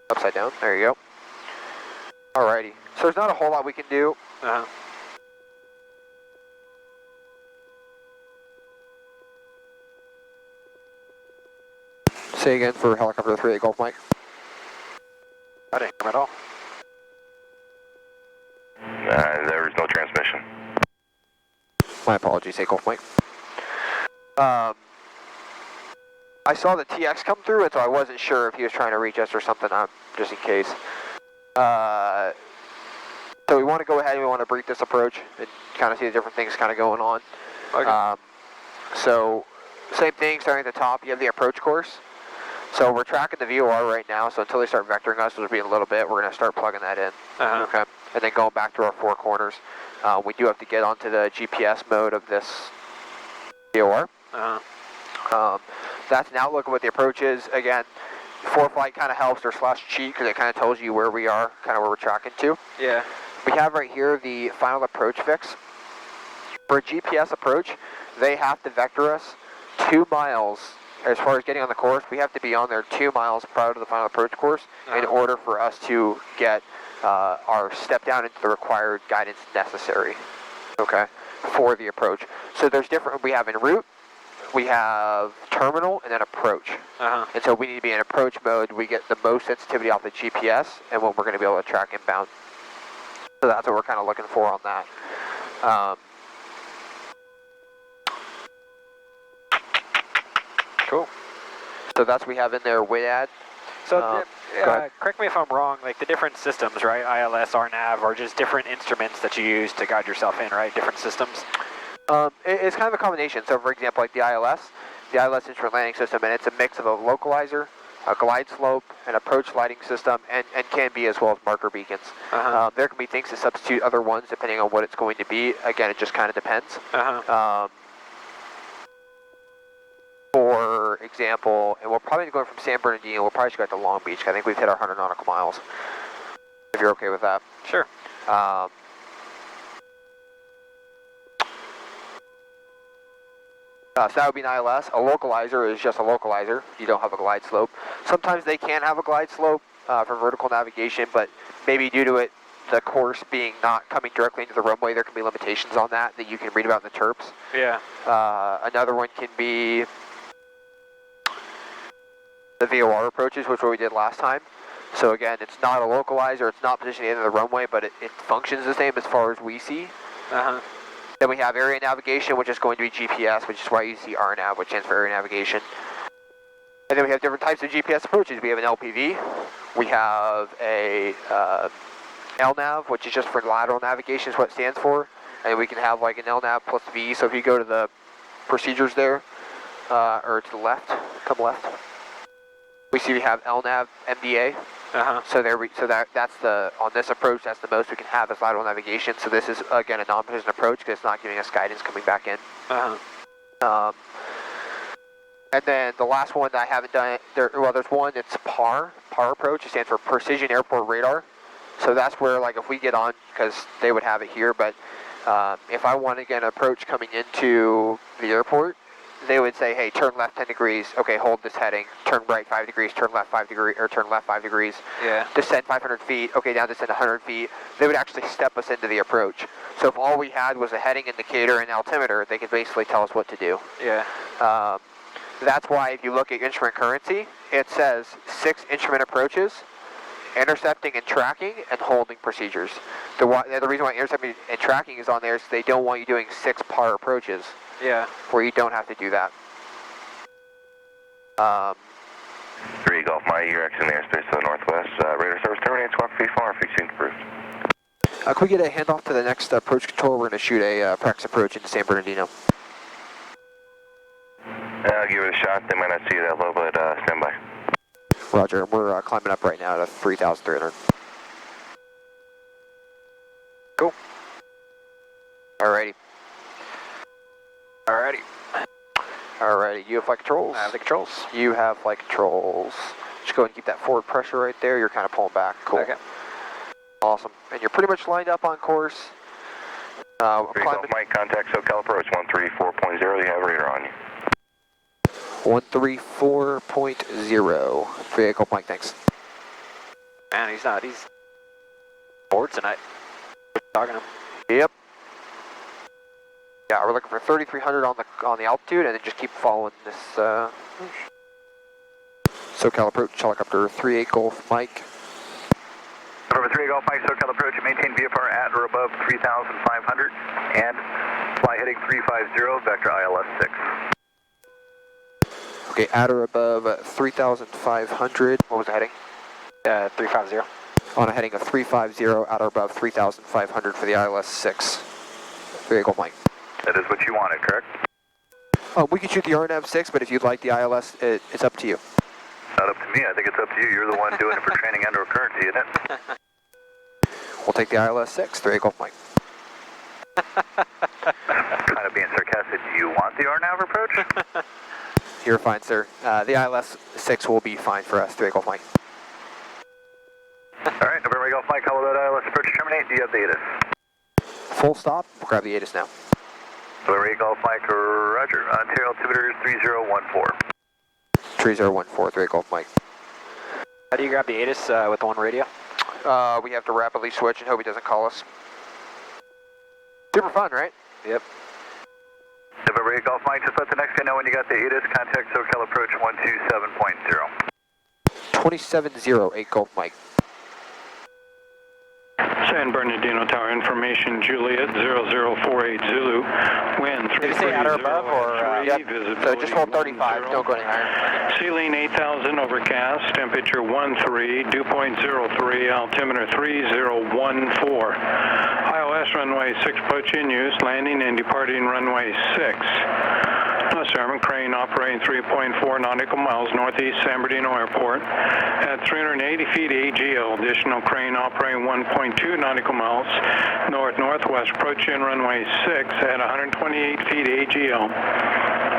Upside down. There you go. Alrighty. So there's not a whole lot we can do. Uh-huh. Say again for helicopter 38 Golf Mike. I didn't come at all. There was no transmission. My apologies, say Golf Mike. I saw the TX come through, and so I wasn't sure if he was trying to reach us or something, just in case. So we want to go ahead and we want to brief this approach and kind of see the different things kind of going on. Okay. So same thing, starting at the top, you have the approach course. So we're tracking the VOR right now, so until they start vectoring us, which will be in a little bit, we're going to start plugging that in. Uh-huh. Okay. And then going back to our four corners. We do have to get onto the GPS mode of this VOR. Uh-huh. That's an outlook of what the approach is. Again, ForeFlight kind of helps or /cheat because it kind of tells you where we are, kind of where we're tracking to. Yeah. We have right here the final approach fix. For a GPS approach, they have to vector us 2 miles. As far as getting on the course, we have to be on there 2 miles prior to the final approach course in order for us to get our step down into the required guidance necessary, okay, for the approach. So there's different, we have en route, we have terminal, and then approach. Uh-huh. And so we need to be in approach mode. We get the most sensitivity off the GPS and when we're going to be able to track inbound. So that's what we're kind of looking for on that. Cool. So that's what we have in there, WIDAD. So, correct me if I'm wrong, like the different systems, right, ILS, RNAV, are just different instruments that you use to guide yourself in, right, different systems? It's kind of a combination. So for example, like the ILS instrument landing system, and it's a mix of a localizer, a glide slope, an approach lighting system, and can be as well as marker beacons. Uh-huh. There can be things to substitute other ones depending on what it's going to be. Again, it just kind of depends. Uh-huh. For example, and we're probably going from San Bernadino, we'll probably just go to Long Beach. I think we've hit our 100 nautical miles, if you're okay with that. Sure. So that would be an ILS. A localizer is just a localizer. You don't have a glide slope. Sometimes they can have a glide slope for vertical navigation, but maybe due to it, the course being not coming directly into the runway, there can be limitations on that you can read about in the terps. Yeah. Another one can be the VOR approaches, which is what we did last time. So again, it's not a localizer, it's not positioned at the end of the runway, but it functions the same as far as we see. Uh-huh. Then we have area navigation, which is going to be GPS, which is why you see RNAV, which stands for area navigation. And then we have different types of GPS approaches. We have an LPV, we have a LNAV, which is just for lateral navigation is what it stands for. And we can have like an LNAV plus V, so if you go to the procedures there, or to the left, come left. We see we have LNAV MDA. Uh-huh. So that's the, on this approach, that's the most we can have is lateral navigation. So this is, again, a non-position approach because it's not giving us guidance coming back in. Uh-huh. And then the last one that I haven't done, there's one, it's PAR approach. It stands for Precision Airport Radar. So that's where, like, if we get on, because they would have it here, but if I want to get an approach coming into the airport, they would say, hey, turn left 10 degrees, okay, hold this heading, turn right 5 degrees, turn left 5 degrees, or turn left 5 degrees, yeah, descend 500 feet, okay, now descend 100 feet. They would actually step us into the approach. So if all we had was a heading indicator and altimeter, they could basically tell us what to do. Yeah. That's why if you look at instrument currency, it says 6 instrument approaches intercepting and tracking and holding procedures. The reason why intercepting and tracking is on there is they don't want you doing 6 par approaches. Yeah. Where you don't have to do that. 3 Golf Mike, you're exiting airspace to the northwest. Radar service terminates, squawk VFR, fixing approved. Can we get a handoff to the next approach control? We're going to shoot a practice approach into San Bernardino. I'll give it a shot. They might not see you that low, but stand by. Roger. We're climbing up right now to 3,300. Cool. Alrighty. Alrighty. Alrighty. You have flight controls? I have the controls. You have flight controls. Just go ahead and keep that forward pressure right there. You're kind of pulling back. Cool. Okay. Awesome. And you're pretty much lined up on course. 3 Golf Mike, contact SoCal approach 134.0. You have radar on you. 134.0. 3 Golf Mike, thanks. Man, he's bored tonight. Talking to him. Yep. Yeah, we're looking for 3,300 on the altitude, and then just keep following this SoCal approach helicopter 38 Golf Mike. Over 3 Golf Mike, SoCal approach, maintain VFR at or above 3,500 and fly heading 350, vector ILS 6. Okay, at or above 3,500. What was the heading? 350. On a heading of 350, at or above 3,500 for the ILS 6. 3 Golf Mike. That is what you wanted, correct? We can shoot the RNAV 6, but if you'd like the ILS, it's up to you. Not up to me, I think it's up to you. You're the one doing it for training under currency, isn't it? We'll take the ILS 6, 3 Golf Mike. Kind of being sarcastic, do you want the RNAV approach? You're fine, sir. The ILS 6 will be fine for us, 3 Golf Mike. Alright, November Golf Mike, call that ILS approach terminate. Do you have the ATIS? Full stop. We'll grab the ATIS now. November Golf Mike, roger. Ontario altimeter is 3014. 3014, 3 Golf Mike. How do you grab the ATIS with the one radio? We have to rapidly switch and hope he doesn't call us. Super fun, right? Yep. November 8 Golf Mike, just let the next guy know when you got the ATIS. Contact SoCal approach 127.0. 27-0, 8 Golf Mike. San Bernardino Tower information, Juliet 0048 Zulu, wind 330. Did you say at or above or? Yep. So just hold 35, don't go any higher. Ceiling 8,000 overcast, temperature 13, dew point 03, altimeter 3014. ILS runway 6 approach in use, landing and departing runway 6. Sermon crane operating 3.4 nautical miles northeast San Bernardino Airport at 380 feet AGL. Additional crane operating 1.2 nautical miles north-northwest approaching runway 6 at 128 feet AGL.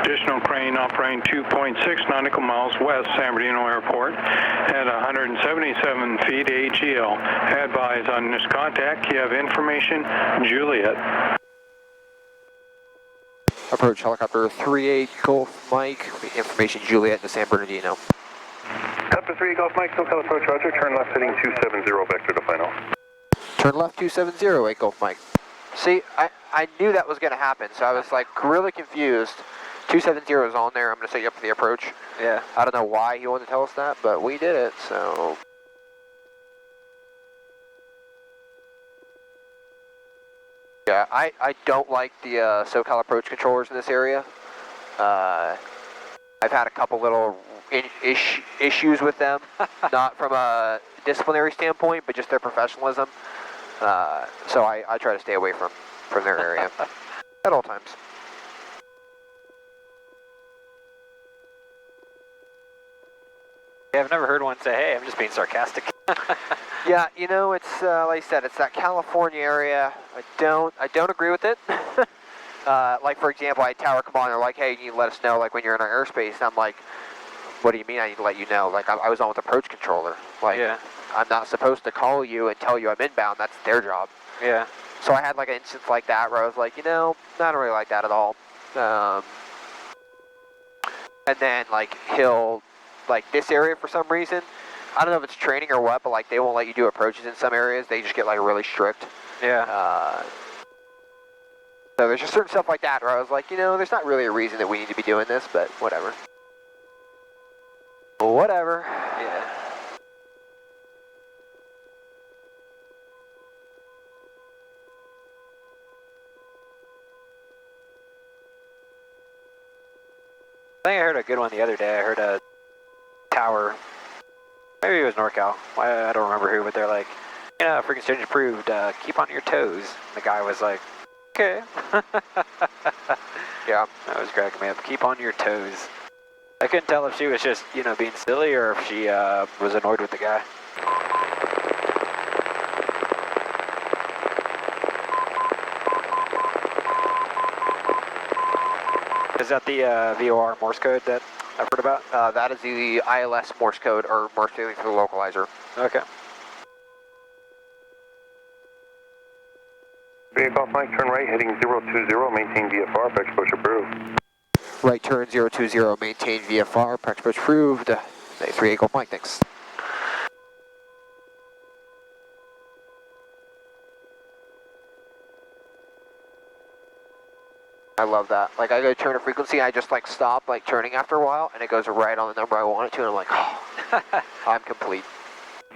Additional crane operating 2.6 nautical miles west San Bernardino Airport at 177 feet AGL. Advise on this contact. You have information, Juliet. Approach helicopter 38 Golf Mike. Information Juliet to San Bernardino. After 3 Golf Mike, SoCal approach, roger. Turn left heading 270, vector to final. Turn left 270, 8 Golf Mike. See, I knew that was going to happen, so I was like really confused. 270 is on there. I'm going to set you up for the approach. Yeah. I don't know why he wanted to tell us that, but we did it, so. Yeah, I don't like the SoCal approach controllers in this area. I've had a couple little issues with them, not from a disciplinary standpoint, but just their professionalism. So I try to stay away from their area at all times. Yeah, I've never heard one say, hey, I'm just being sarcastic. Yeah, you know, it's like I said, it's that California area. I don't agree with it. Like for example, I had Tower come on. They're like, hey, you need to let us know like when you're in our airspace. And I'm like, what do you mean I need to let you know? Like I was on with the approach controller. Like Yeah. I'm not supposed to call you and tell you I'm inbound. That's their job. Yeah. So I had like an instance like that where I was like, you know, I don't really like that at all. And then like he'll like this area for some reason. I don't know if it's training or what, but like they won't let you do approaches in some areas. They just get like really strict. Yeah. So there's just certain stuff like that where I was like, you know, there's not really a reason that we need to be doing this, but whatever. Whatever. Yeah. I think I heard a good one the other day. I heard a tower, maybe it was NorCal, I don't remember who, but they're like, yeah, freaking stage approved, keep on your toes. And the guy was like, okay. Yeah, that was cracking me up, keep on your toes. I couldn't tell if she was just, you know, being silly or if she was annoyed with the guy. Is that the VOR Morse code that I've heard about? That is the ILS Morse code, or Morse code for the localizer. Okay. 3 Golf Mike, turn right, heading 020, maintain VFR, Pex approach approved. Right turn 020, maintain VFR, Pex approach approved. 3 Golf Mike, thanks. I love that. Like, I go turn a frequency, I just like stop like turning after a while, and it goes right on the number I want it to, and I'm like, oh, I'm complete.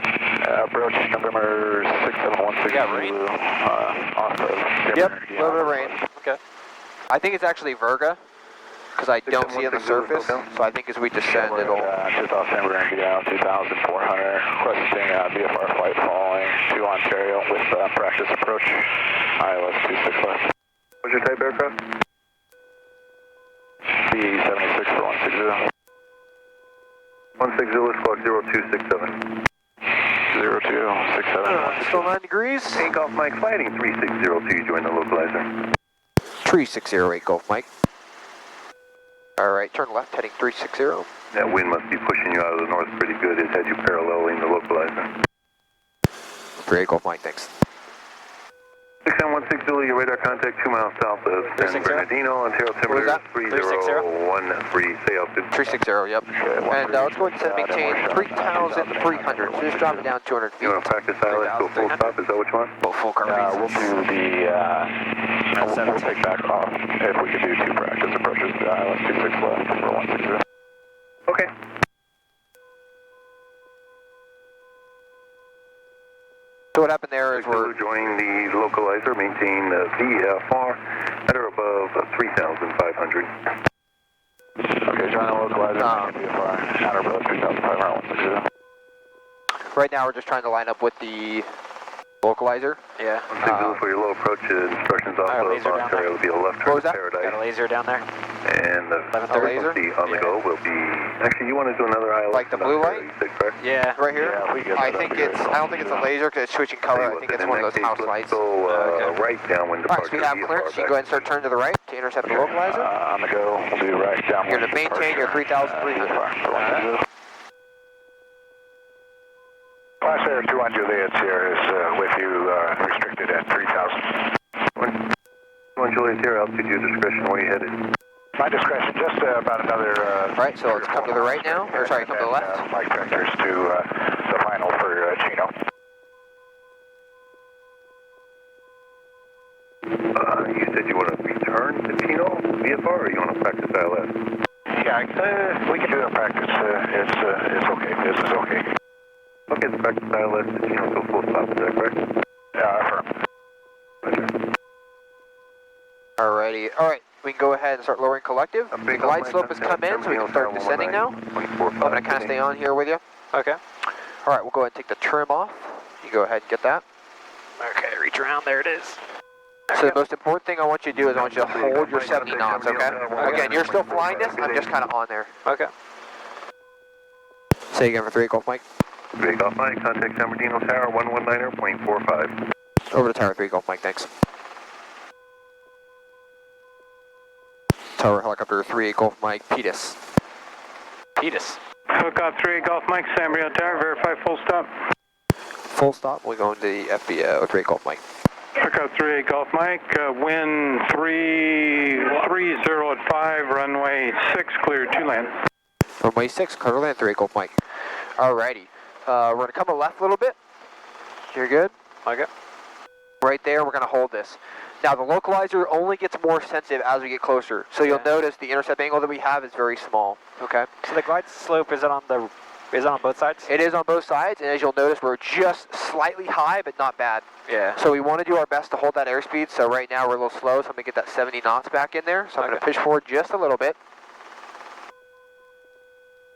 Approach number 6716. Yeah, rain. Off of Yep, a little bit of rain. Okay. I think it's actually Virga, because I don't see it on the surface, so I think as we descend it'll... Just off San Bernardino, 2,400, requesting VFR flight following to Ontario with practice approach, ILS 26 left. What's your type aircraft? B76 for 160. 160, let's clock 0267. 0267. Still 9 degrees. 8 Golf Mike, flighting 3602, join the localizer. 3608 Golf Mike. Alright, turn left, heading 360. That wind must be pushing you out of the north pretty good. It's had you paralleling the localizer. 3 Golf Mike, thanks. 69160, your radar contact 2 miles south of San Bernardino, Ontario, altimeter 3013, say altitude. 360, yep. And let's go ahead and maintain 3,300, so just drop it down 200 feet. You want to practice ILS, go full stop, is that what you want? Full car We'll do the, we'll take back off if we could do 2 practice approaches to ILS 26 left for 160. Okay. So what happened there is we're... Join the localizer, maintain VFR at or above 3,500. Okay, join the localizer, VFR at or above 3,500. Right now we're just trying to line up with the localizer. Yeah. 160 for your low approach, instructions off of Ontario will be a left turn to Paradise. Got a laser down there. And the frequency on the go will be... Actually, you want to do another ILS? Like the blue light? Yeah. Right here? Yeah, I think it's... I don't think it's a laser because it's switching color. I think it's one of those house lights. So, right downwind departure. Alright, so we have clearance. You can go ahead and start turning to the right to intercept the localizer. On the go, we'll do right downwind. You're going to maintain your 3,300. Class Air 21 Juliet's here is with you, restricted at 3,000. 21 Juliet's here, altitude your discretion, where you headed? My discretion, just about another... Right, so let's come to the right now, or sorry, come to the left. Flight directors to the final for Chino. You said you want to return to Chino, VFR, or you want to practice ILS? Yeah, we can do it in practice. It's okay. This is okay. Okay, the practice ILS to Chino, so full stop, is that correct? Affirm. Alrighty, alright, we can go ahead and start lowering collective. The glide slope has come in, so we can start descending now. I'm going to kind of stay on here with you. Okay. Alright, we'll go ahead and take the trim off. You go ahead and get that. Okay, reach around, there it is. So the most important thing I want you to do is I want you to hold your 70 knots, okay? Again, you're still flying this, I'm just kind of on there. Okay. Say again for 3 Golf Mike. 3 Golf Mike, contact San Bernardino Tower, 119.45. Over to Tower 3 Golf Mike, thanks. Tower Helicopter 3 Golf Mike, Petus. Petus. Helicopter 3 Golf Mike, San Bernardino Tower, verify full stop. Full stop, we'll go into the FBO 3 Golf Mike. Helicopter 3 Golf Mike, wind 330 at 5, runway 6, clear to land. Runway 6, clear to land 3 Golf Mike. Alrighty, we're going to come to the left a little bit. You're good? Okay. Right there, we're going to hold this. Now the localizer only gets more sensitive as we get closer, so you'll notice the intercept angle that we have is very small. Okay. So the glide slope is it on both sides? It is on both sides, and as you'll notice, we're just slightly high, but not bad. Yeah. So we want to do our best to hold that airspeed. So right now we're a little slow, so I'm gonna get that 70 knots back in there. So I'm gonna push forward just a little bit.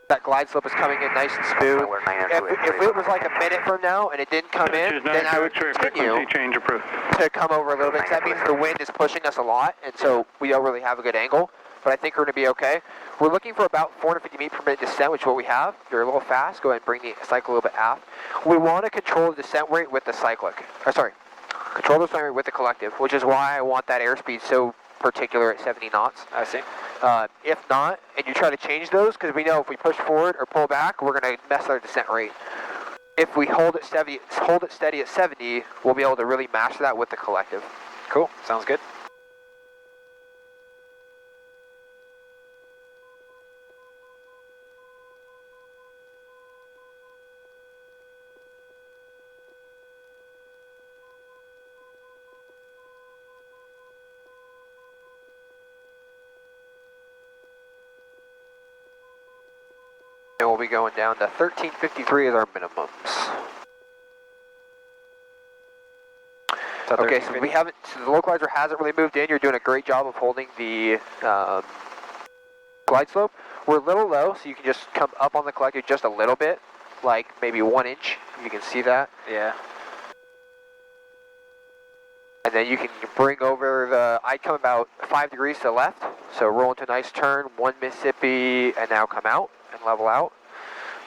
That glide slope is coming in nice and smooth. If it was like a minute from now and it didn't come in, then I would continue change approved. to come over a little bit, because that means the wind is pushing us a lot, and so we don't really have a good angle, but I think we're going to be okay. We're looking for about 450 feet per minute descent, which is what we have. If you're a little fast, go ahead and bring the cycle a little bit aft. We want to control the descent rate with the cyclic. Control the descent rate with the collective, which is why I want that airspeed so particular at 70 knots. I see. If not, and you try to change those, because we know if we push forward or pull back, we're going to mess our descent rate. If we hold it steady at 70, we'll be able to really master that with the collective. Cool, sounds good. And we'll be going down to 1353 as our minimums. Okay, so we haven't, so the localizer hasn't really moved in. You're doing a great job of holding the glide slope. We're a little low, so you can just come up on the collector just a little bit, like maybe 1 inch. You can see that. Yeah. And then you can bring over the, I'd come about 5 degrees to the left, so roll into a nice turn, 1 Mississippi, and now come out and level out.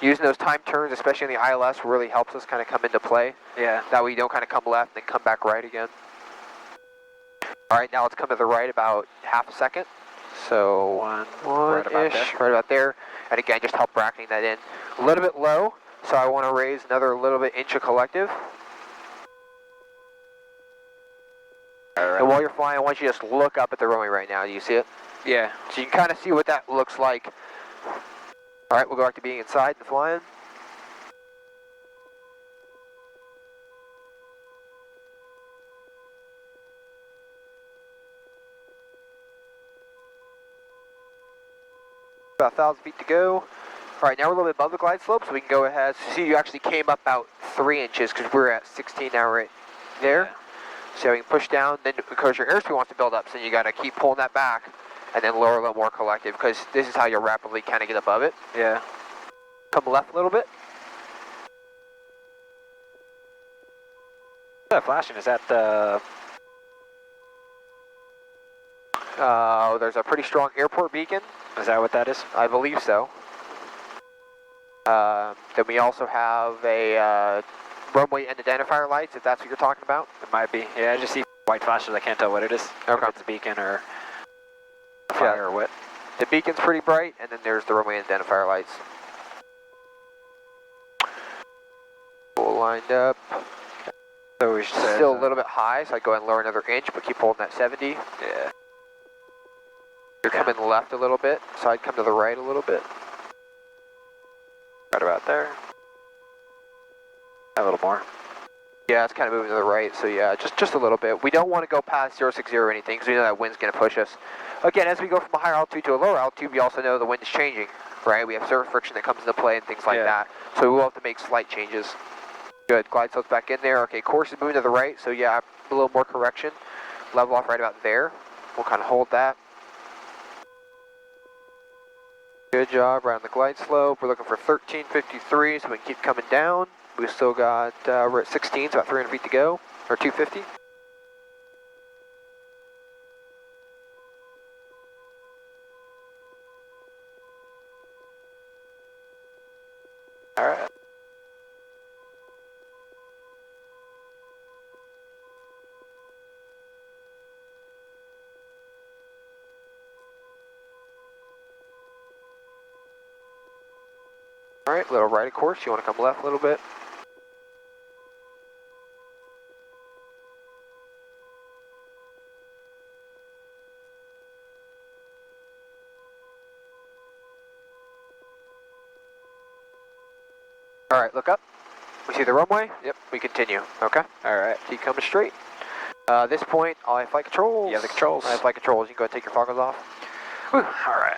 Using those time turns, especially in the ILS, really helps us kind of come into play. Yeah. That way you don't kind of come left and then come back right again. All right, now let's come to the right about half a second. So one-ish, right about there. And again, just help bracketing that in. A little bit low, so I want to raise another little bit inch of collective. And while you're flying, I want you to just look up at the runway right now. Do you see it? Yeah. So you can kind of see what that looks like. All right, we'll go back to being inside and flying. About 1,000 feet to go. All right, now we're a little bit above the glide slope, so we can go ahead. So see, you actually came up about 3 inches because we're at 16 now right there. Yeah. So you can push down, then because your airspeed wants to build up, so you got to keep pulling that back and then lower a little more collective, because this is how you'll rapidly kind of get above it. Yeah. Come left a little bit. What's that flashing? Is that the... there's a pretty strong airport beacon. Is that what that is? I believe so. Then we also have a runway and identifier lights, if that's what you're talking about. It might be. Yeah, I just see white flashes. I can't tell what it is. Okay. If it's a beacon or a fire or what. The beacon's pretty bright, and then there's the runway and identifier lights. Full lined up. So we should say still a little bit high, so I'd go ahead and lower another inch, but keep holding that 70. Yeah. You're coming left a little bit, so I'd come to the right a little bit. Right about there. A little more. Yeah, it's kind of moving to the right, so yeah, just a little bit. We don't want to go past 060 or anything, because we know that wind's going to push us. Again, as we go from a higher altitude to a lower altitude, we also know the wind is changing, right? We have surface friction that comes into play and things like that. So we will have to make slight changes. Good, glide slope's back in there. Okay, course is moving to the right, so yeah, a little more correction. Level off right about there. We'll kind of hold that. Good job, right on the glide slope. We're looking for 1353, so we can keep coming down. We've still got, we're at 16, so about 300 feet to go, or 250. All right. All right, little right of course. You want to come left a little bit. All right, look up. We see the runway. Yep, we continue. Okay. All right. Keep coming straight. This point, I'll have flight controls. Yeah, the controls. I have flight controls. You can go ahead and take your goggles off. Whew. All right.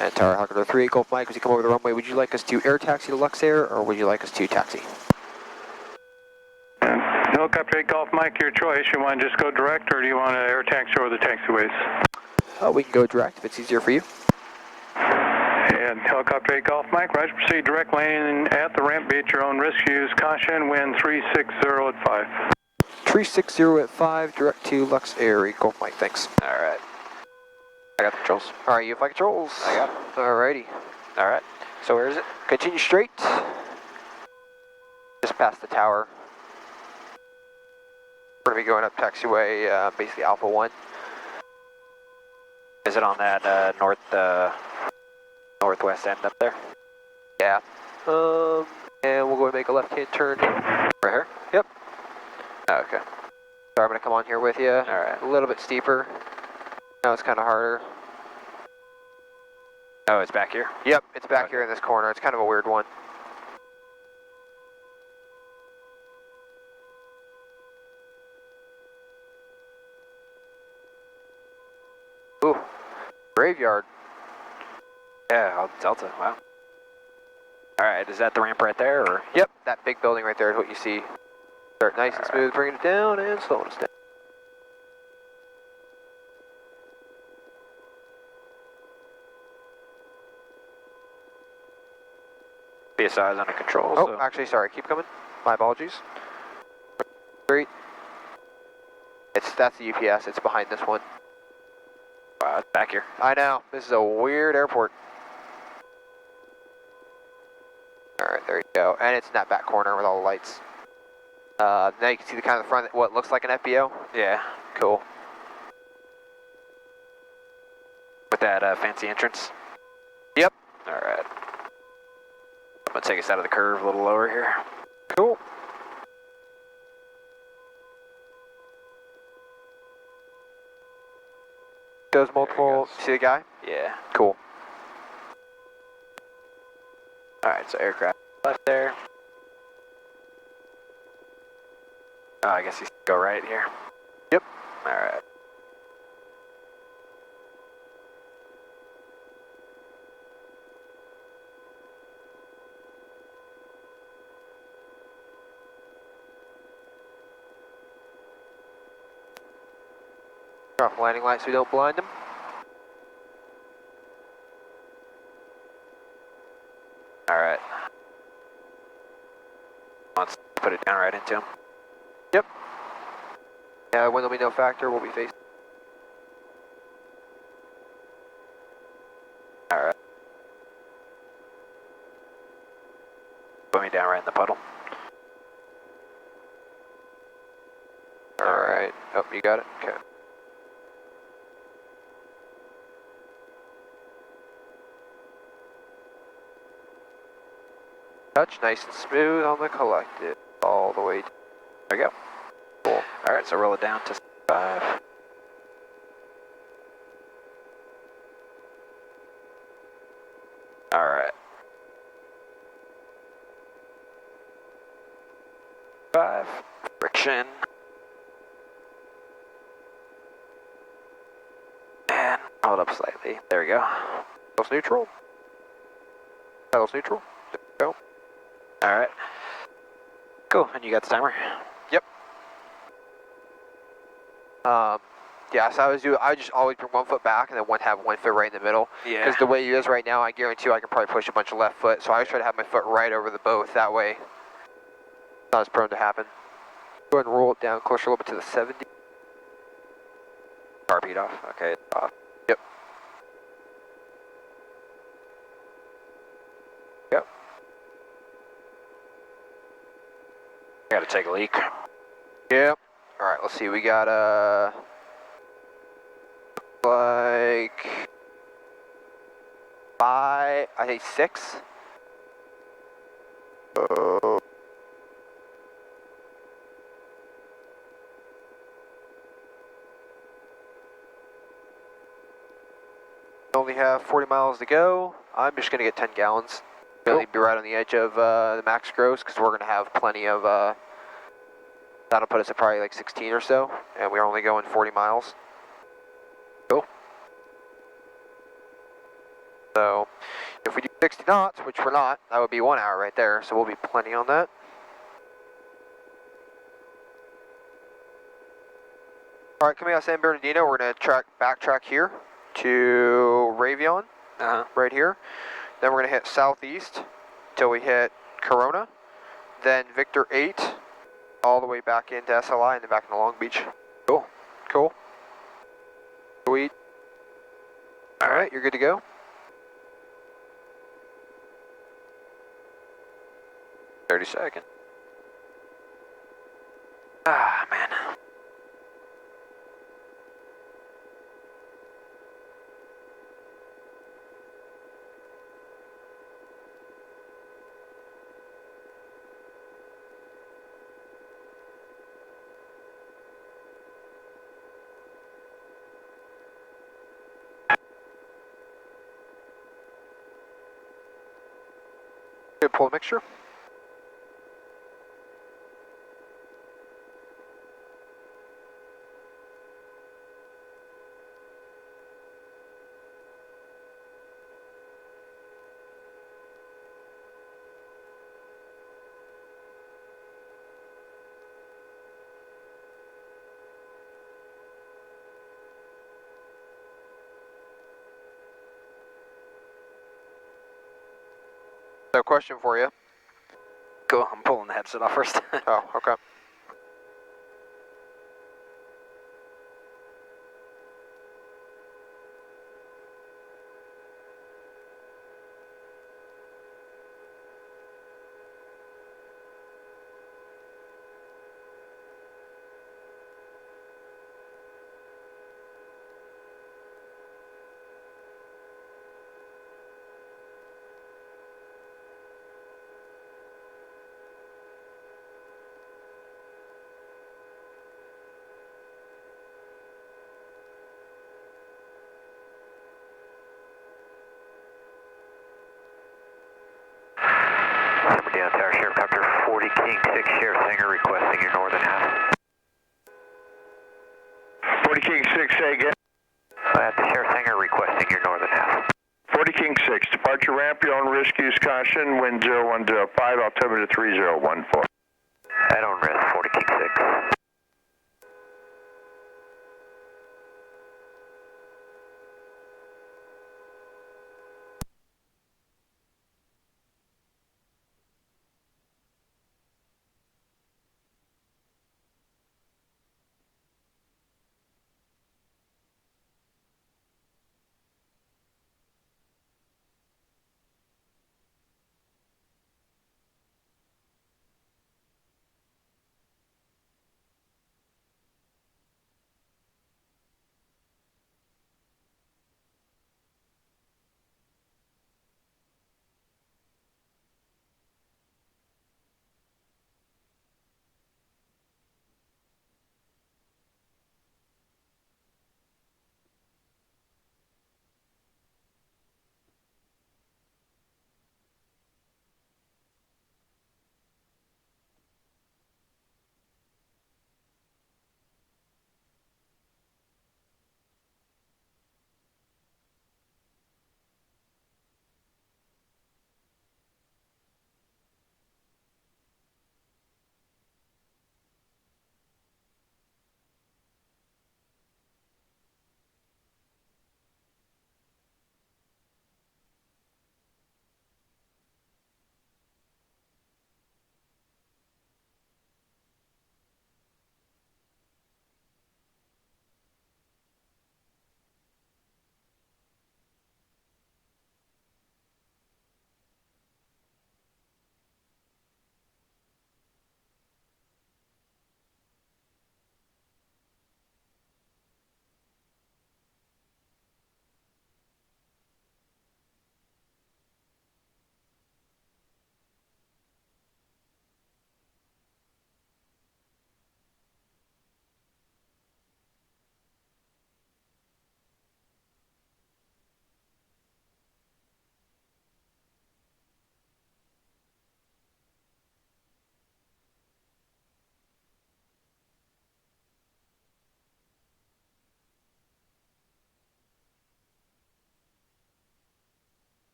And Tower Helicopter 3, Golf Mike, as you come over the runway, would you like us to air taxi to Luxair, or would you like us to taxi? Helicopter 8 Golf Mike, your choice. You want to just go direct, or do you want to air taxi over the taxiways? We can go direct if it's easier for you. Yeah, ahead. Helicopter 8 Golf Mike, Roger, proceed direct landing at the ramp, be at your own risk, use caution, wind 360 at 5. 360 at 5, direct to Lux Air, Golf Mike, thanks. Alright. I got the controls. Alright, you have flight controls. I got it. Alrighty. Alright. So where is it? Continue straight. Just past the tower. We're going to be going up taxiway, basically Alpha 1. Is it on that northwest end up there? Yeah. And we'll go and make a left-hand turn. Right here? Yep. Okay. So I'm going to come on here with you. Alright. A little bit steeper. Now it's kind of harder. Oh, it's back here? Yep, it's back here in this corner. It's kind of a weird one. Ooh, graveyard. Yeah, Delta, wow. Alright, is that the ramp right there, or? Yep, that big building right there is what you see. Start nice and smooth, bringing it down and slowing us down. PSI is under control. Oh, so. actually, sorry, keep coming. My apologies. Great. That's the UPS, it's behind this one. Wow, it's back here. I know, this is a weird airport. Alright, there you go. And it's in that back corner with all the lights. Now you can see the kind of the front, what looks like an FBO. Yeah. Cool. With that fancy entrance? Yep. Alright. I'm going to take us out of the curve a little lower here. Cool. Does multiple, see the guy? Yeah. Cool. Alright, so aircraft left there. Oh, I guess he's go right here. Yep. Alright. Turn off landing lights so we don't blind them. Alright. Let's put it down right into him. Yep. Yeah, wind will be no factor, we'll be facing. Alright. Put me down right in the puddle. Alright. Oh, you got it? Okay. Touch nice and smooth on the collective. All the way. There we go. Cool. Alright, so roll it down to 5. Alright. 5. Friction. And hold up slightly. There we go. Pedals neutral. Pedals neutral. There we go. Alright. Cool, and you got the timer? Yep. Yeah, so I just always bring 1 foot back and then have 1 foot right in the middle. Yeah. Because the way it is right now, I guarantee you I can probably push a bunch of left foot. So I always try to have my foot right over the both. That way, it's not as prone to happen. Go ahead and roll it down closer a little bit to the 70. RP'd off. Okay, it's off. Yep. Yep. I gotta take a leak. Yep. Alright, let's see. We got like 5, I think 6. Only have 40 miles to go. I'm just going to get 10 gallons. Really be right on the edge of the max gross because we're going to have plenty of, that'll put us at probably like 16 or so, and we're only going 40 miles. Cool. So, if we do 60 knots, which we're not, that would be 1 hour right there, so we'll be plenty on that. Alright, coming out of San Bernardino, we're going to backtrack here to Raytheon, right here. Then we're going to hit southeast until we hit Corona. Then Victor 8 all the way back into SLI and then back into Long Beach. Cool. Cool. Sweet. All right, you're good to go. $30 seconds. Ah, man. Good pull mixture. So question for you. Cool, I'm pulling the headset off first. Oh, okay. Bernadino Tower, Sheriff Copter 40 King 6, Sheriff Sanger requesting your northern half. 40 King 6, say again. At the Sheriff Sanger requesting your northern half. 40 King 6, departure ramp, you're on risk, use caution, wind 0105, altimeter 3014. At on risk, 40 King 6.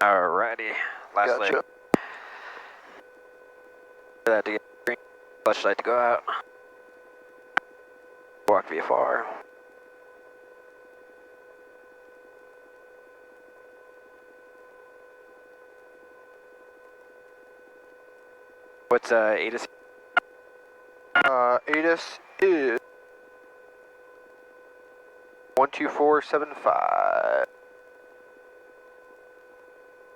Alrighty, last leg. Gotcha. For that to get green, flashlight to go out. Walk VFR. What's ATIS? ATIS is 12475.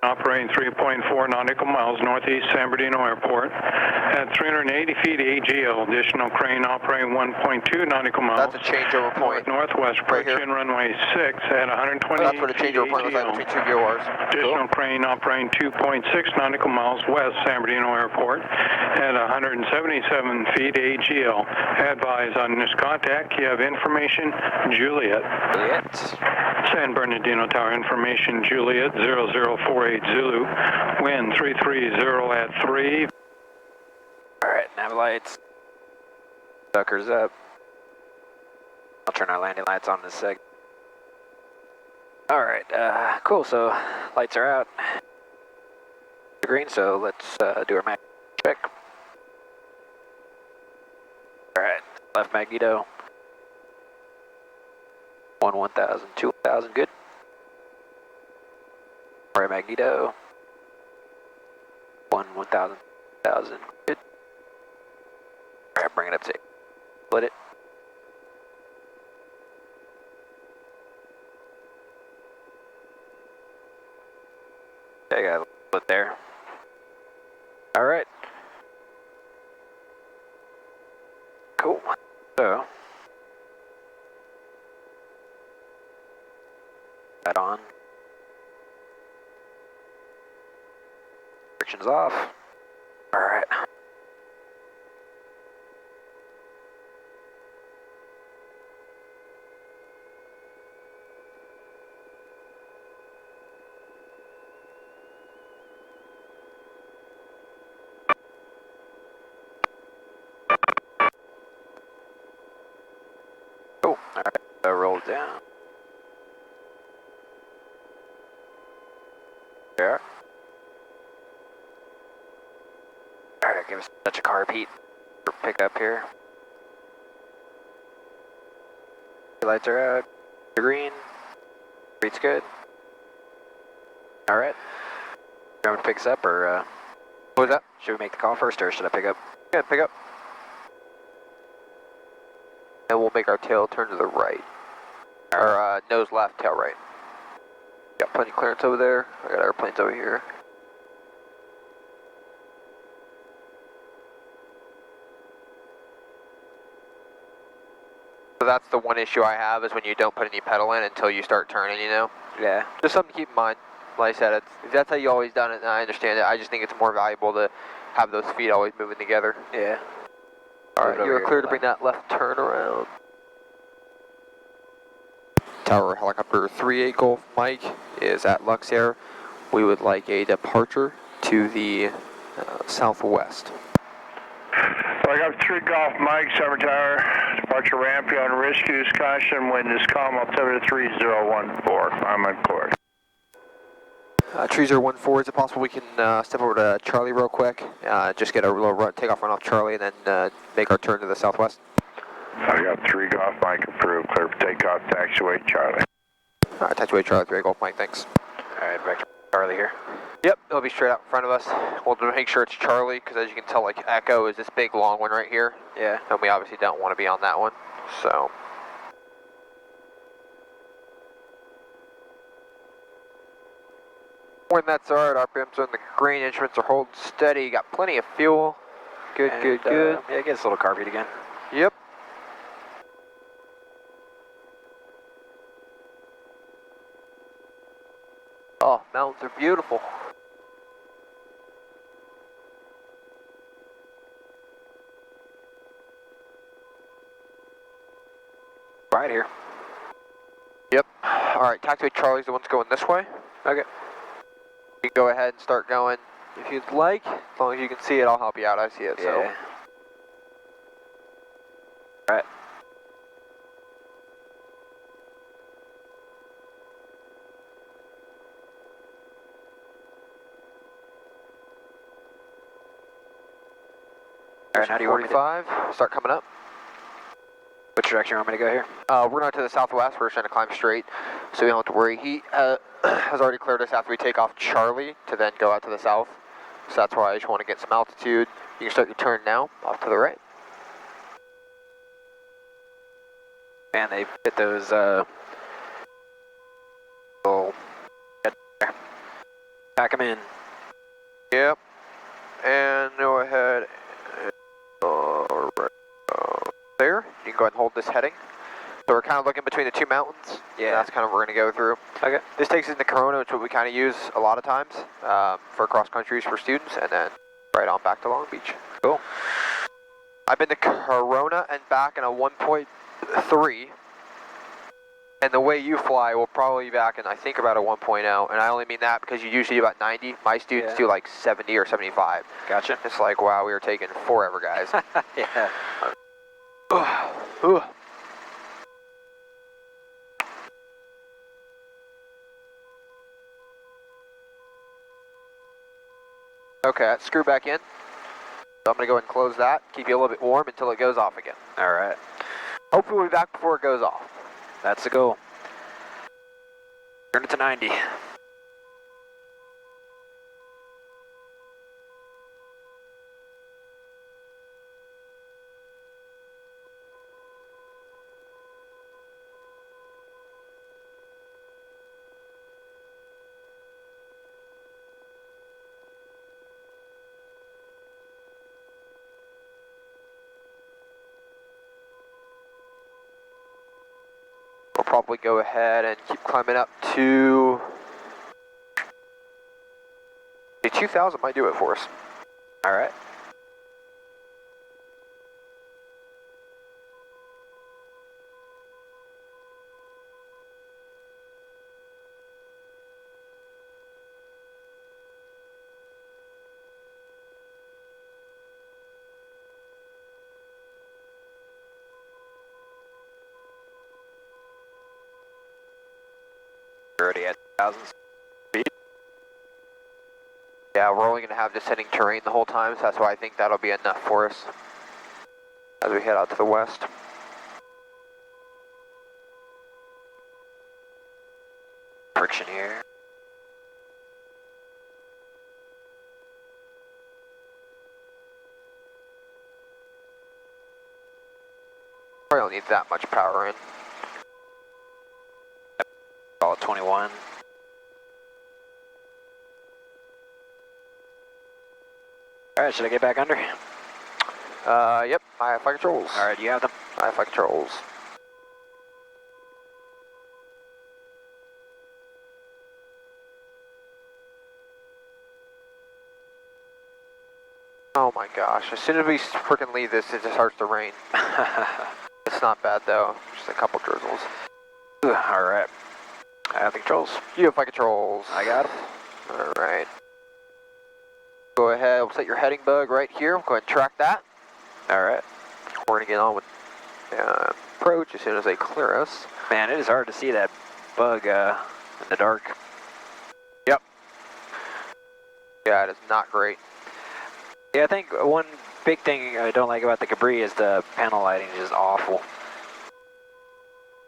Operating 3.4 nautical miles northeast San Bernardino Airport at 380 feet AGL. Additional crane operating 1.2 nautical miles. That's a changeover point. Northwest approach in runway 6 at 120 That's where the changeover point was like between two VORs. Additional crane operating 2.6 nautical miles west San Bernardino Airport at 177 feet AGL. Advise on this contact. You have information, Juliet. San Bernardino Tower information, Juliet 0048 Zulu. Wind 330 at 3. Alright, nav lights. Suckers up. I'll turn our landing lights on in a sec. Alright, cool, so lights are out. Green, so let's do our mag check. Alright, left magneto. 1000, 2000, good. Right magneto. 1000, 1000, good. Alright, bring it up to split it. Okay, got a split there. Alright. Cool. So that on. Friction's off. Alright. Cool. Alright, roll it down. There. Alright, give us such a carb heat for pickup here. Lights are out. Green. Read's good. Alright. You want me to pick us up or what was that? Should we make the call first or should I pick up? Yeah, pick up. And we'll make our tail turn to the right. Our nose left, tail right. Got plenty of clearance over there. I got airplanes over here. So that's the one issue I have is when you don't put any pedal in until you start turning, you know? Yeah. Just something to keep in mind. Like I said, if that's how you always done it, and I understand it. I just think it's more valuable to have those feet always moving together. Yeah. Alright, you are clear to bring that left turn around. Tower Helicopter 38 Golf Mike is at Luxair. We would like a departure to the southwest. Helicopter 3 Golf Mike, Summer Tower, departure ramp, you're on rescues, caution, wind is calm, altimeter 3014, I'm on course. 3014, is it possible we can step over to Charlie real quick, just get a little run, takeoff run off Charlie, and then make our turn to the southwest? I got 3 Golf Mike approved, clear for takeoff, taxiway Charlie. Alright, taxiway Charlie 3 Golf Mike, thanks. Alright, back to Charlie here. Yep, it'll be straight out in front of us. We'll make sure it's Charlie, because as you can tell, like, Echo is this big long one right here. Yeah. And we obviously don't want to be on that one, so. When that's alright, RPMs on the green, instruments are holding steady, got plenty of fuel. Good, good, good. Yeah, get us a little carb heat again. Yep. Oh, mountains are beautiful. Right here. Yep. Alright, taxiway Charlie's the one's going this way. Okay. You can go ahead and start going if you'd like. As long as you can see it, I'll help you out. I see it, so. Yeah. Alright. Alright, how do you want me to... 45, start coming up. Which direction you want me to go here? We're not to the southwest, we're just trying to climb straight, so we don't have to worry. He has already cleared us after we take off Charlie to then go out to the south. So that's why I just want to get some altitude. You can start your turn now, off to the right. Man, they fit those, pack them in. Yep. And go ahead. There. You can go ahead and hold this heading. So we're kind of looking between the two mountains. Yeah. That's kind of what we're going to go through. Okay. This takes us into Corona, which is what we kind of use a lot of times for cross countries for students, and then right on back to Long Beach. Cool. I've been to Corona and back in a 1.3. And the way you fly will probably be back in, I think, about a 1.0. And I only mean that because you usually do about 90. My students do like 70 or 75. Gotcha. It's like, wow, we were taking forever, guys. Yeah. Okay, let's screw back in. So I'm going to go ahead and close that. Keep you a little bit warm until it goes off again. All right. Hopefully we'll be back before it goes off. That's the goal. Turn it to 90. We'll probably go ahead and keep climbing up to... The 2000 might do it for us. All right. Already at 1,000 speed. Yeah, we're only going to have descending terrain the whole time, so that's why I think that'll be enough for us as we head out to the west. Friction here. Probably don't need that much power in. Call it 21. All right, should I get back under? Yep, IFR controls. All right, you have them. IFR controls. Oh my gosh, as soon as we freaking leave this, it just starts to rain. It's not bad though, just a couple drizzles. All right. I have the controls. You have flight controls. I got them. All right. Go ahead, we'll set your heading bug right here. Go ahead and track that. All right. We're gonna get on with approach as soon as they clear us. Man, it is hard to see that bug in the dark. Yep. Yeah, it is not great. Yeah, I think one big thing I don't like about the Cabri is the panel lighting is just awful.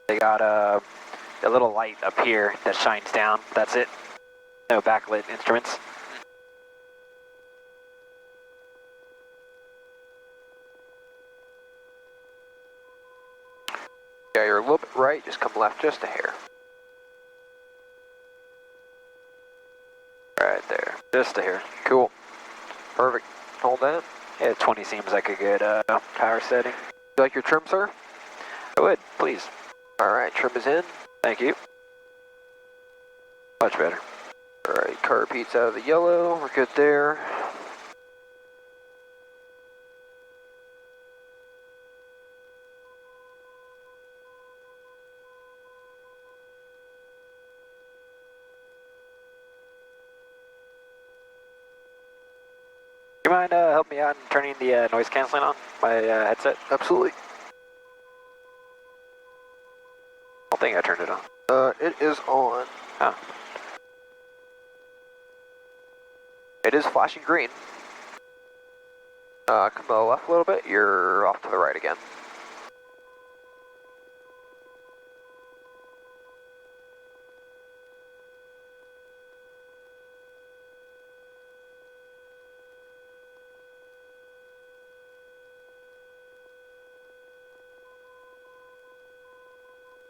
They got a little light up here that shines down. That's it. No backlit instruments. Yeah, you're a little bit right. Just come left just a hair. Right there. Just a hair. Cool. Perfect. Hold that. Yeah, 20 seems like a good power setting. You like your trim, sir? I would, please. All right, trim is in. Thank you. Much better. All right, car repeats out of the yellow. We're good there. Do you mind help me out in turning the noise canceling on my headset? Absolutely. I don't think I turned it on. It is on. Oh. It is flashing green. Come to the left a little bit, you're off to the right again.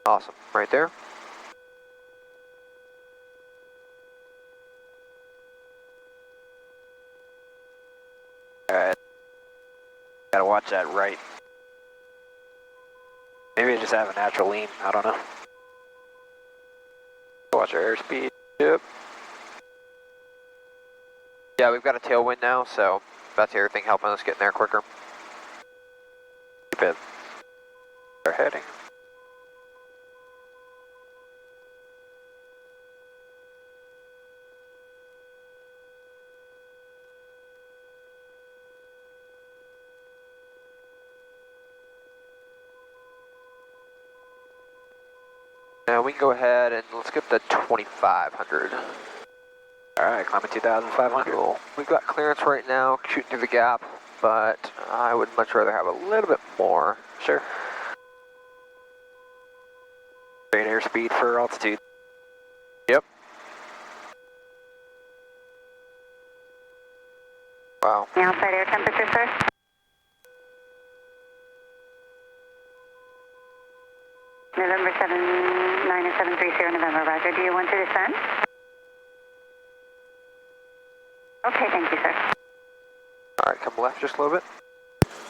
Awesome, right there. Alright. Gotta watch that right. Maybe I just have a natural lean, I don't know. Watch our airspeed. Yep. Yeah, we've got a tailwind now, so that's the other thing helping us get in there quicker. Keep it. Our heading. Now we can go ahead and let's get the 2500. Alright, climbing 2,500. Cool. We've got clearance right now, shooting through the gap, but I would much rather have a little bit more. Sure. Great airspeed for altitude. Yep. Wow. The outside air temperature, sir? November 79730 November, roger. Do you want to descend? Okay, thank you, sir. Alright, come left just a little bit.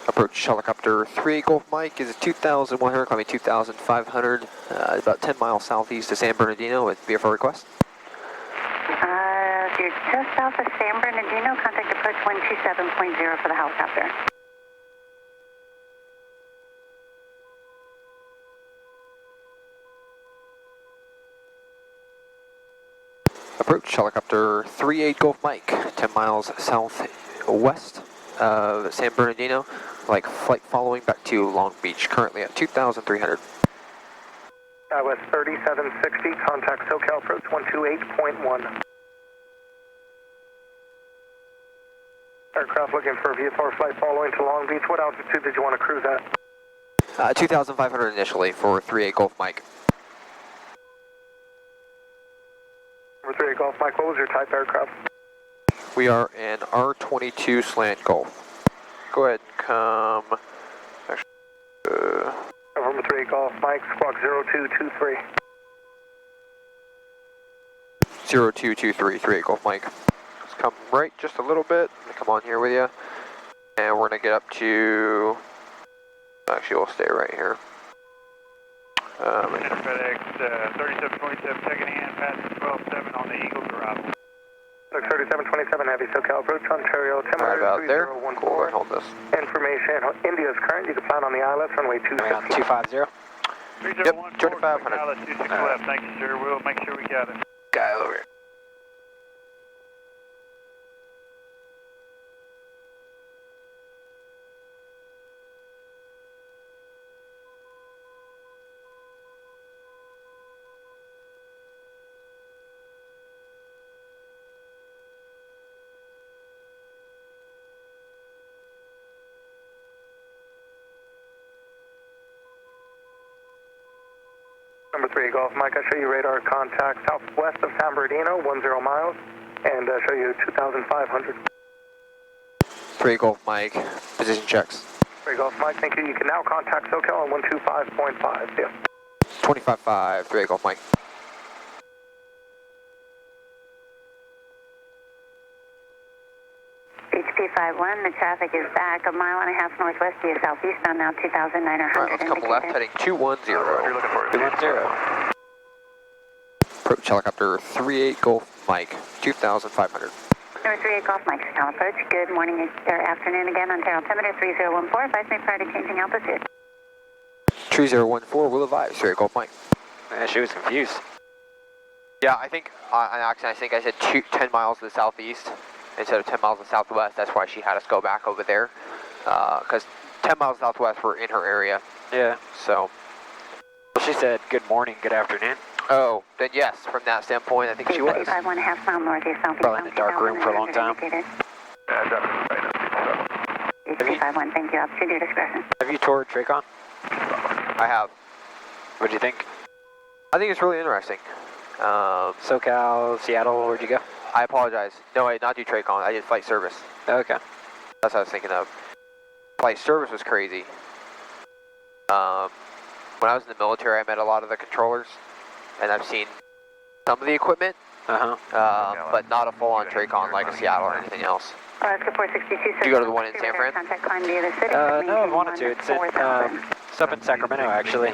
Approach helicopter 38 Golf Mike is 2,100, climbing 2,500, about 10 miles southeast of San Bernardino with VFR request. If you're just south of San Bernardino, contact approach 127.0 for the helicopter. Approach helicopter 38 Golf Mike, 10 miles southwest of San Bernardino, like flight following back to Long Beach, currently at 2,300. West 3760, contact SoCal approach 128.1. Aircraft looking for a VFR flight following to Long Beach. What altitude did you want to cruise at? 2,500 initially for 38 Golf Mike. Number 3 Golf Mike, what was your type aircraft? We are an R-22 slant Golf. Go ahead and come. Actually, Number 3 Golf Mike, squawk 0223. 0223, 38 Golf Mike. Let's come right just a little bit. Come on here with you. And we're going to get up to. Actually, we'll stay right here. FedEx 3727, second hand, passing 12-7 on the Eagle arrival. 3727 Heavy SoCal approach, Ontario, Right about there. Cool, right, hold this. Information, India is current, you can plan on the ILS, runway 250. 250. Yep, 2500. ILS 26 left, thank you sir, we'll make sure we got it. Guy over. Number 3 Golf Mike, I show you radar contact southwest of San Bernardino, 10 miles, and show you 2,500. 3 Golf Mike, position checks. 3 Golf Mike, thank you. You can now contact SoCal on 125.5. Yeah. 25.5, 3 Golf Mike. HP51, the traffic is back a mile and a half northwest to your southeast on now 2,900. Alright, let's come left, heading 210. You're looking for 210. Approach helicopter 38 Golf Mike, 2,500. Number 38 Golf Mike, SoCal approach. Good morning or afternoon again, Ontario altimeter 3014. Advise me prior to changing altitude. 3014 will advise, 38 Golf Mike. Man, she was confused. Yeah, I think, I said 10 miles to the southeast instead of 10 miles to the southwest. That's why she had us go back over there. Because 10 miles southwest, we're in her area. Yeah. So. Well, she said good morning, good afternoon. Oh, then yes, from that standpoint, I think she was. 35, 1.5 mile northeast southeast. Probably in a dark room for a long time. HP51, CH251, thank you. Up to your discretion. Have you toured Tracon? I have. What do you think? I think it's really interesting. SoCal, Seattle, where'd you go? I apologize. No, I did not do Tracon. I did flight service. Okay. That's what I was thinking of. Flight service was crazy. When I was in the military, I met a lot of the controllers, and I've seen some of the equipment, but not a full-on Tracon like a Seattle or anything else. Alaska 462. Did you go to the one in San Fran? No, I wanted to. It's up in Sacramento, actually.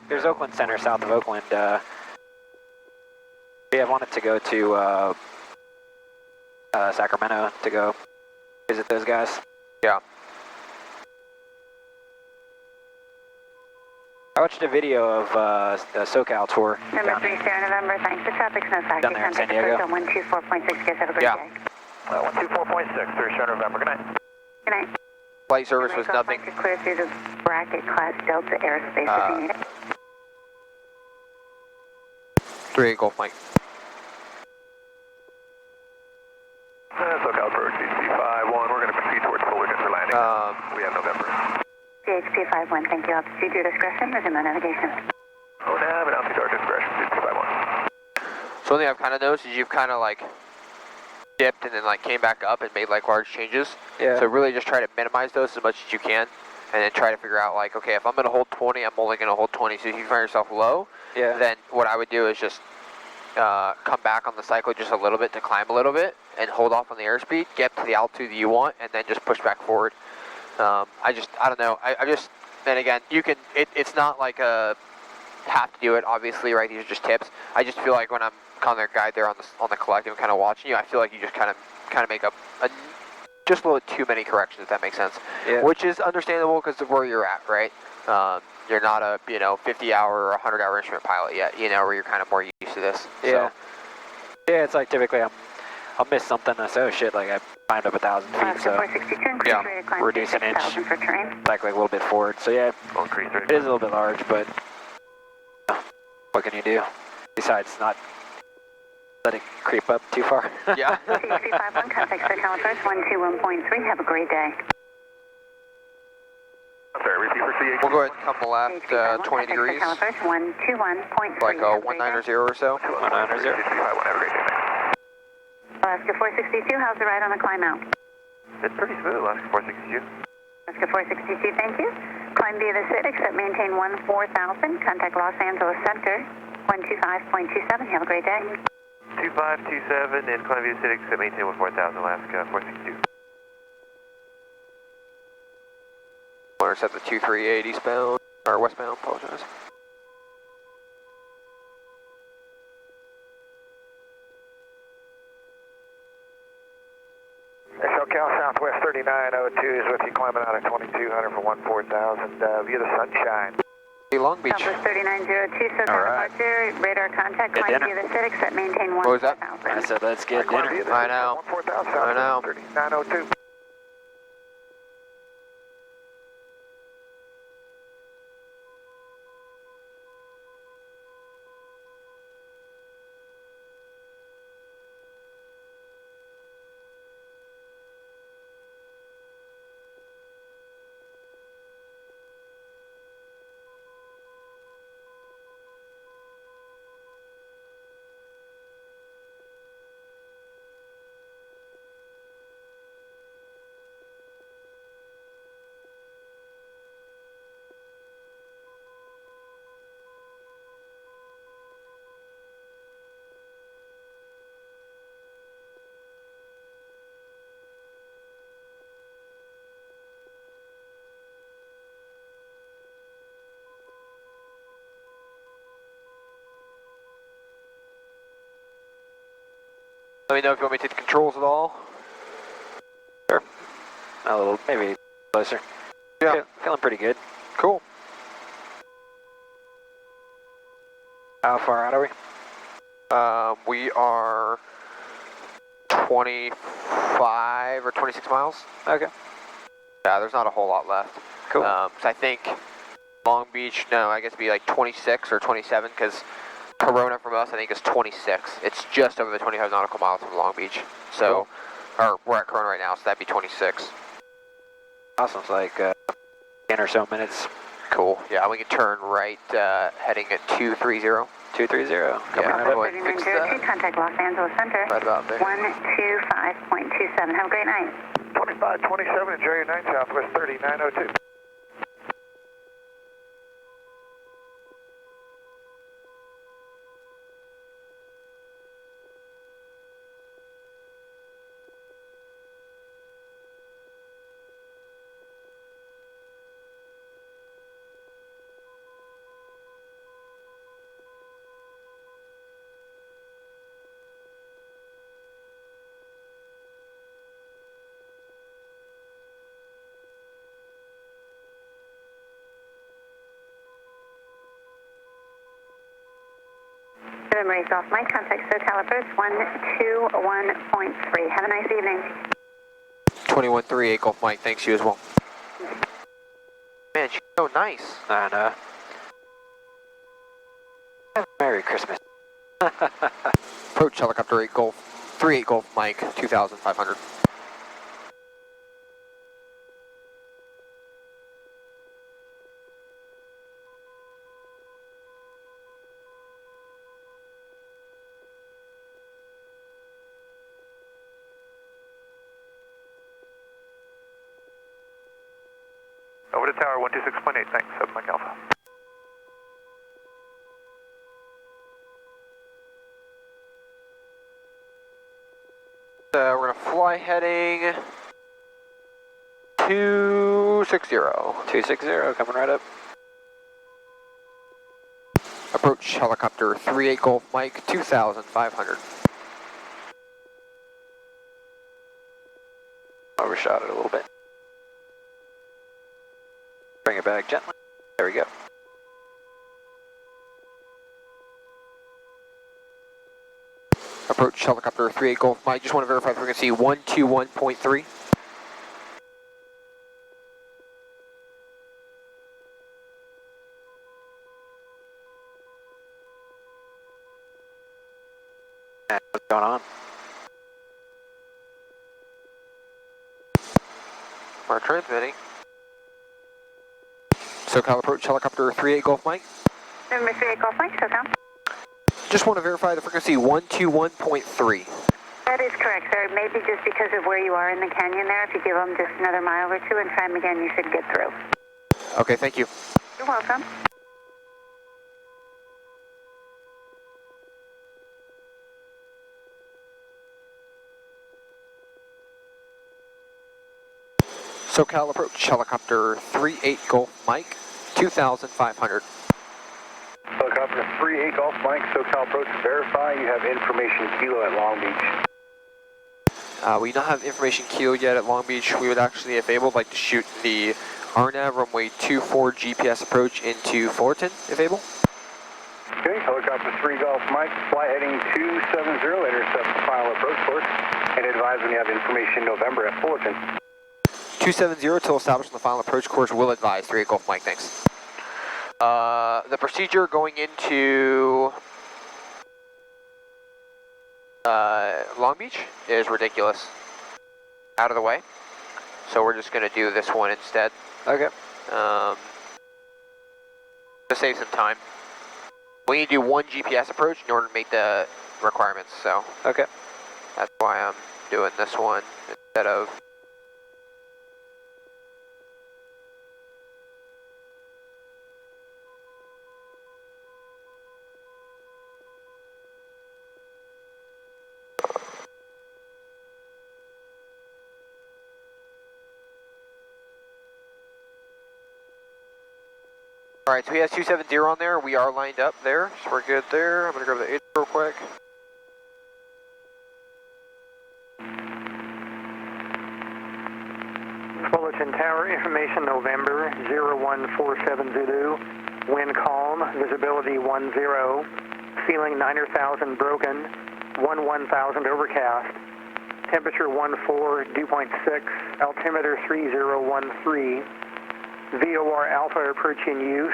There's Oakland Center south of Oakland. Yeah, I wanted to go to Sacramento to go visit those guys. Yeah. I watched a video of the SoCal tour. Number 3, Sierra November, thanks. The traffic's no factor. Down there in San Diego. 124.6, guys, have a great day. 124.6, 3 Sierra November, good night. Good night. Flight service was nothing. Clear through the bracket class Delta airspace if you need it. 3 Gulf Mike. SoCal approach, CC51, we're going to proceed towards Fullerton for landing. We have November. CH251, thank you. Altitude your discretion, resume navigation. ONAV and altitude our discretion, CH251. So one thing I've kind of noticed is you've kind of like dipped and then like came back up and made like large changes. Yeah. So really just try to minimize those as much as you can, and then try to figure out like, okay, if I'm going to hold 20, I'm only going to hold 20. So if you find yourself low, then what I would do is just come back on the cycle just a little bit to climb a little bit and hold off on the airspeed, get to the altitude that you want, and then just push back forward. I don't know. I just, and again, you can, it's not like a have to do it, obviously, right? These are just tips. I just feel like when I'm on their guide there on the collective and kind of watching you, I feel like you just kind of make just a little too many corrections, if that makes sense. Yeah. Which is understandable because of where you're at, right? You're not a 50-hour or 100-hour instrument pilot yet, where you're kind of more used to this. Yeah. So. Yeah, it's like typically I'll miss something. I say, oh shit, like I climbed up 1,000 feet, so reduce an inch, like a little bit forward. So yeah, it is a little bit large, but what can you do? Besides not let it creep up too far. Yeah. CC51, contact SoCal approach 121.3. Have a great day. Sorry, repeat for CH. We'll go ahead and come left 20 degrees. SoCal approach 121.3. Like a 190 or so. 190. Alaska 462, how's the ride on the climb out? It's pretty smooth, Alaska 462. Alaska 462, thank you. Climb via the SID, except maintain 14,000. Contact Los Angeles Center 125.27. Have a great day. 2527 and climb via the SID, except maintain 14,000, Alaska 462. We're set the 238 eastbound, or westbound, apologize. SoCal Southwest 3902 is with you, climbing out at 2200 for 14,000 via the Sunshine. Long Beach. Southwest 3902, SoCal departure, radar contact, climb via the SID, except maintain 14,000. What was that? I said let's get dinner. I know. 14,000, I know. 3902. Let me know if you want me to take the controls at all. Sure. A little, maybe closer. Yeah. Feeling pretty good. Cool. How far out are we? We are 25 or 26 miles. Okay. Yeah, there's not a whole lot left. Cool. So I think Long Beach, no, I guess it'd be like 26 or 27 because Corona from us, I think, is 26. It's just over the 25 nautical miles from Long Beach. So, or we're at Corona right now, so that'd be 26. Awesome, it's like 10 or so minutes. Cool. Yeah, we can turn right, heading at 230. 230. Yeah, Alpha 3902, contact Los Angeles Center. Right about there. 125.27. Have a great night. 2527 and Jerry 9 Southwest 3902. Raised off my contact SoCal approach 121.3. Have a nice evening. 2138 Golf Mike, thanks, you as well. Man, she's so nice. And Merry Christmas. Approach helicopter 8 Golf, 38 Golf Mike, 2,500. Over to tower 126.8, thanks, 7 Mike Alpha. We're going to fly heading 260. 260, coming right up. Approach helicopter 38 Golf Mike, 2,500. Overshot it a little bit. Bring it back gently. There we go. Approach helicopter 38 Golf Mike, just want to verify frequency 121.3. What's going on? We're transmitting. SoCal approach helicopter 38 Golf Mike. Number 38 Golf Mike, SoCal. Just want to verify the frequency 121.3. That is correct, sir. Maybe just because of where you are in the canyon there, if you give them just another mile or two and try them again, you should get through. Okay, thank you. You're welcome. SoCal approach helicopter 38 Golf Mike, 2,500. Helicopter 38 Golf Mike, SoCal approach, verify you have information kilo at Long Beach. We don't have information kilo yet at Long Beach. We would actually, if able, like to shoot the RNAV runway 24 GPS approach into Fullerton, if able. Okay, helicopter 3 Golf Mike, fly heading 270, intercept the final approach course, and advise when you have information November at Fullerton. 270 till established on the final approach course, will advise 38 Golf Mike, thanks. The procedure going into Long Beach is ridiculous. Out of the way. So we're just going to do this one instead. Okay. To save some time. We need to do one GPS approach in order to make the requirements, so. Okay. That's why I'm doing this one instead of. Alright, so he has 270 on there. We are lined up there, so we're good there. I'm going to grab the 8 real quick. Fullerton Tower, information November 0147 Zulu. Wind calm, visibility 10. Ceiling 9,000 broken, 11,000 overcast. Temperature 14, dew point 6, altimeter 3013. VOR Alpha approach in use.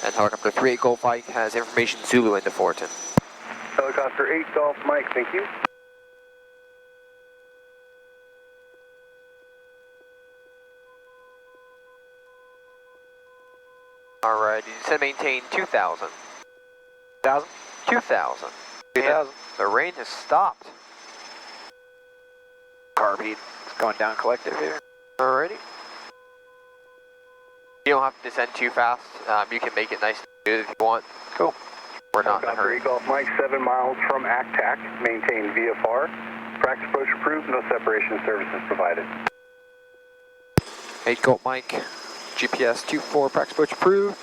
And helicopter 38 Golf Mike has information Zulu into Fullerton. Helicopter 8 Golf Mike, thank you. Alright, you said maintain 2,000. 2,000? 2,000. 2,000. The rain has stopped. Carb heat is going down collective here. Alrighty. You don't have to descend too fast. You can make it nice and smooth if you want. Cool. We're not in a hurry. Golf Mike, 7 miles from ACTAC. Maintain VFR. Practice approach approved. No separation services provided. 8 Golf Mike. GPS 24. Practice approach approved.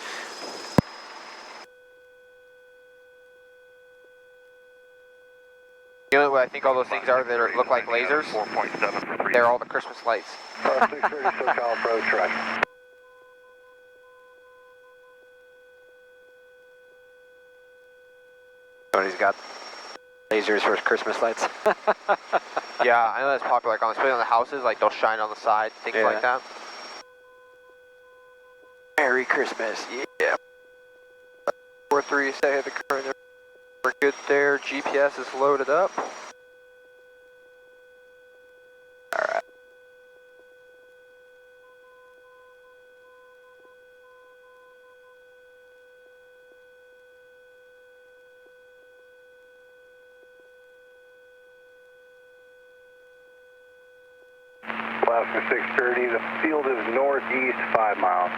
You know what I think all those things are that look like lasers? 4.7 for 3. They're all the Christmas lights. 630 SoCal approach, right. Somebody's got lasers for Christmas lights. Yeah, I know that's popular, especially on the houses, like they'll shine on the side, things like that. Merry Christmas, yeah. 4-3, stay at the current. We're good there. GPS is loaded up. Alright. Alaska 630, the field is northeast 5 miles.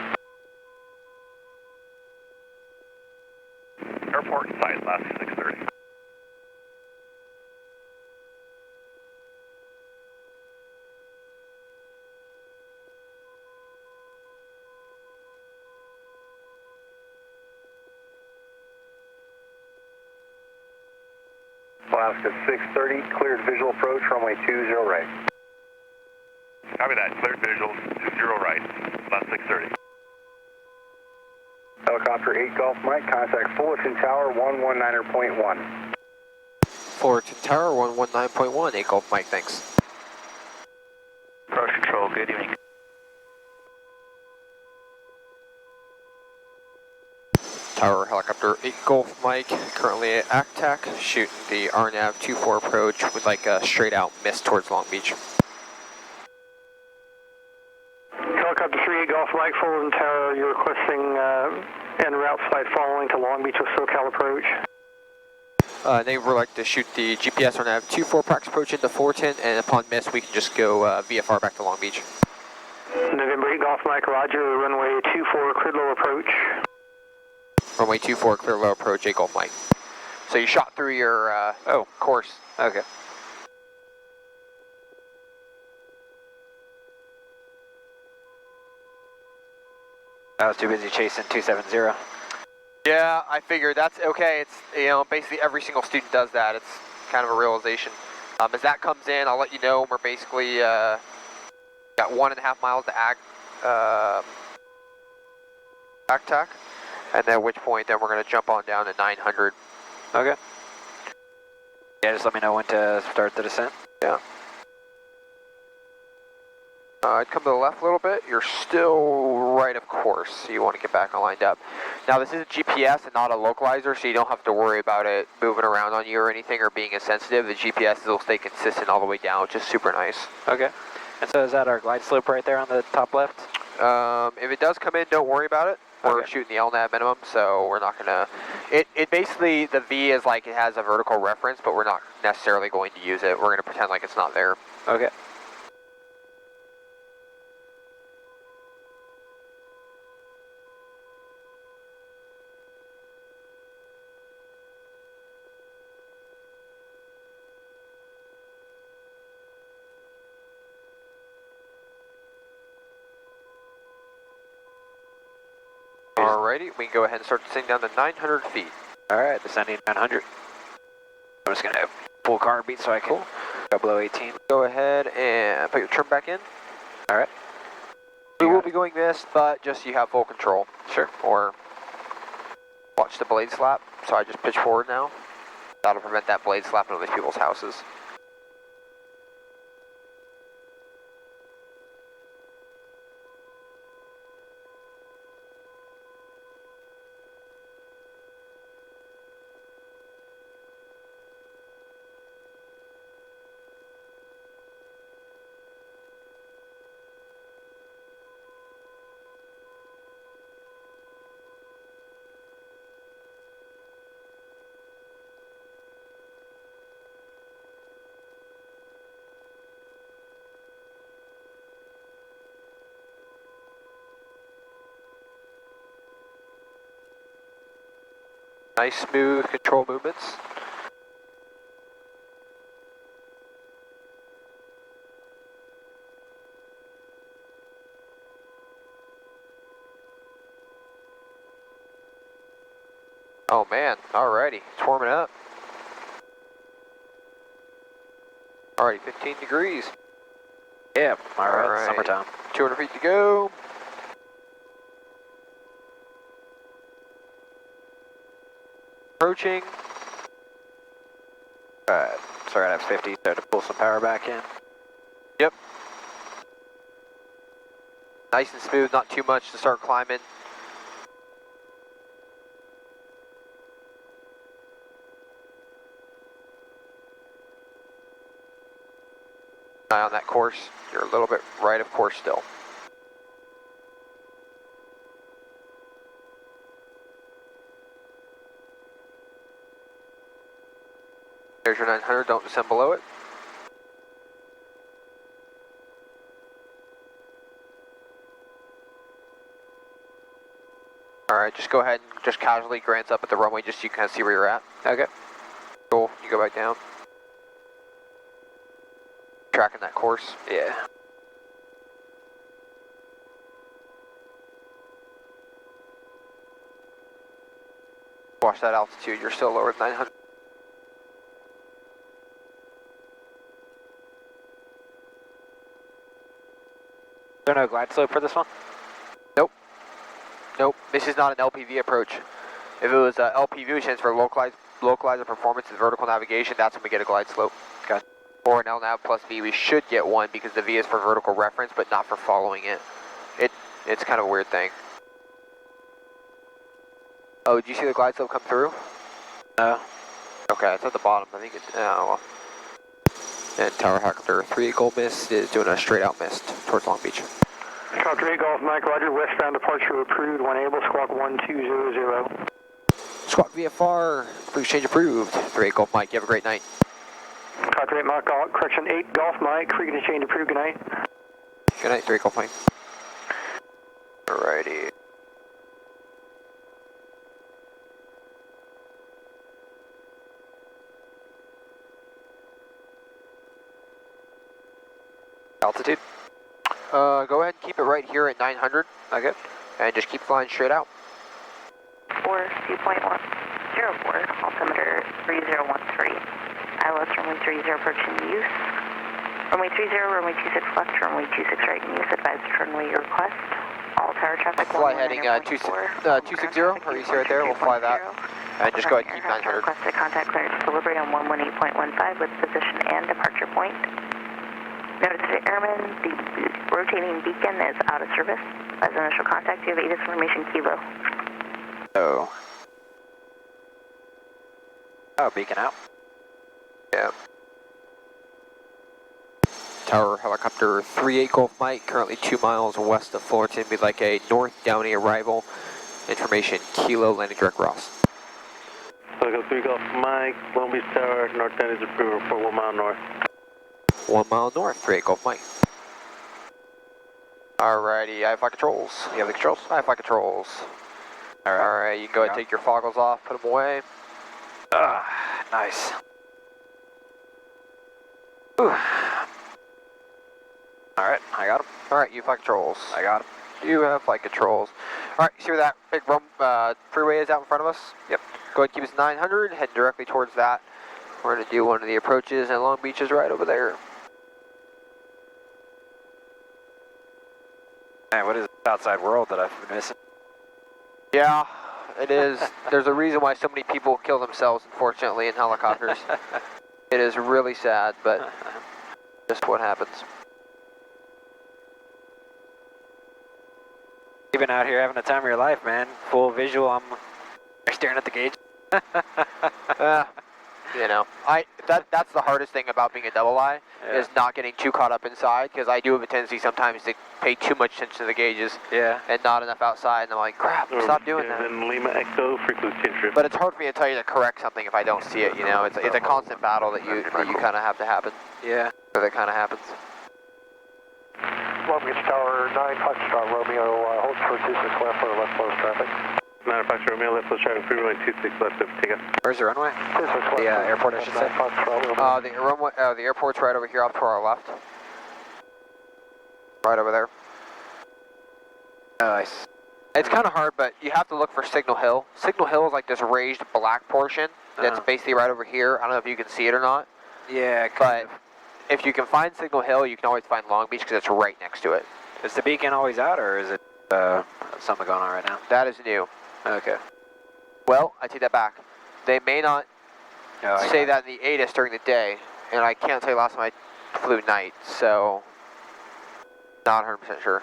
Airport site, Alaska 630. Alaska 630, cleared visual approach, runway 20 right. Copy that. Cleared visuals, 20 right. Alaska 630. Helicopter 8 Golf Mike, contact Fullerton Tower 119.1. Fullerton Tower 119.1, 8 Golf Mike, thanks. Approach control, good evening. Tower helicopter 8 Golf Mike, currently at ACTAC, shooting the RNAV 24 approach with like a straight out miss towards Long Beach. Helicopter 3 Golf Mike, Fullerton Tower, you're requesting en route flight following to Long Beach with SoCal approach. They would like to shoot the GPS RNAV 24 practice approach into Fullerton, and upon miss we can just go VFR back to Long Beach. November 8 Golf Mike, roger, runway 24, cleared low approach. Runway 24, clear low approach, 8 Golf Mike. So you shot through your course. Okay. I was too busy chasing 270. Yeah, I figured that's okay. It's, you know, basically every single student does that. It's kind of a realization. As that comes in, I'll let you know. We're basically got 1.5 miles to ACTAC, and at which point then we're going to jump on down to 900. Okay. Yeah, just let me know when to start the descent. Yeah. I'd come to the left a little bit. You're still right of course, so you want to get back and lined up. Now this is a GPS and not a localizer, so you don't have to worry about it moving around on you or anything or being insensitive. The GPS will stay consistent all the way down, which is super nice. Okay. And so is that our glide slope right there on the top left? If it does come in, don't worry about it. We're shooting the LNAV minimum, so we're not gonna. It basically, the V is like it has a vertical reference, but we're not necessarily going to use it. We're gonna pretend like it's not there. Okay. Alrighty, we can go ahead and start descending down to 900 feet. Alright, descending 900. I'm just gonna pull car beat so I can go below 18. Go ahead and put your trim back in. Alright. We will be going this, but just so you have full control. Sure. Or watch the blade slap. So I just pitch forward now. That'll prevent that blade slapping into these people's houses. Nice, smooth control movements. Oh man, alrighty, it's warming up. Alrighty, 15 degrees. Yeah, alright, summertime. 200 feet to go. Approaching. Alright, sorry, I have 50 there to pull some power back in. Yep. Nice and smooth, not too much to start climbing. Eye on that course. You're a little bit right of course still. There's your 900, don't descend below it. Alright, just go ahead and just casually glance up at the runway just so you can kind of see where you're at. Okay. Cool, you go back down. Tracking that course. Yeah. Watch that altitude, you're still lower than 900. Is there no glide slope for this one? Nope. Nope, this is not an LPV approach. If it was LPV, which stands for localized performance and vertical navigation, that's when we get a glide slope. Got it. Or an LNAV plus V, we should get one because the V is for vertical reference, but not for following it. It's kind of a weird thing. Oh, did you see the glide slope come through? No. Okay, it's at the bottom. I think it's, oh well. And Tower Helicopter 38 Gold Mist is doing a straight out mist towards Long Beach. Helicopter 8 Golf Mike, roger, westbound departure approved, 1 able, squawk 1200. Squawk VFR, cruise change approved. 38 Golf Mike, you have a great night. Helicopter 8 Mike, correction 8 Golf Mike, frequency change approved, good night. Good night, 38 Golf Mike. Alrighty. Altitude? Go ahead and keep it right here at 900. Okay. And just keep flying straight out. 2.104, altimeter 3013. ILS runway 30 approaching use. Runway 30, runway 26 left, runway 26 right in use. Advised runway request. All tower traffic. Fly heading 260. Are you see right there? We'll fly that. And just go ahead and keep 900. Requested contact clearance delivery on 118.15 with position and departure point. Notice to airmen, the rotating beacon is out of service. As initial contact, you have ATIS information Kilo. Oh, beacon out. Yeah. Tower Helicopter 38 Golf Mike, currently 2 miles west of Fullerton. We'd like a North Downey arrival. Information Kilo, landing direct Ross. Helicopter 3 Golf Mike, Long Beach Tower, North Downey's approved for 1 mile north. 1 mile north, 38 Golf Mike. Alrighty, IFR controls. You have the controls? IFR controls. Alright, you can go ahead and take your foggles off, put them away. Nice. Ooh. Alright, I got them. Alright, you have flight controls. I got them. You have flight controls. Alright, see where that big freeway is out in front of us? Yep. Go ahead and keep us 900, head directly towards that. We're going to do one of the approaches, and Long Beach is right over there. Man, what is this outside world that I've been missing? Yeah, it is. There's a reason why so many people kill themselves, unfortunately, in helicopters. It is really sad, but just what happens. You've been out here having the time of your life, man. Full visual, I'm staring at the gauge. You know, that's the hardest thing about being a double I, is not getting too caught up inside, because I do have a tendency sometimes to pay too much attention to the gauges and not enough outside, and I'm like, crap, stop doing that. Then Lima Echo, frequency change trip. But it's hard for me to tell you to correct something if I don't see it, you know, it's a constant battle that you kind of have to happen. Yeah. So that kind of happens. Long Beach Tower 9, Foxtrot Romeo, holds for 26 left for left close traffic. 9 Fox Romeo, left was traffic, free runway 26 left of takeoff. Where's the runway? The airport, I should say. The airport's right over here up to our left. Right over there. Nice. It's kind of hard, but you have to look for Signal Hill. Signal Hill is like this raised black portion that's basically right over here. I don't know if you can see it or not. Yeah, but if you can find Signal Hill, you can always find Long Beach because it's right next to it. Is the beacon always out, or is it something going on right now? That is new. Okay. Well, I take that back. They may not say that in the ATIS during the day, and I can't tell you last time I flew night, so not 100% sure.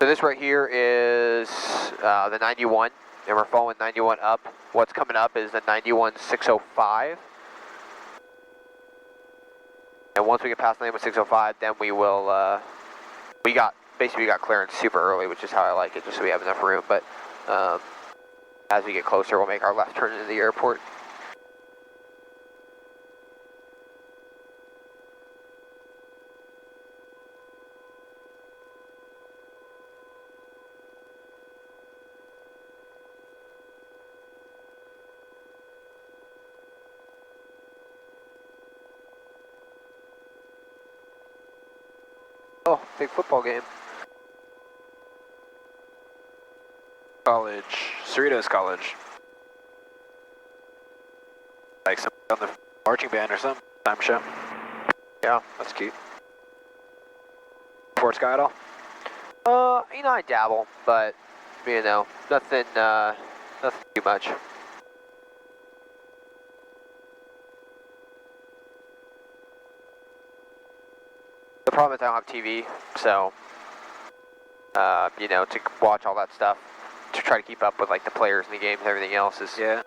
So this right here is the 91, and we're following 91 up. What's coming up is the 91-605. And once we get past the 91-605, then we will, we got clearance super early, which is how I like it, just so we have enough room. But as we get closer, we'll make our left turn into the airport. Oh, big football game. College. Cerritos College. Like some on the marching band or something. Time show. Yeah, that's cute. Sports guy at all? You know, I dabble, but you know, nothing too much. The problem is I don't have TV, so, you know, to watch all that stuff, to try to keep up with, like, the players and the games and everything else is kind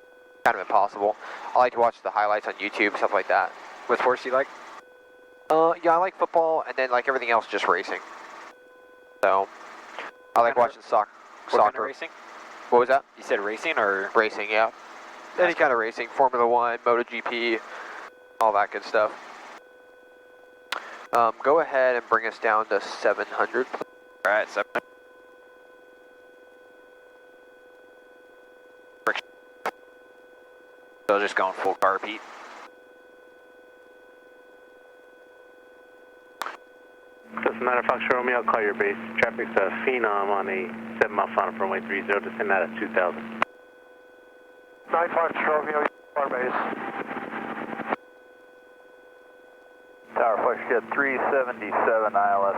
of impossible. I like to watch the highlights on YouTube, stuff like that. What sports do you like? Yeah, I like football, and then, like, everything else, just racing. So, I like watching soccer. What kind of racing? What was that? You said racing, or? Racing, yeah. Any kind of racing, Formula 1, MotoGP, all that good stuff. Go ahead and bring us down to 700. All right, 700. So just going full car, Pete. This is 9 Fox Romeo, I'll call your base. Traffic's Phenom on a 7-mile final from runway 30, descend out at 2000. 9 Fox Romeo, our base. Tower Foxtrot 377 ILS.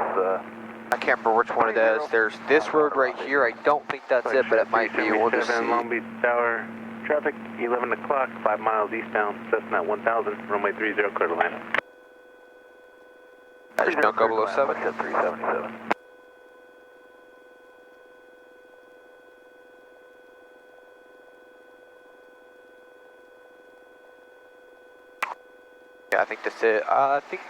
I can't remember which one it is. There's this road right here. I don't think that's it, but it might be. We'll just see. Long Beach Tower. Traffic 11 o'clock, 5 miles eastbound. Cessna 1000, runway 30, clear to land. I just don't go below 7. 377. Yeah, I think that's it. I think.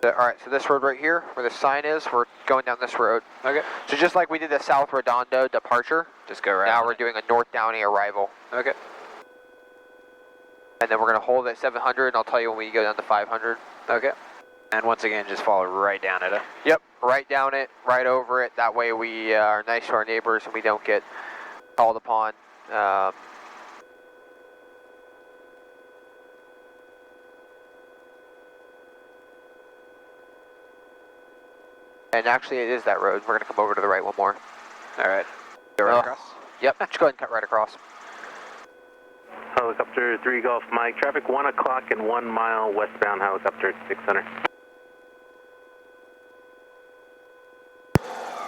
Alright, so this road right here, where the sign is, we're going down this road. Okay. So just like we did the South Redondo departure, just go right. Now we're doing a North Downey arrival. Okay. And then we're going to hold at 700, and I'll tell you when we go down to 500. Okay. And once again, just follow right down it. Yep, right down it, right over it. That way we are nice to our neighbors and we don't get called upon. And actually, it is that road. We're going to come over to the right one more. All right. Go right across? Yep, just go ahead and cut right across. Helicopter 3 Golf Mike, traffic 1 o'clock and 1 mile westbound, helicopter at 600.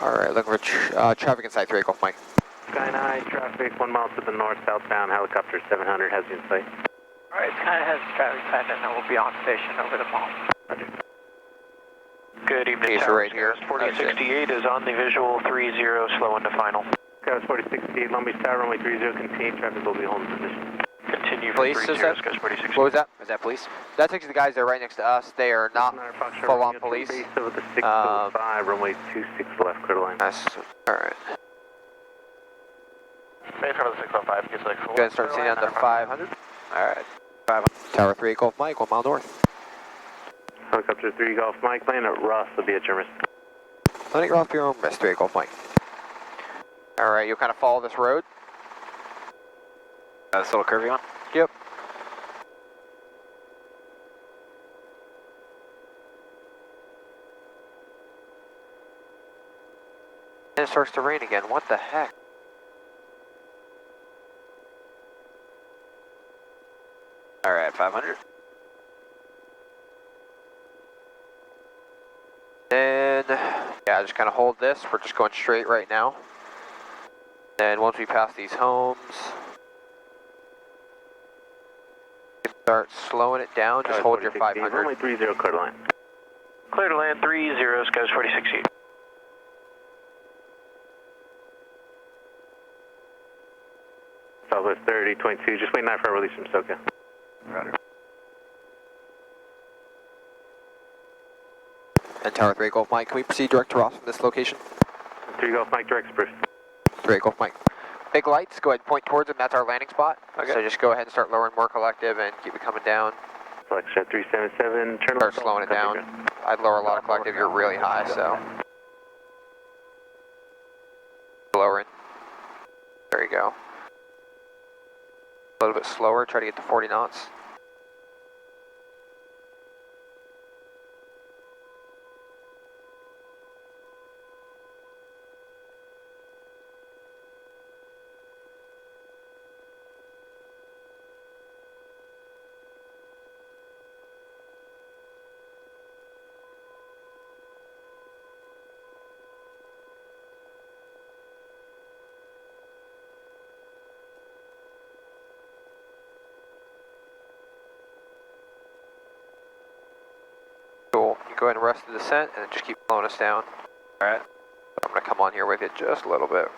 All right, looking for traffic inside 3 Golf Mike. Sky 9, traffic 1 mile to the north, southbound, helicopter 700, has you in sight. All right, Sky has traffic signed and we'll be on station over the mall. Good evening, Tower. Right here. 4068 is on the visual, 30, slow into final. Scott 4068, Long Beach Tower, runway 30, contain, traffic will be holding position. Continue for Police, 30, is that? Scott 4068. What was that? Is that police? That's actually the guys that are right next to us. They are not full-on police. Base over the 605, runway 26 left, clear to line. Nice. All right. Base over the 605, gets like full. Go ahead and start seeing down to 500. All right. 500. Tower 3 Golf Mike, 1 mile north. Helicopter 3 Golf Mike, land at Ross will be at your risk. Letting you off your own risk, 3 Golf Mike. Alright, you'll kind of follow this road. This little curvy one? Yep. And it starts to rain again. What the heck? Alright, 500. And yeah, just kind of hold this. We're just going straight right now. And once we pass these homes, start slowing it down. Just hold your 500. Runway 30, clear to line. Clear to land 30, skies 46 feet. Southwest 30, 22, just wait 9 for a release from SoCa. Roger. And Tower 3 Golf Mike, can we proceed direct to Ross from this location? 3 Golf Mike, direct spruce. 3 Golf Mike. Big lights, go ahead and point towards them. That's our landing spot. Okay. So just go ahead and start lowering more collective and keep it coming down. Selection 377, turn Start slowing it down. I'd lower a lot of collective. You're really high, so. Lowering. There you go. A little bit slower, try to get to 40 knots. Cool. You go ahead and rest the descent and then just keep slowing us down. Alright. I'm going to come on here with it just a little bit.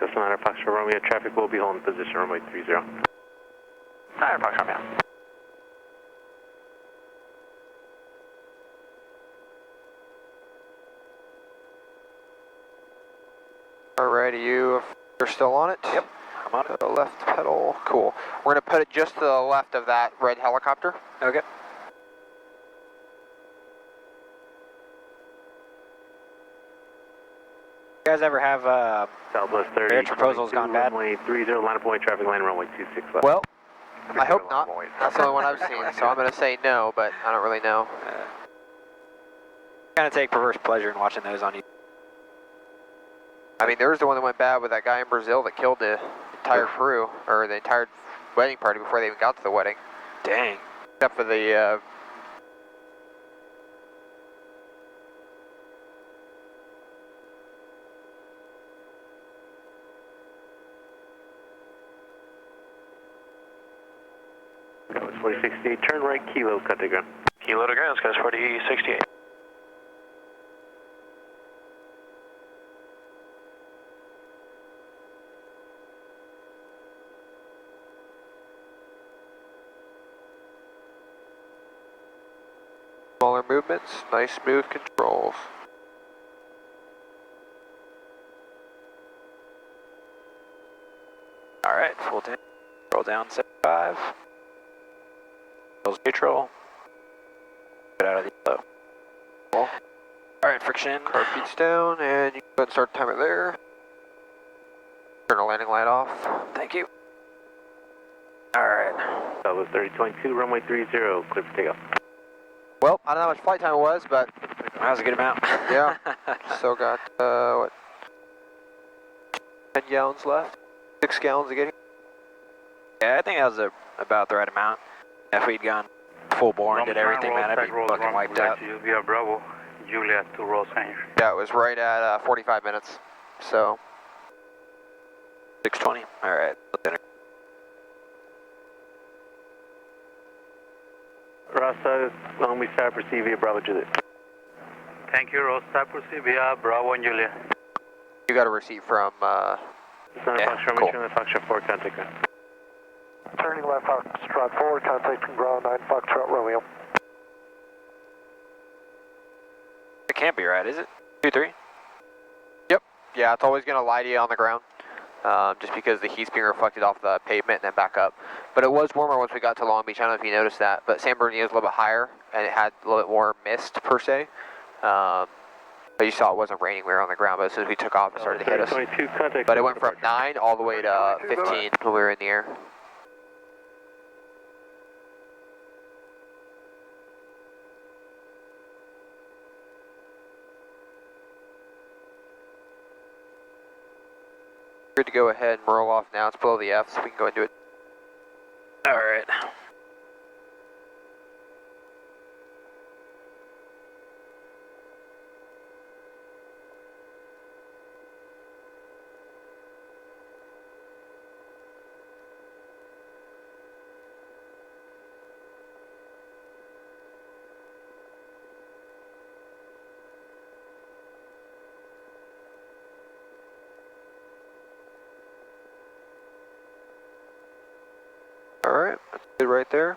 Cessna 9 Foxtrot Romeo, traffic will be holding position, runway 30. 9 Foxtrot Romeo. Alrighty, you're still on it? Yep, I'm on it. The left pedal, cool. We're going to put it just to the left of that red helicopter. Okay. You guys ever have Southwest 30, marriage proposals gone bad? Runway 30, line of point, traffic line, runway 26 left. Well, I hope not. That's the only one I've seen, so I'm going to say no, but I don't really know. Kind of take perverse pleasure in watching those on YouTube. I mean, there was the one that went bad with that guy in Brazil that killed the entire crew, or the entire wedding party before they even got to the wedding. Dang. Except for the, That was 4068, turn right, kilo, cut to ground. Kilo to ground, skies 4068. smaller movements, nice smooth controls. Alright, full tank. Roll down 75. Goes neutral. Get out of the yellow. Cool. Alright, friction. Car feet's down, and you can go ahead and start the timer there. Turn the landing light off. Thank you. Alright. That was 3022, runway 30, clear for takeoff. Well, I don't know how much flight time it was, but That was a good amount. yeah. So got, what, 10 gallons left? 6 gallons to get here? Yeah, I think that was about the right amount. If we'd gone full bore and did everything, man, I'd be fucking wiped out. Via Bravo, Juliet to Los Angeles. Yeah, it was right at 45 minutes, so. 620. Alright. Rasa, Long Beach Tower, proceed via Bravo Juliet. Thank you, Rosta, proceed via Bravo and Juliet. You got a receipt from, It's not yeah, Foxtrot, cool. mention the Foxtrot 4, contact ground. Turning left Foxtrot forward, contacting Bravo 9 Foxtrot Romeo. It can't be right, is it? 2-3? Yep. Yeah, it's always going to lie to you on the ground. just because the heat's being reflected off the pavement and then back up. But it was warmer once we got to Long Beach. I don't know if you noticed that, but San Bernardino is a little bit higher, and it had a little bit more mist, per se. But you saw it wasn't raining, we were on the ground, but as soon as we took off, it started to hit us. But it went from 9 all the way to 15 when we were in the air. Good to go ahead and roll off now. It's below the F, so we can go into it. All right. All right, that's good right there.